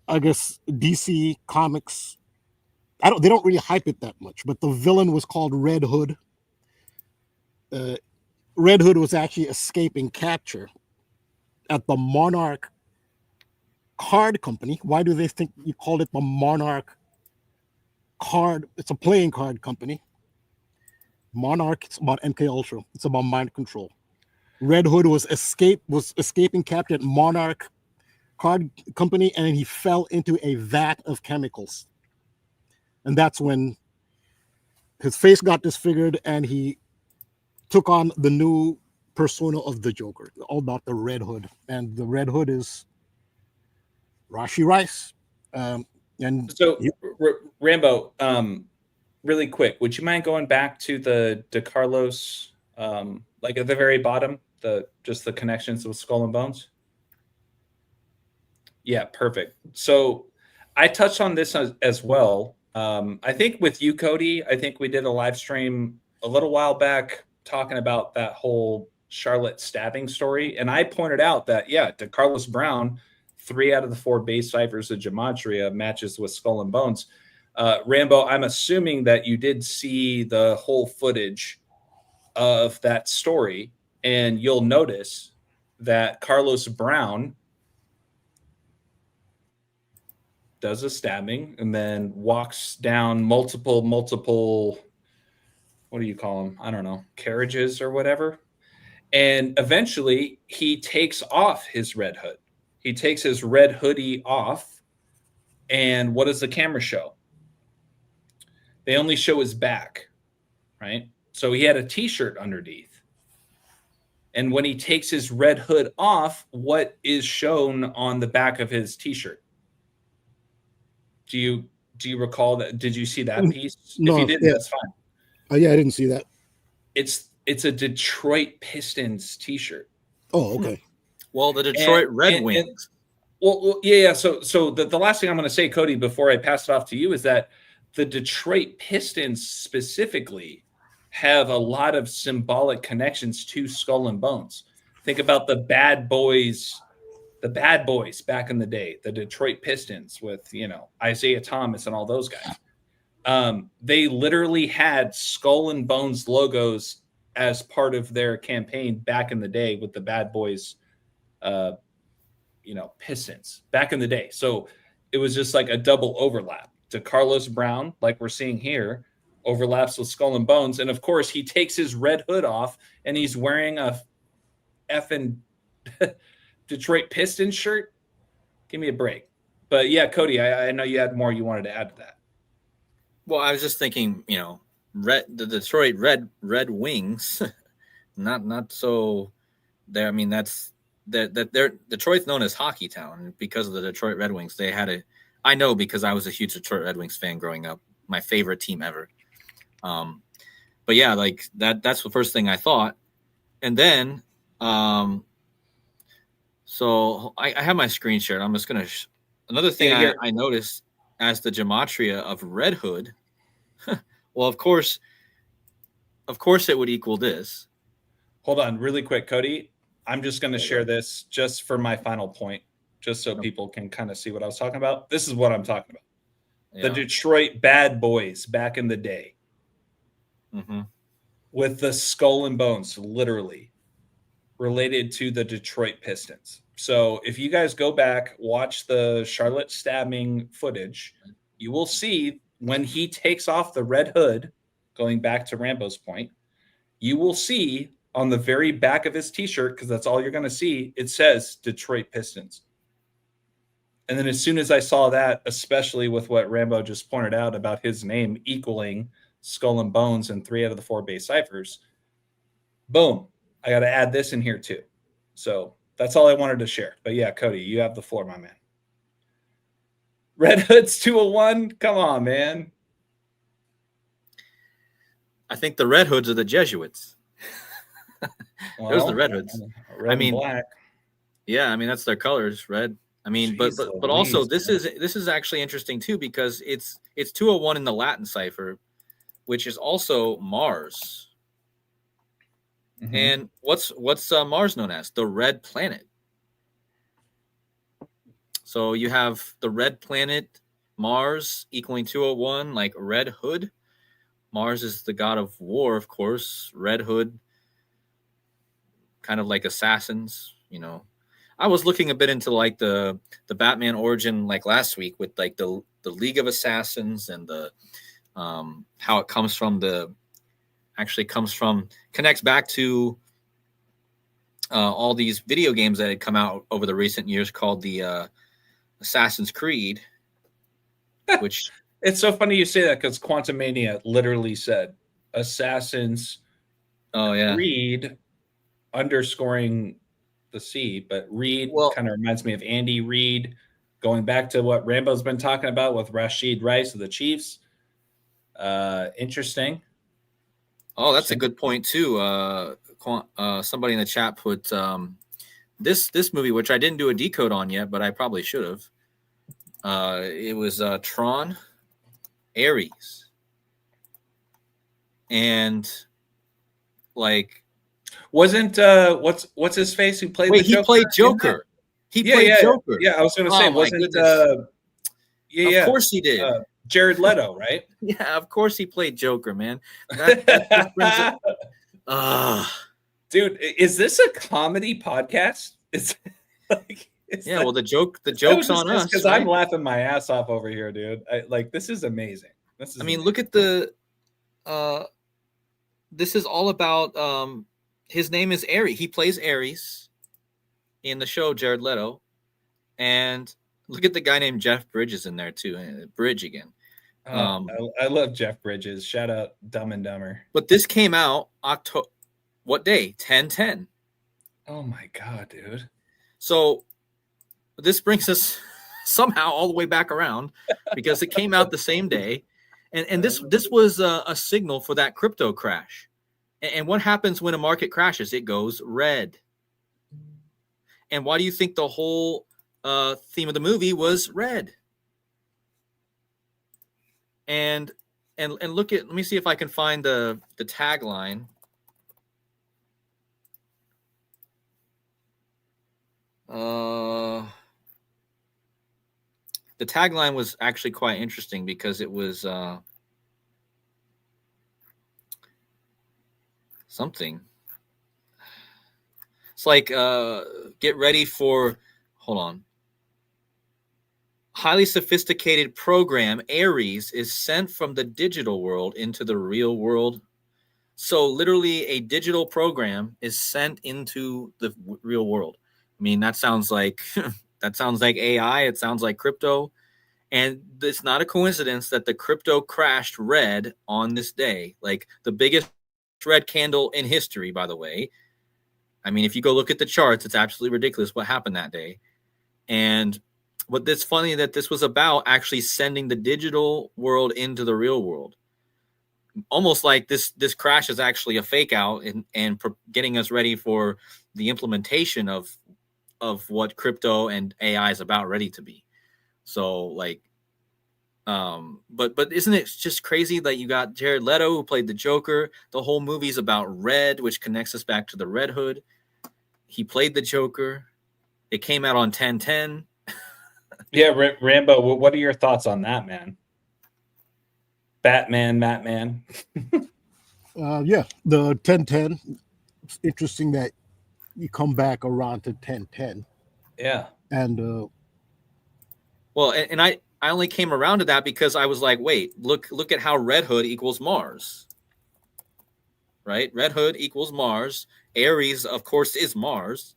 I guess, DC Comics. They don't really hype it that much, but the villain was called Red Hood. Red Hood was actually escaping capture at the Monarch Card Company. Why do they think you called it the Monarch Card? It's a playing card company. Monarch, it's about MK Ultra. It's about mind control. Red Hood was escaping capture at Monarch Card Company, and he fell into a vat of chemicals. And that's when his face got disfigured, and he took on the new persona of the Joker, all about the Red Hood, and the Red Hood is Rashi Rice. And So, Rambo, really quick, would you mind going back to the DeCarlos, like at the very bottom, just the connections with Skull and Bones? Yeah, perfect. So I touched on this as well. I think with you, Cody, I think we did a live stream a little while back talking about that whole Charlotte stabbing story. And I pointed out that, yeah, DeCarlos Brown, 3 out of the 4 base ciphers of Gematria matches with Skull and Bones. Rambo, I'm assuming that you did see the whole footage of that story, and you'll notice that Carlos Brown does a stabbing and then walks down multiple, what do you call them? I don't know, carriages or whatever. And eventually he takes off his red hood. He takes his red hoodie off. And what does the camera show? They only show his back, right? So he had a t-shirt underneath. And when he takes his red hood off, what is shown on the back of his t-shirt? Do you recall that? Did you see that piece? No, if you didn't, that's fine. Yeah, I didn't see that. It's a Detroit Pistons t-shirt. Oh, okay. Well, the Detroit Red Wings. Yeah. So the last thing I'm going to say, Cody, before I pass it off to you, is that the Detroit Pistons specifically have a lot of symbolic connections to Skull and Bones. Think about the bad boys back in the day, the Detroit Pistons with, Isaiah Thomas and all those guys. They literally had Skull and Bones logos as part of their campaign back in the day with the bad boys, Pistons back in the day. So it was just like a double overlap. To Carlos Brown, like we're seeing here, overlaps with Skull and Bones. And of course, he takes his red hood off and he's wearing a effing Detroit Pistons shirt. Give me a break. But yeah, Cody, I know you had more you wanted to add to that. Well, I was just thinking, the Detroit Red Wings, not so there. I mean, that's that they're Detroit's known as Hockey Town because of the Detroit Red Wings. They had I know because I was a huge Detroit Red Wings fan growing up, my favorite team ever. But yeah, like that's the first thing I thought. And then, so I have my screen shared. I'm just going to, another thing I noticed as the gematria of Red Hood. Well, of course it would equal this. Hold on really quick, Cody. I'm just going to share this just for my final point, just so people can kind of see what I was talking about. This is what I'm talking about. Yeah. The Detroit Bad Boys back in the day with the Skull and Bones, literally related to the Detroit Pistons. So if you guys go back, watch the Charlotte stabbing footage, you will see when he takes off the red hood, going back to Rambo's point, you will see on the very back of his t-shirt, because that's all you're going to see, it says Detroit Pistons. And then as soon as I saw that, especially with what Rambo just pointed out about his name equaling Skull and Bones in 3 out of the 4 base ciphers, boom, I got to add this in here too. So that's all I wanted to share. But yeah, Cody, you have the floor, my man. Red Hood's 201. Come on, man. I think the Red Hoods are the Jesuits. Well, there's the Red Hoods. Red and black. Yeah, I mean that's their colors, red. I mean, jeez, but also this is actually interesting too because it's 201 in the Latin cipher, which is also Mars. And what's Mars known as? The red planet. So you have the red planet, Mars equaling 201, like Red Hood. Mars is the god of war, of course. Red Hood, kind of like assassins, I was looking a bit into like the Batman origin like last week with like the League of Assassins and the how it comes from connects back to all these video games that had come out over the recent years called the Assassin's Creed, which it's so funny you say that because Quantumania literally said Assassins Oh yeah. Reed underscoring the C, but Reed Well- kind of reminds me of Andy Reid, going back to what Rambo's been talking about with Rashid Rice of the Chiefs. Interesting. Oh, that's a good point too. Somebody in the chat put this movie, which I didn't do a decode on yet, but I probably should have. It was Tron, Ares, and like wasn't what's his face who played wait, the he Joker? played Joker. He played Joker. Yeah, I was going to say, Oh, my wasn't goodness. yeah, Of course he did. Jared Leto, right? Yeah, of course he played Joker, man. That just brings it. Dude, is this a comedy podcast? It's like Yeah, well, the joke's on us. Because right? I'm laughing my ass off over here, dude. This is amazing. I mean, look at the. This is all about. His name is Ares. He plays Ares in the show, Jared Leto, and look at the guy named Jeff Bridges in there too. Bridge again. I love Jeff Bridges. Shout out Dumb and Dumber. But this came out October. What day? 10/10. Oh my god, dude. So this brings us somehow all the way back around because it came out the same day, and this was a signal for that crypto crash. And what happens when a market crashes? It goes red. And why do you think the whole theme of the movie was red? And look at, let me see if I can find the tagline. The tagline was actually quite interesting because it was something. It's like get ready for, hold on. Highly sophisticated program Ares is sent from the digital world into the real world. So literally a digital program is sent into the real world. I mean, that sounds like AI. It sounds like crypto. And it's not a coincidence that the crypto crashed red on this day, like the biggest red candle in history, by the way. I mean, if you go look at the charts, it's absolutely ridiculous what happened that day. And but it's funny that this was about actually sending the digital world into the real world. Almost like this crash is actually a fake out and getting us ready for the implementation of what crypto and AI is about ready to be. So like, but isn't it just crazy that you got Jared Leto who played the Joker? The whole movie's about red, which connects us back to the Red Hood. He played the Joker. It came out on 10/10. Yeah, Rambo, what are your thoughts on that, man? Batman. Yeah, the 10/10. It's interesting that you come back around to 10/10. Yeah. And well, and I only came around to that because I was like, wait, look at how Red Hood equals Mars. Right? Red Hood equals Mars. Ares, of course, is Mars.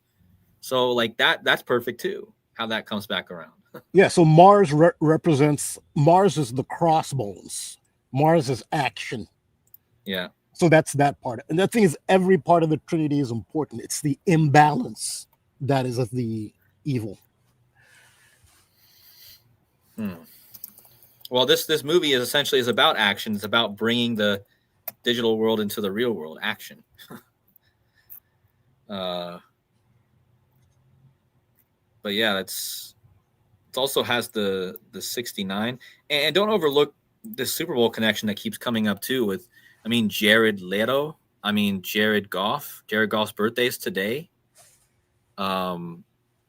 So like that's perfect too, how that comes back around. yeah, so Mars represents, Mars is the crossbones. Mars is action. Yeah. So that's that part. And the thing is, every part of the Trinity is important. It's the imbalance that is of the evil. Well, this movie is essentially about action. It's about bringing the digital world into the real world. Action. But yeah, it also has the 69, and don't overlook the Super Bowl connection that keeps coming up too with, I mean, Jared Leto. I mean, Jared Goff. Jared Goff's birthday is today.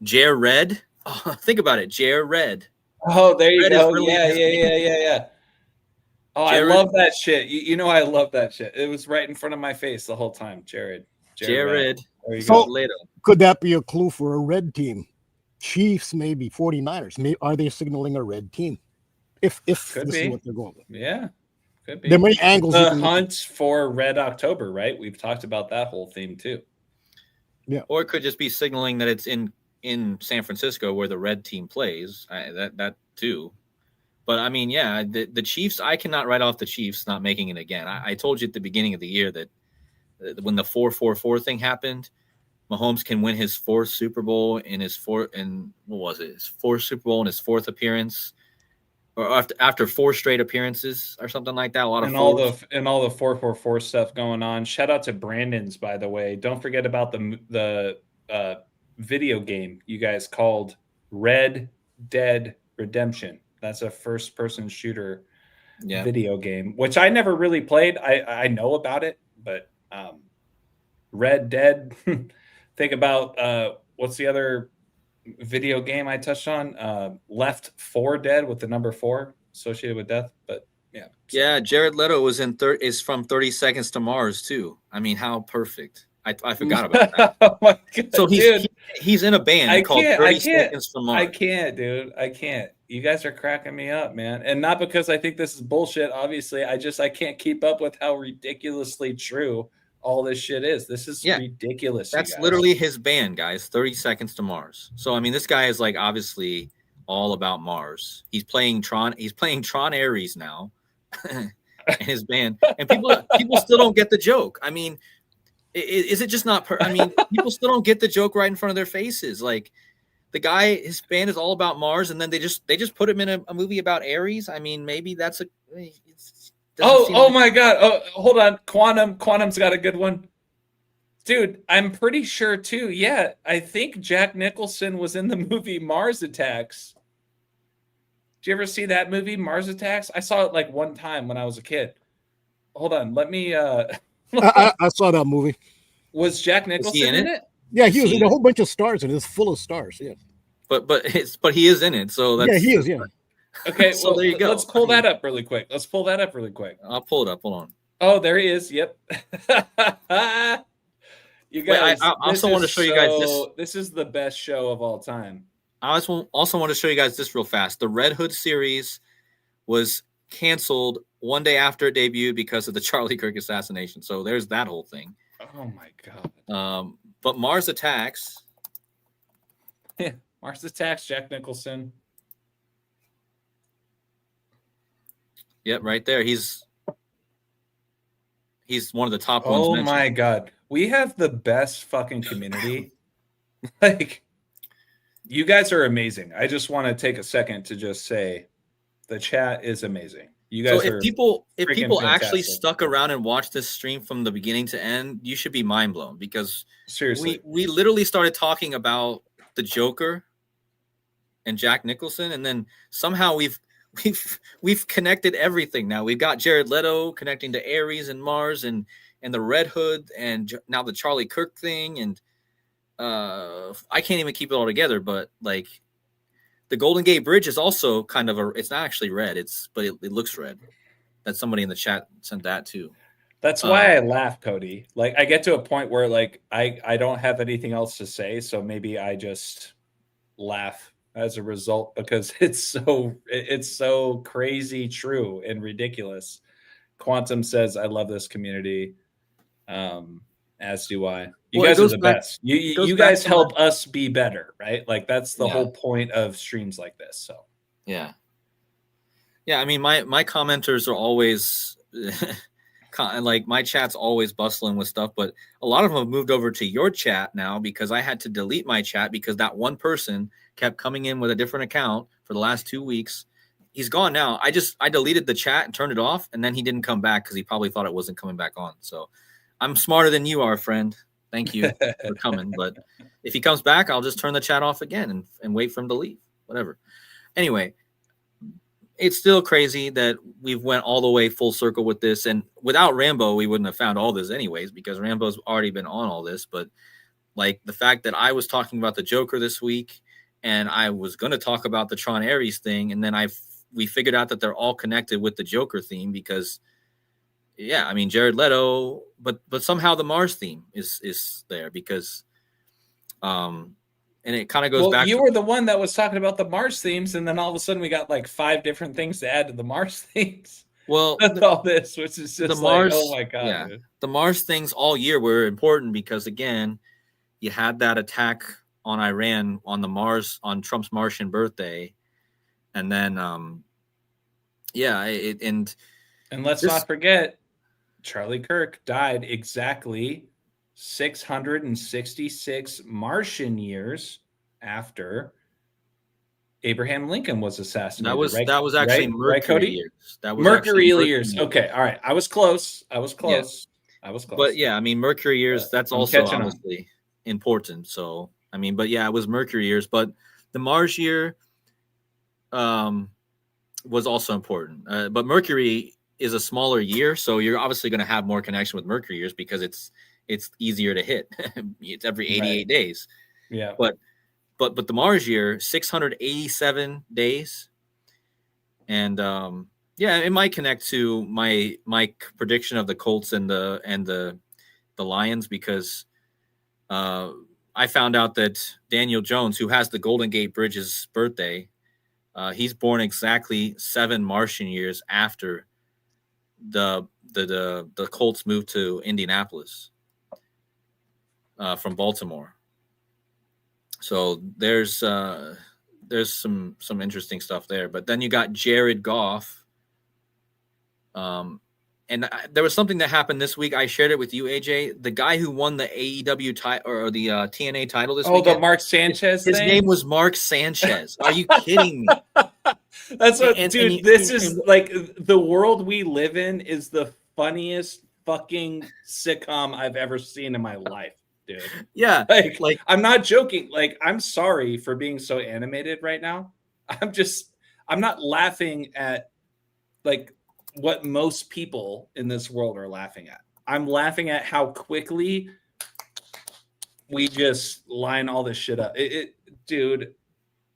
Jared. Oh, think about it. Jared. Oh, there you Red go. really Yeah. Oh, Jared. I love that shit. You know, I love that shit. It was right in front of my face the whole time. Jared. There you So- go. Leto. Could that be a clue for a red team? Chiefs, maybe 49ers. Are they signaling a red team? If Could this be. is what they're going with. Yeah. Could be. There are many angles. you The can look at. hunt for Red October, right? We've talked about that whole theme too. Or it could just be signaling that it's in San Francisco where the red team plays. That too. But I mean, yeah, the Chiefs, I cannot write off the Chiefs not making it again. I told you at the beginning of the year that when the 4-4-4 thing happened, Mahomes can win his fourth Super Bowl in his fourth Super Bowl in his fourth appearance, or after 4 straight appearances or something like that. A lot of all the 4-4-4 stuff going on. Shout out to Brandon's, by the way. Don't forget about the video game you guys called Red Dead Redemption. That's a first-person shooter video game, which I never really played. I know about it, but Red Dead. Think about what's the other video game I touched on? Left 4 Dead with the number 4 associated with death. But yeah, Jared Leto was is from 30 Seconds to Mars too. I mean, how perfect. I forgot about that. Oh my God, so he's in a band called 30 Seconds to Mars. I can't, dude. I can't. You guys are cracking me up, man. And not because I think this is bullshit. Obviously, I can't keep up with how ridiculously true all this shit is. This is ridiculous. That's literally his band, guys. 30 Seconds to Mars. So I mean, this guy is like obviously all about Mars. He's playing Tron Ares now in his band, and people still don't get the joke. I mean, is it just not? I mean, people still don't get the joke right in front of their faces. Like the guy, his band is all about Mars, and then they just put him in a movie about Ares. I mean, maybe that's a. Oh my God! Oh, hold on, Quantum's got a good one, dude. I'm pretty sure too. Yeah, I think Jack Nicholson was in the movie Mars Attacks. Did you ever see that movie, Mars Attacks? I saw it like one time when I was a kid. Hold on, let me. I saw that movie. Was Jack Nicholson in it? Yeah, he was in a whole bunch of stars, and it's full of stars. Yeah, but he is in it. So that's, he is. Yeah. Okay, so well, there you go. Let's pull that up really quick. I'll pull it up. Hold on. Oh, there he is. Yep. You guys, I also want to show you guys this. This is the best show of all time. I also want to show you guys this real fast. The Red Hood series was canceled one day after it debuted because of the Charlie Kirk assassination. So there's that whole thing. Oh my God. But Mars Attacks. Yeah, Mars Attacks, Jack Nicholson. Yep, right there. He's one of the top ones. Oh my God. We have the best fucking community. Like, you guys are amazing. I just want to take a second to just say the chat is amazing. You guys if people actually fantastic. Stuck around and watched this stream from the beginning to end, you should be mind blown, because seriously, we literally started talking about the Joker and Jack Nicholson, and then somehow we've connected everything. Now we've got Jared Leto connecting to Ares and Mars and the Red Hood, and now the Charlie Kirk thing, and I can't even keep it all together. But like the Golden Gate Bridge is also kind of it's not actually red, but it looks red. That somebody in the chat sent that too. That's why I laugh, Cody. Like, I get to a point where like I don't have anything else to say, so maybe I just laugh as a result, because it's so crazy true and ridiculous. Quantum says, I love this community. As do I. You guys are the best. You guys help us be better, right? Like, that's the whole point of streams like this. So yeah. I mean, my commenters are always like, my chat's always bustling with stuff, but a lot of them have moved over to your chat now, because I had to delete my chat because that one person kept coming in with a different account for the last 2 weeks. He's gone now. I deleted the chat and turned it off, and then he didn't come back because he probably thought it wasn't coming back on. So I'm smarter than you are, friend. Thank you for coming. But if he comes back, I'll just turn the chat off again and wait for him to leave. Whatever. Anyway, it's still crazy that we've went all the way full circle with this. And without Rambo, we wouldn't have found all this anyways, because Rambo's already been on all this. But like the fact that I was talking about the Joker this week, and I was going to talk about the Tron Ares thing, and then we figured out that they're all connected with the Joker theme, because I mean, Jared Leto, but somehow the Mars theme is there, because and it kind of goes back. You were the one that was talking about the Mars themes, and then all of a sudden we got like 5 different things to add to the Mars themes. Well, all this, which is just the Mars, oh my God. Yeah, the Mars things all year were important, because again, you had that attack on Iran on Trump's Martian birthday, and then and let's not forget Charlie Kirk died exactly 666 Martian years after Abraham Lincoln was assassinated. That was actually Right, Mercury Cody? years. That was Mercury actually years. Okay, all right. I was close. I was Yeah. close. I was close. But yeah, I mean, Mercury years, But that's I'm also catching on. obviously important. So, I mean, but yeah, it was Mercury years. But the Mars year was also important. But Mercury is a smaller year. So you're obviously going to have more connection with Mercury years because it's easier to hit. It's every 88 Right. days. Yeah. But the Mars year, 687 days. And yeah, it might connect to my prediction of the Colts and the Lions because I found out that Daniel Jones, who has the Golden Gate Bridge's birthday, he's born exactly 7 Martian years after the Colts moved to Indianapolis from Baltimore. So there's some interesting stuff there. But then you got Jared Goff. And there was something that happened this week. I shared it with you, AJ. The guy who won the AEW title or the TNA title this weekend. The Mark Sanchez His thing? name was Mark Sanchez. Are you kidding me? That's what, dude. This is like the world we live in is the funniest fucking sitcom I've ever seen in my life, dude. Yeah, like I'm not joking. Like, I'm sorry for being so animated right now. I'm not laughing at like what most people in this world are laughing at. I'm laughing at how quickly we just line all this shit up. Dude.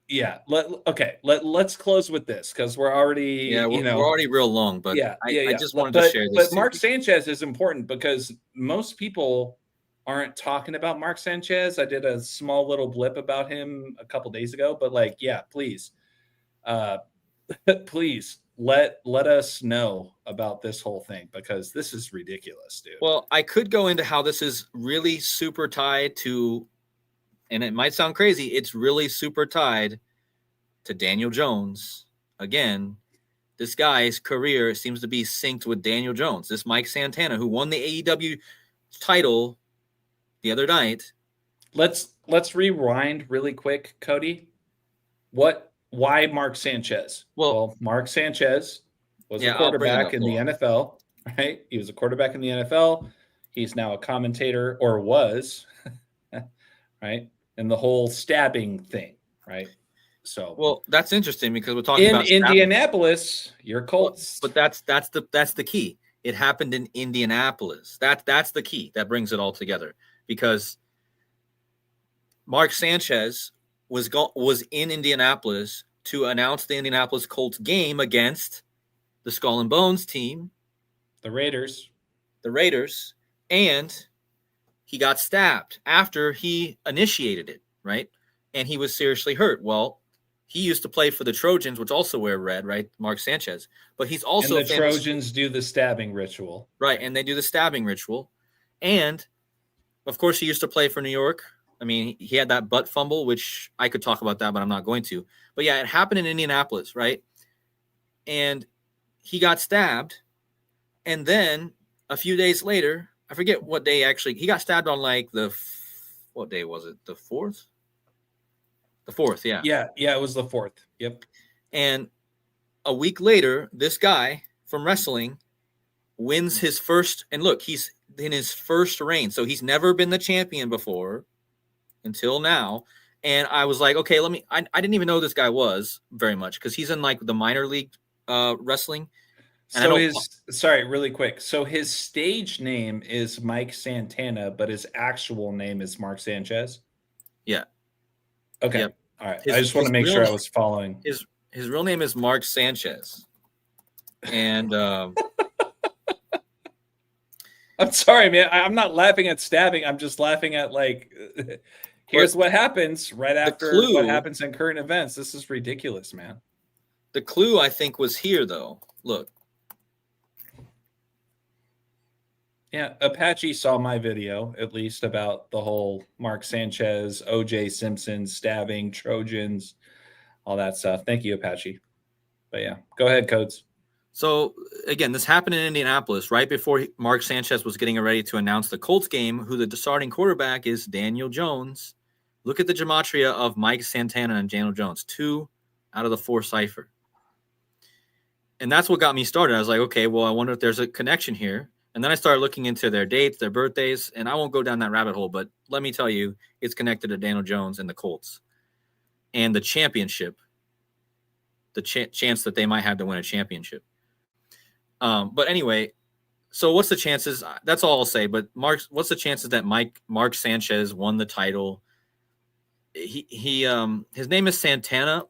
Yeah. Let's close with this because we're already, we're already real long. But I just wanted to share this. But Mark Sanchez is important because most people aren't talking about Mark Sanchez. I did a small little blip about him a couple days ago, but like, yeah, please, please let us know about this whole thing because this is ridiculous, dude. Well, I could go into how this is really super tied to, and it might sound crazy, it's really super tied to Daniel Jones. Again, this guy's career seems to be synced with Daniel Jones. This Mike Santana, who won the AEW title the other night. Let's rewind really quick, Cody. Why Mark Sanchez? Well, Mark Sanchez was a quarterback in the NFL, right? He was a quarterback in the NFL. He's now a commentator, or was, right? And the whole stabbing thing, right? So, well, that's interesting because we're talking about Indianapolis, your Colts. But that's the key. It happened in Indianapolis. That's the key. That brings it all together because Mark Sanchez was in Indianapolis to announce the Indianapolis Colts game against the Skull and Bones team, the Raiders, and he got stabbed after he initiated it, right? And he was seriously hurt. Well, he used to play for the Trojans, which also wear red, right? Mark Sanchez. But he's also and the Trojans do the stabbing ritual. Right, and they do the stabbing ritual. And, of course, he used to play for New York. I mean, he had that butt fumble, which I could talk about that, but I'm not going to. But, yeah, it happened in Indianapolis, right? And he got stabbed. And then a few days later, I forget what day actually, he got stabbed on like what day was it? The 4th? The 4th, yeah. Yeah, it was the 4th. Yep. And a week later, this guy from wrestling wins his first, and look, he's in his first reign. So he's never been the champion before until now. And I was like, okay, I didn't even know this guy was very much because he's in like the minor league wrestling. And sorry, really quick. So his stage name is Mike Santana, but his actual name is Mark Sanchez. Yeah. Okay. Yep. All right. I just want to make sure I was following. His real name is Mark Sanchez. And I'm sorry, man. I'm not laughing at stabbing. I'm just laughing at like here's what happens right after what happens in current events. This is ridiculous, man. The clue I think was here though. Look. Yeah, Apache saw my video, at least, about the whole Mark Sanchez, OJ Simpson, stabbing, Trojans, all that stuff. Thank you, Apache. But yeah, go ahead, Codes. So again, this happened in Indianapolis right before Mark Sanchez was getting ready to announce the Colts game, who the starting quarterback is Daniel Jones. Look at the gematria of Mike Santana and Daniel Jones, 2 out of the 4 cipher. And that's what got me started. I was like, okay, well, I wonder if there's a connection here. And then I started looking into their dates, their birthdays, and I won't go down that rabbit hole, but let me tell you, it's connected to Daniel Jones and the Colts and the championship, the chance that they might have to win a championship. But anyway, so what's the chances? That's all I'll say. But what's the chances that Mark Sanchez won the title? His name is Santana,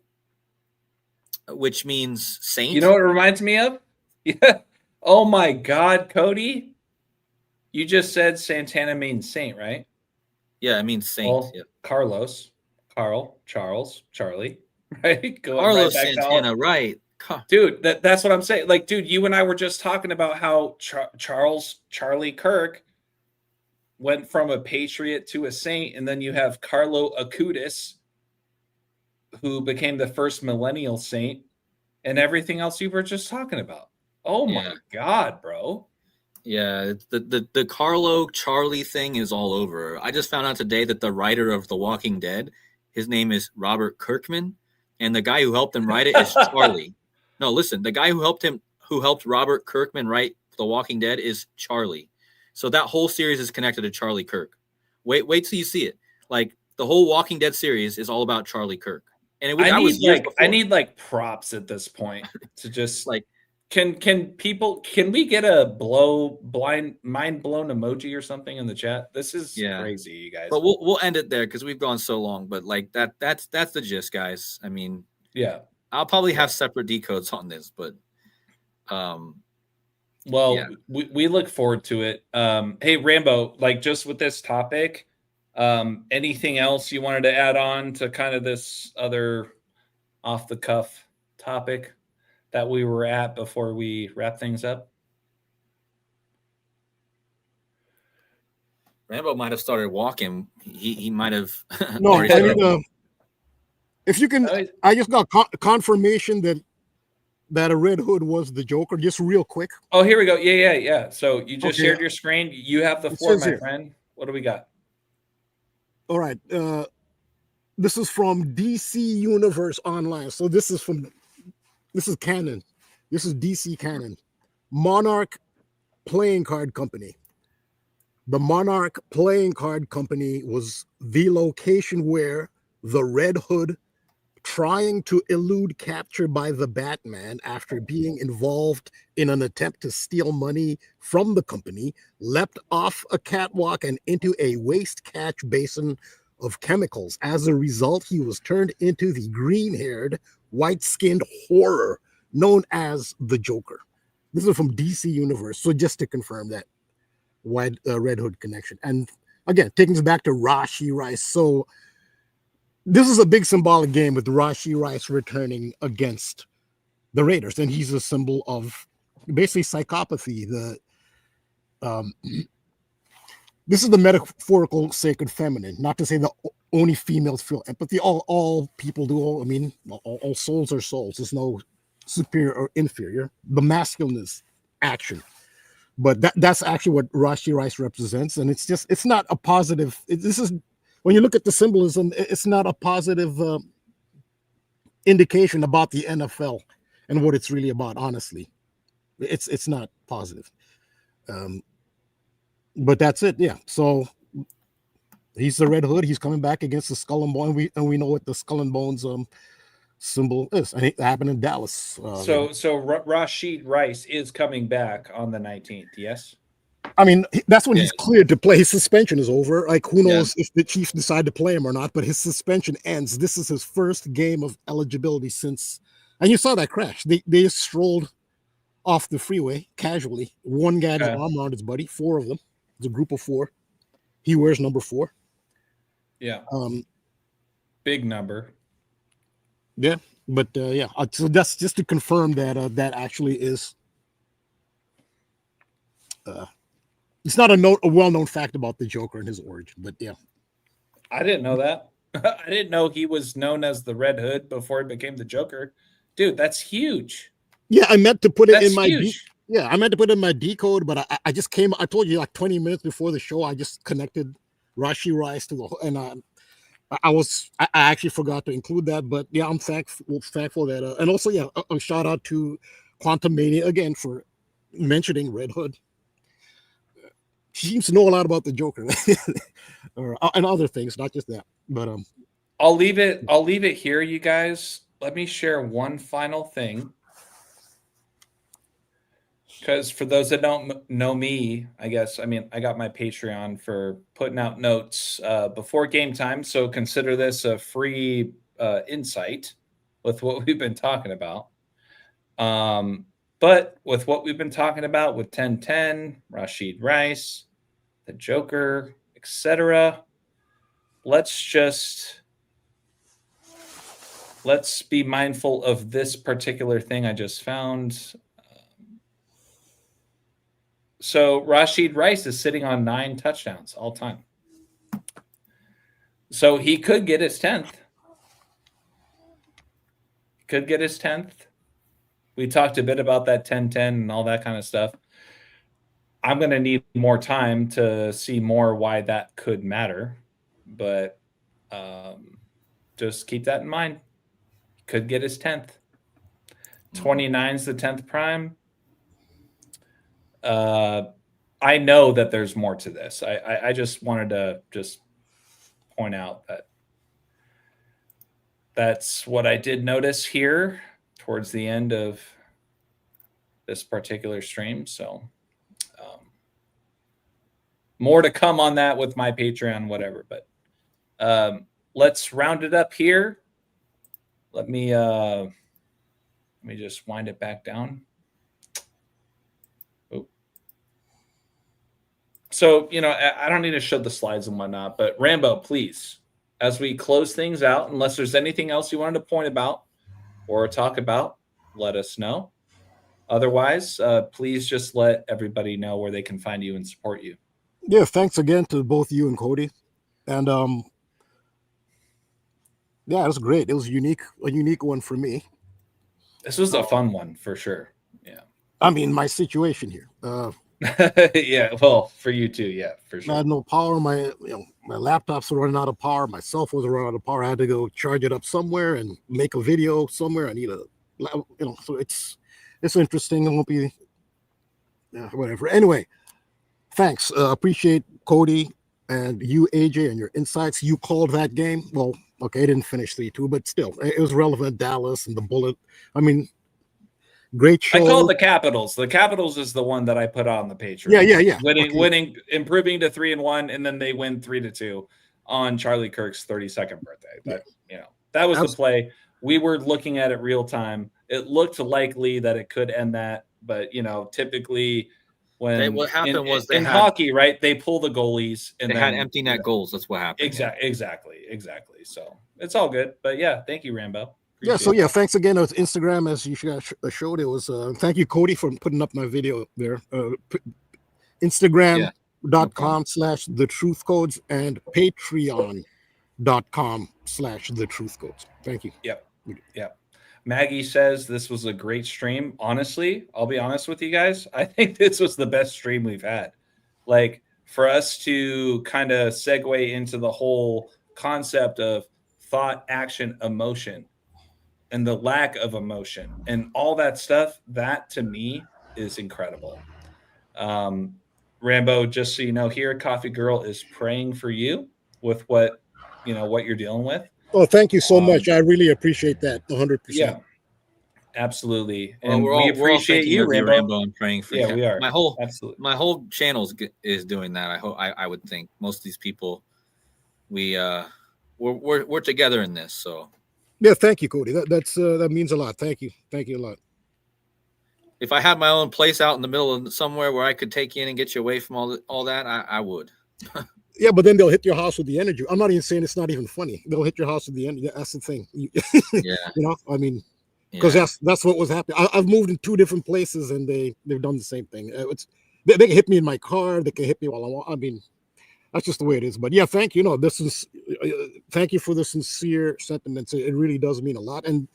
which means saint. You know what it reminds me of? Yeah. Oh my God, Cody. You just said Santana means saint, right? Yeah, it means saint. Well, yeah. Carlos, Carl, Charles, Charlie, right? Going Carlos right back Santana, right. Dude, that's what I'm saying. Like, dude, you and I were just talking about how Charlie Kirk went from a patriot to a saint, and then you have Carlo Acutis, who became the first millennial saint, and everything else you were just talking about. Oh my God, bro. Yeah, the Carlo Charlie thing is all over. I just found out today that the writer of The Walking Dead, his name is Robert Kirkman, and the guy who helped him write it is Charlie. No, listen, the guy who helped Robert Kirkman write The Walking Dead is Charlie. So that whole series is connected to Charlie Kirk. Wait till you see it. Like the whole Walking Dead series is all about Charlie Kirk. And I need like props at this point to just like can we get a mind blown emoji or something in the chat? This is crazy, you guys. But we'll end it there because we've gone so long. But like that's the gist, guys. I mean, yeah. I'll probably have separate decodes on this, but we look forward to it. Hey Rambo, like just with this topic, anything else you wanted to add on to kind of this other off the cuff topic that we were at before we wrap things up? Rambo might have started walking. He might have. No, if you can, I just got confirmation that a Red Hood was the Joker. Just real quick. Oh, here we go. Yeah. So you just shared your screen. You have the floor, my friend. What do we got? All right. This is from DC Universe Online. So this is canon. This is DC canon. Monarch Playing Card Company. The Monarch Playing Card Company was the location where the Red Hood, trying to elude capture by the Batman after being involved in an attempt to steal money from the company, leapt off a catwalk and into a waste catch basin of chemicals. As a result, he was turned into the green-haired, white-skinned horror known as the Joker. This is from DC Universe. So just to confirm that Red Hood connection. And again, taking us back to Rashee Rice. So this is a big symbolic game with Rashee Rice returning against the Raiders, and he's a symbol of basically psychopathy. This is the metaphorical sacred feminine. Not to say that only females feel empathy. All people do. All souls are souls. There's no superior or inferior. The masculine is action, but that's actually what Rashee Rice represents, and it's not a positive. This is. When you look at the symbolism, it's not a positive indication about the NFL and what it's really about. Honestly, it's not positive. But that's it. Yeah. So he's the Red Hood. He's coming back against the Skull and Bones. And we know what the Skull and Bones symbol is. And it happened in Dallas. So Rashee Rice is coming back on the 19th. Yes. I mean, that's when he's cleared to play. His suspension is over. Like, who knows if the Chiefs decide to play him or not, but his suspension ends. This is his first game of eligibility since, and you saw that crash. They strolled off the freeway casually. One guy had his arm around his buddy, 4 of them. It's a group of 4. He wears number 4. Yeah. Big number. Yeah. But so that's just to confirm that that actually is it's not a well-known fact about the Joker and his origin, but yeah. I didn't know that. I didn't know he was known as the Red Hood before he became the Joker. Dude, that's huge. Yeah, I meant to put it That's in my huge. yeah, I meant to put it in my decode, but I just came. I told you like 20 minutes before the show. I just connected Rashi Rice to the and I actually forgot to include that, but yeah, I'm thankful that and also yeah, a shout out to Quantum Mania again for mentioning Red Hood. She seems to know a lot about the Joker, and other things, not just that. But I'll leave it here, you guys. Let me share one final thing. Because for those that don't know me, I guess, I mean, I got my Patreon for putting out notes before game time. So consider this a free insight with what we've been talking about. But with what we've been talking about with 1010, Rashid Rice, the Joker, etc., let's be mindful of this particular thing I just found. So Rashid Rice is sitting on 9 touchdowns all time. So he could get his 10th. Could get his 10th. We talked a bit about that 10-10 and all that kind of stuff. I'm going to need more time to see more why that could matter. But just keep that in mind. Could get his 10th. 29's the 10th prime. I know that there's more to this. I just wanted to just point out that that's what I did notice here towards the end of this particular stream. So more to come on that with my Patreon, whatever. But let's round it up here. Let me just wind it back down. So, I don't need to show the slides and whatnot, but Rambo, please, as we close things out, unless there's anything else you wanted to point about or talk about, let us know. Otherwise, please just let everybody know where they can find you and support you. yeah, thanks again to both you and Cody. And yeah, it was great. It was a unique one for me. This was a fun one for sure. Yeah. I mean, my situation here. Yeah, well, for you too, yeah, for sure. I had no power. My laptops were running out of power. My cell phones were running out of power. I had to go charge it up somewhere and make a video somewhere. I need so it's interesting. It won't be whatever. Anyway, thanks. Appreciate Cody and you, AJ, and your insights. You called that game. Well, okay, it didn't finish 3-2, but still, it was relevant. Dallas and the Bullet. I mean, great show. I call it the Capitals. The Capitals is the one that I put on the Patreon. Yeah. Winning, improving to 3-1, and then they win 3-2 on Charlie Kirk's 32nd birthday. But that was the play. We were looking at it real time. It looked likely that it could end that, but typically what happened was in hockey, right? They pull the goalies and they had empty net goals. That's what happened. Exactly. So it's all good. But yeah, thank you, Rambo. Thanks again. It was Instagram, as you showed. It was thank you, Cody, for putting up my video there. Instagram.com/thetruthcodes and Patreon.com/thetruthcodes. Thank you. Yep. Maggie says this was a great stream. Honestly, I'll be honest with you guys. I think this was the best stream we've had. Like, for us to kind of segue into the whole concept of thought, action, emotion, and the lack of emotion and all that stuff, that to me is incredible. Rambo, just so you know, here, Coffee Girl is praying for you with what you're dealing with. Oh, thank you so much. I really appreciate that. 100%. Yeah, absolutely. And we appreciate you, Rambo. I'm praying for you. Yeah, we are. My whole channel is doing that. I would think most of these people, we're together in this. So. Yeah, thank you, Cody. That means a lot. Thank you a lot. If I had my own place out in the middle of somewhere where I could take you in and get you away from all that, I would. Yeah, but then they'll hit your house with the energy. I'm not even saying it's not even funny. They'll hit your house with the energy. That's the thing. Yeah. I mean, because that's what was happening. I've moved in 2 different places and they've done the same thing. They can hit me in my car. They can hit me while I'm. I mean, that's just the way it is. But yeah, thank you. Thank you for the sincere sentiments. It really does mean a lot. And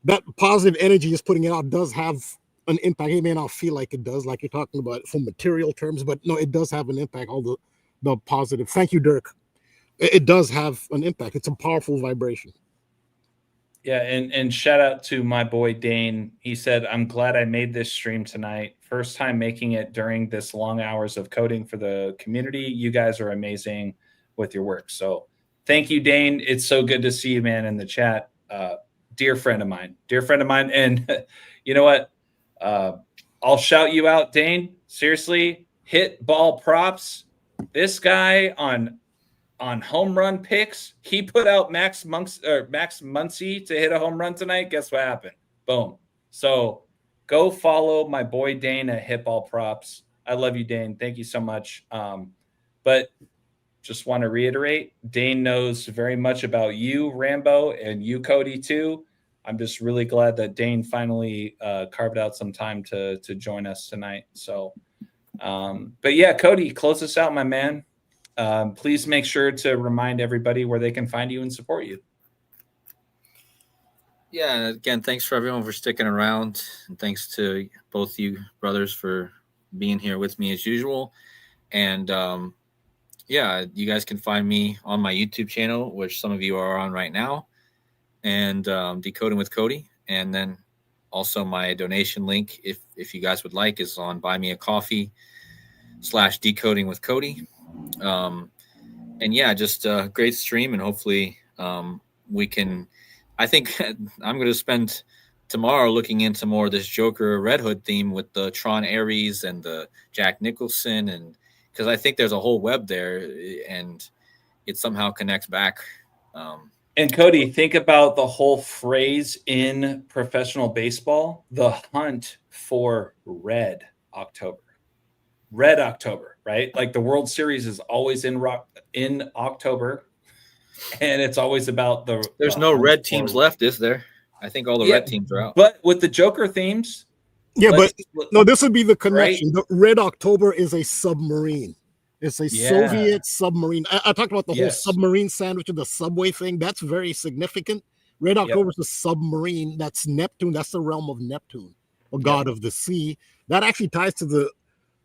that positive energy is putting it out does have an impact. It may not feel like it does, like you're talking about from material terms, but no, it does have an impact. All the positive. Thank you, Dirk. It does have an impact. It's a powerful vibration. Yeah, and shout out to my boy Dane. He said, "I'm glad I made this stream tonight. First time making it during this long hours of coding for the community. You guys are amazing with your work." So thank you, Dane. It's so good to see you, man, in the chat. Dear friend of mine. And you know what? I'll shout you out, Dane. Seriously, hit ball props. This guy on home run picks, he put out Max Muncy to hit a home run tonight. Guess what happened? Boom. So go follow my boy Dane at Hit Ball Props. I love you, Dane. Thank you so much. But just want to reiterate, Dane knows very much about you, Rambo, and you, Cody, too. I'm just really glad that Dane finally carved out some time to join us tonight. So, but yeah, Cody, close us out, my man. Please make sure to remind everybody where they can find you and support you. Yeah, again, thanks for everyone for sticking around, and thanks to both you brothers for being here with me as usual. And yeah, you guys can find me on my YouTube channel, which some of you are on right now, and Decoding with Cody. And then also my donation link, if you guys would like, is on Buy Me a Coffee/Decoding with Cody. And yeah, just a great stream, and hopefully we can, I think I'm going to spend tomorrow looking into more of this Joker Red Hood theme with the Tron Ares and the Jack Nicholson, and because I think there's a whole web there and it somehow connects back. And Cody, think about the whole phrase in professional baseball, the hunt for Red October. Red October, right? Like the World Series is always in October, and it's always about There's no red teams left, is there? I think all the red teams are out. But with the Joker themes, yeah, but no, this would be the connection. Right? The Red October is a submarine. It's a Soviet submarine. I talked about the whole submarine sandwich and the subway thing. That's very significant. Red October is a submarine. That's Neptune. That's the realm of Neptune, a god of the sea. That actually ties to the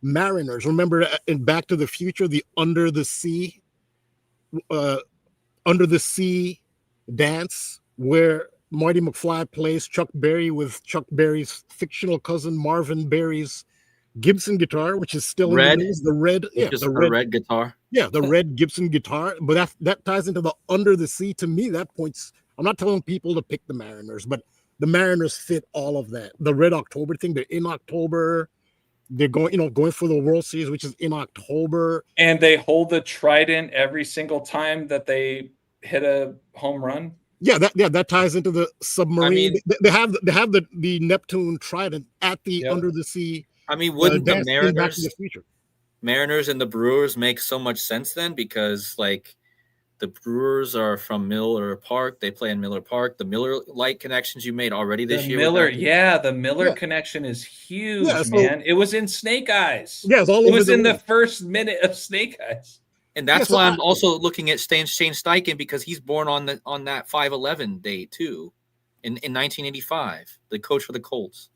Mariners. Remember in Back to the Future, the under the sea dance where Marty McFly plays Chuck Berry with Chuck Berry's fictional cousin Marvin Berry's Gibson guitar, which is still red. In the news. The red, the red guitar. Yeah, the red Gibson guitar. But that ties into the under the sea. To me, that points. I'm not telling people to pick the Mariners, but the Mariners fit all of that. The Red October thing. They're in October. They're going for the World Series, which is in October. And they hold the trident every single time that they hit a home run. Yeah, that ties into the submarine. I mean, they have the Neptune trident at the under the sea. I mean, wouldn't the Mariners and the Brewers make so much sense then? Because like the Brewers are from Miller Park. They play in Miller Park. The Miller Lite connections you made already this year. The Miller connection is huge, man. It was in Snake Eyes. Yeah, it was in the first minute of Snake Eyes. And that's why I'm also looking at Shane Steichen, because he's born on that 5/11 date too, in 1985. The coach for the Colts.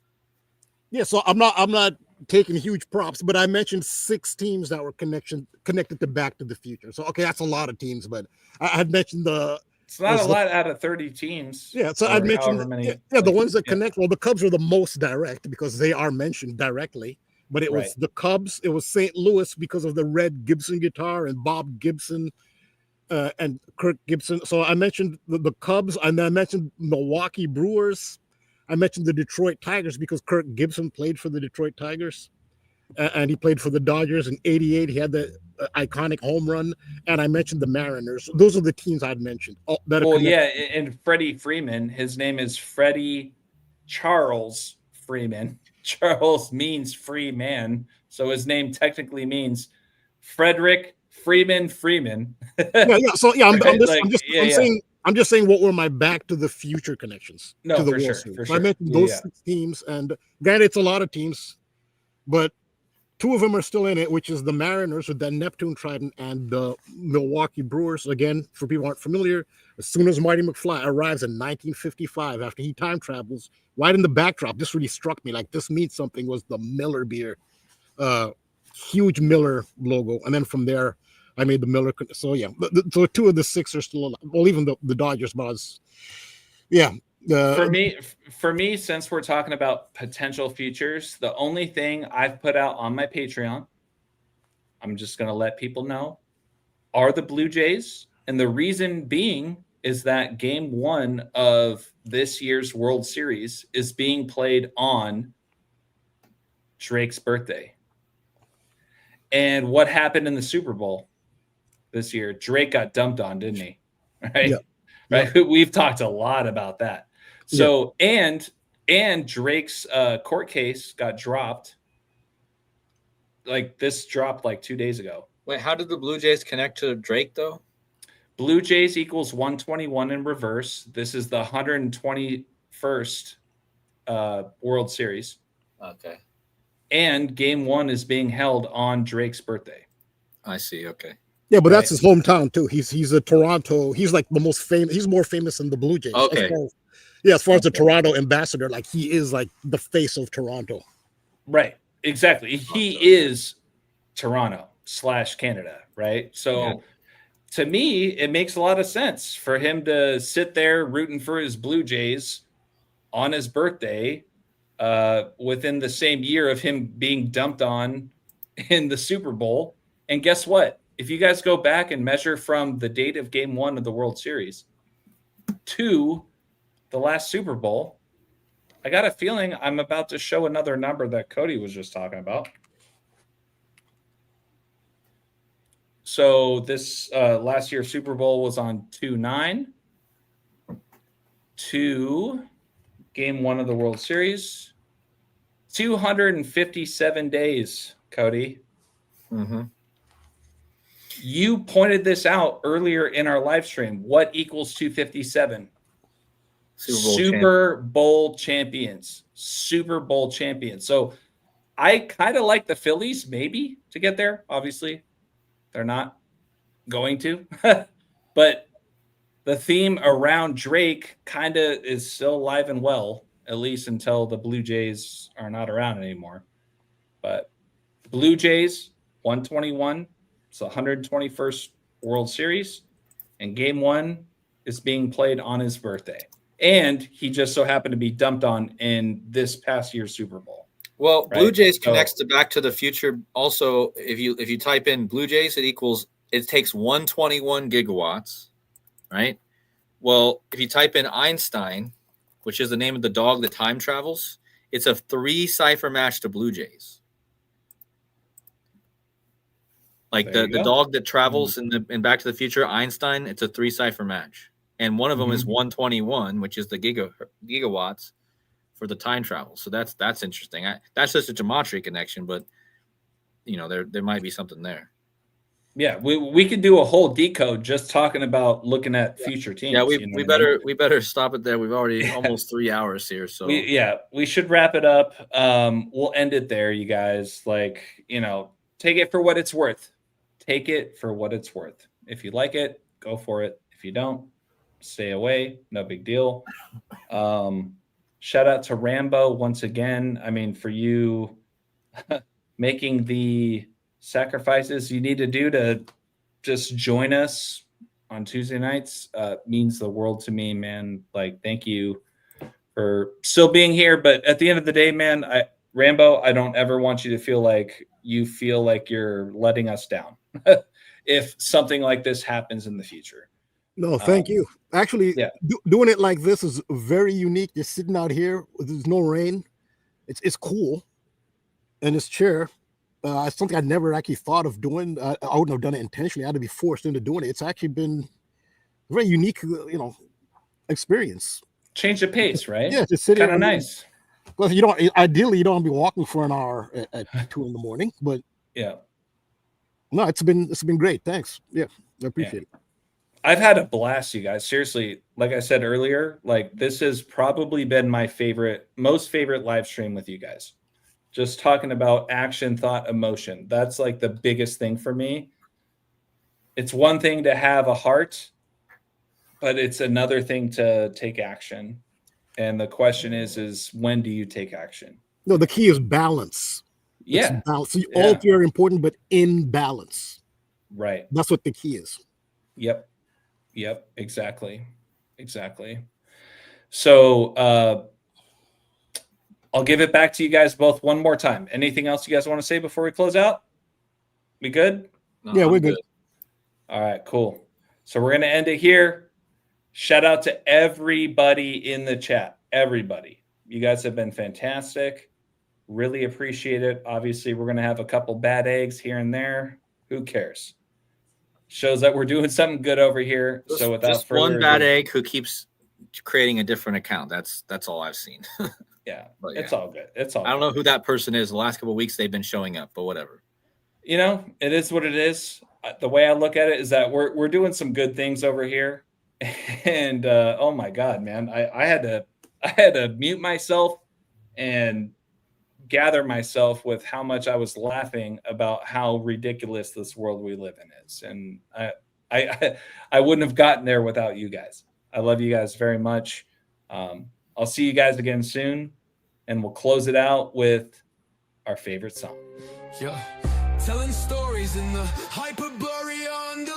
Yeah, so I'm not taking huge props, but I mentioned 6 teams that were connected to Back to the Future. So okay, that's a lot of teams, but I had mentioned it's not a lot out of 30 teams. Yeah, so I mentioned the ones that connect. Well, the Cubs were the most direct because they are mentioned directly. But it was the Cubs. It was St. Louis because of the red Gibson guitar and Bob Gibson and Kirk Gibson. So I mentioned the Cubs, and I mentioned Milwaukee Brewers. I mentioned the Detroit Tigers because Kirk Gibson played for the Detroit Tigers, and he played for the Dodgers in '88. He had the iconic home run, and I mentioned the Mariners. Those are the teams I'd mentioned. And Freddie Freeman. His name is Freddie Charles Freeman. Charles means free man, so his name technically means Frederick Freeman. I'm just saying what were my Back to the Future connections to the World Series. So I mentioned those 6 teams, and granted, it's a lot of teams, but two of them are still in it, which is the Mariners with that Neptune Trident and the Milwaukee Brewers. Again, for people who aren't familiar, as soon as Marty McFly arrives in 1955, after he time travels, right in the backdrop, this really struck me. Like, this means something, was the Miller beer, huge Miller logo. And then from there, I made the Miller. So yeah, so two of the six are still alive. Well, even the Dodgers, buzz. Yeah. For me, since we're talking about potential futures, the only thing I've put out on my Patreon, I'm just going to let people know, are the Blue Jays. And the reason being is that game 1 of this year's World Series is being played on Drake's birthday. And what happened in the Super Bowl this year? Drake got dumped on, didn't he? Right? Yeah. Right. Yeah. We've talked a lot about that. So, yeah. and Drake's court case got dropped. Like, this dropped like 2 days ago. Wait, how did the Blue Jays connect to Drake though? Blue Jays equals 121 in reverse. This is the 121st World Series. Okay. And game 1 is being held on Drake's birthday. I see. Okay. Yeah, but that's his hometown too. He's a Toronto. He's like the most famous. He's more famous than the Blue Jays. Okay. As far as the Toronto ambassador, like, he is like the face of Toronto. Right. Exactly. He is Toronto/Canada. Right. So to me, it makes a lot of sense for him to sit there rooting for his Blue Jays on his birthday, within the same year of him being dumped on in the Super Bowl. And guess what? If you guys go back and measure from the date of game 1 of the World Series to the last Super Bowl, I got a feeling I'm about to show another number that Cody was just talking about. So this last year's Super Bowl was on 2/9 to game 1 of the World Series. 257 days, Cody. Mm-hmm. You pointed this out earlier in our live stream. What equals 257? Super Bowl champions. Super Bowl champions. So I kind of like the Phillies maybe to get there. Obviously, they're not going to. But the theme around Drake kind of is still alive and well, at least until the Blue Jays are not around anymore. But Blue Jays, 121. It's the 121st World Series. And game 1 is being played on his birthday. And he just so happened to be dumped on in this past year's Super Bowl. Well, right? Blue Jays connects to Back to the Future. Also, if you type in Blue Jays, it takes 121 gigawatts, right? Well, if you type in Einstein, which is the name of the dog that time travels, it's a 3 cipher match to Blue Jays. Like the dog that travels in Back to the Future, Einstein, it's a 3 cipher match. And one of them is 121, which is the gigawatts for the time travel. So that's interesting. That's just a gematria connection, but there might be something there. Yeah, we could do a whole decode just talking about looking at future teams. Yeah, we better stop it there. We've already almost 3 hours here. So we should wrap it up. We'll end it there, you guys. Like, take it for what it's worth. Take it for what it's worth. If you like it, go for it. If you don't, stay away. No big deal. Shout out to Rambo once again. I mean, for you making the sacrifices you need to do to just join us on Tuesday nights means the world to me, man. Like, thank you for still being here. But at the end of the day, man, Rambo, I don't ever want you to feel like you're letting us down if something like this happens in the future. No, thank you. Actually, doing it like this is very unique. Just sitting out here, there's no rain. It's cool. And this chair, it's something I never actually thought of doing. I wouldn't have done it intentionally. I had to be forced into doing it. It's actually been a very unique, experience. Change the pace, right? Yeah, just sitting. Kind of nice. Well, ideally, you don't want to be walking for an hour at 2 a.m, but no, it's been great. Thanks. Yeah, I appreciate it. I've had a blast, you guys. Seriously, like I said earlier, like, this has probably been my most favorite live stream with you guys. just talking about action, thought, emotion. That's like the biggest thing for me. It's one thing to have a heart, but it's another thing to take action. And the question is when do you take action? No, the key is balance. Yeah. It's balance. So all three are important, but in balance. Right. That's what the key is. Yep. Exactly. So I'll give it back to you guys both one more time. Anything else you guys want to say before we close out? We good? No, Yeah, I'm we're good. All right, cool. So we're going to end it here. Shout out to everybody in the chat. Everybody. You guys have been fantastic. Really appreciate it. Obviously, we're going to have a couple bad eggs here and there. Who cares? Shows that we're doing something good over here. So without just further one bad ado, egg who keeps creating a different account. That's all I've seen. yeah, But it's yeah. all good. It's all I don't good. know who that person is. The last couple of weeks they've been showing up, but whatever. You know, it is what it is. The way I look at it is that we're doing some good things over here. And oh my God, man, I had to mute myself and gather myself with how much I was laughing about how ridiculous this world we live in is. And I wouldn't have gotten there without you guys. I love you guys very much. I'll see you guys again soon, and we'll close it out with our favorite song. Yeah. Telling stories in the Hyperborean.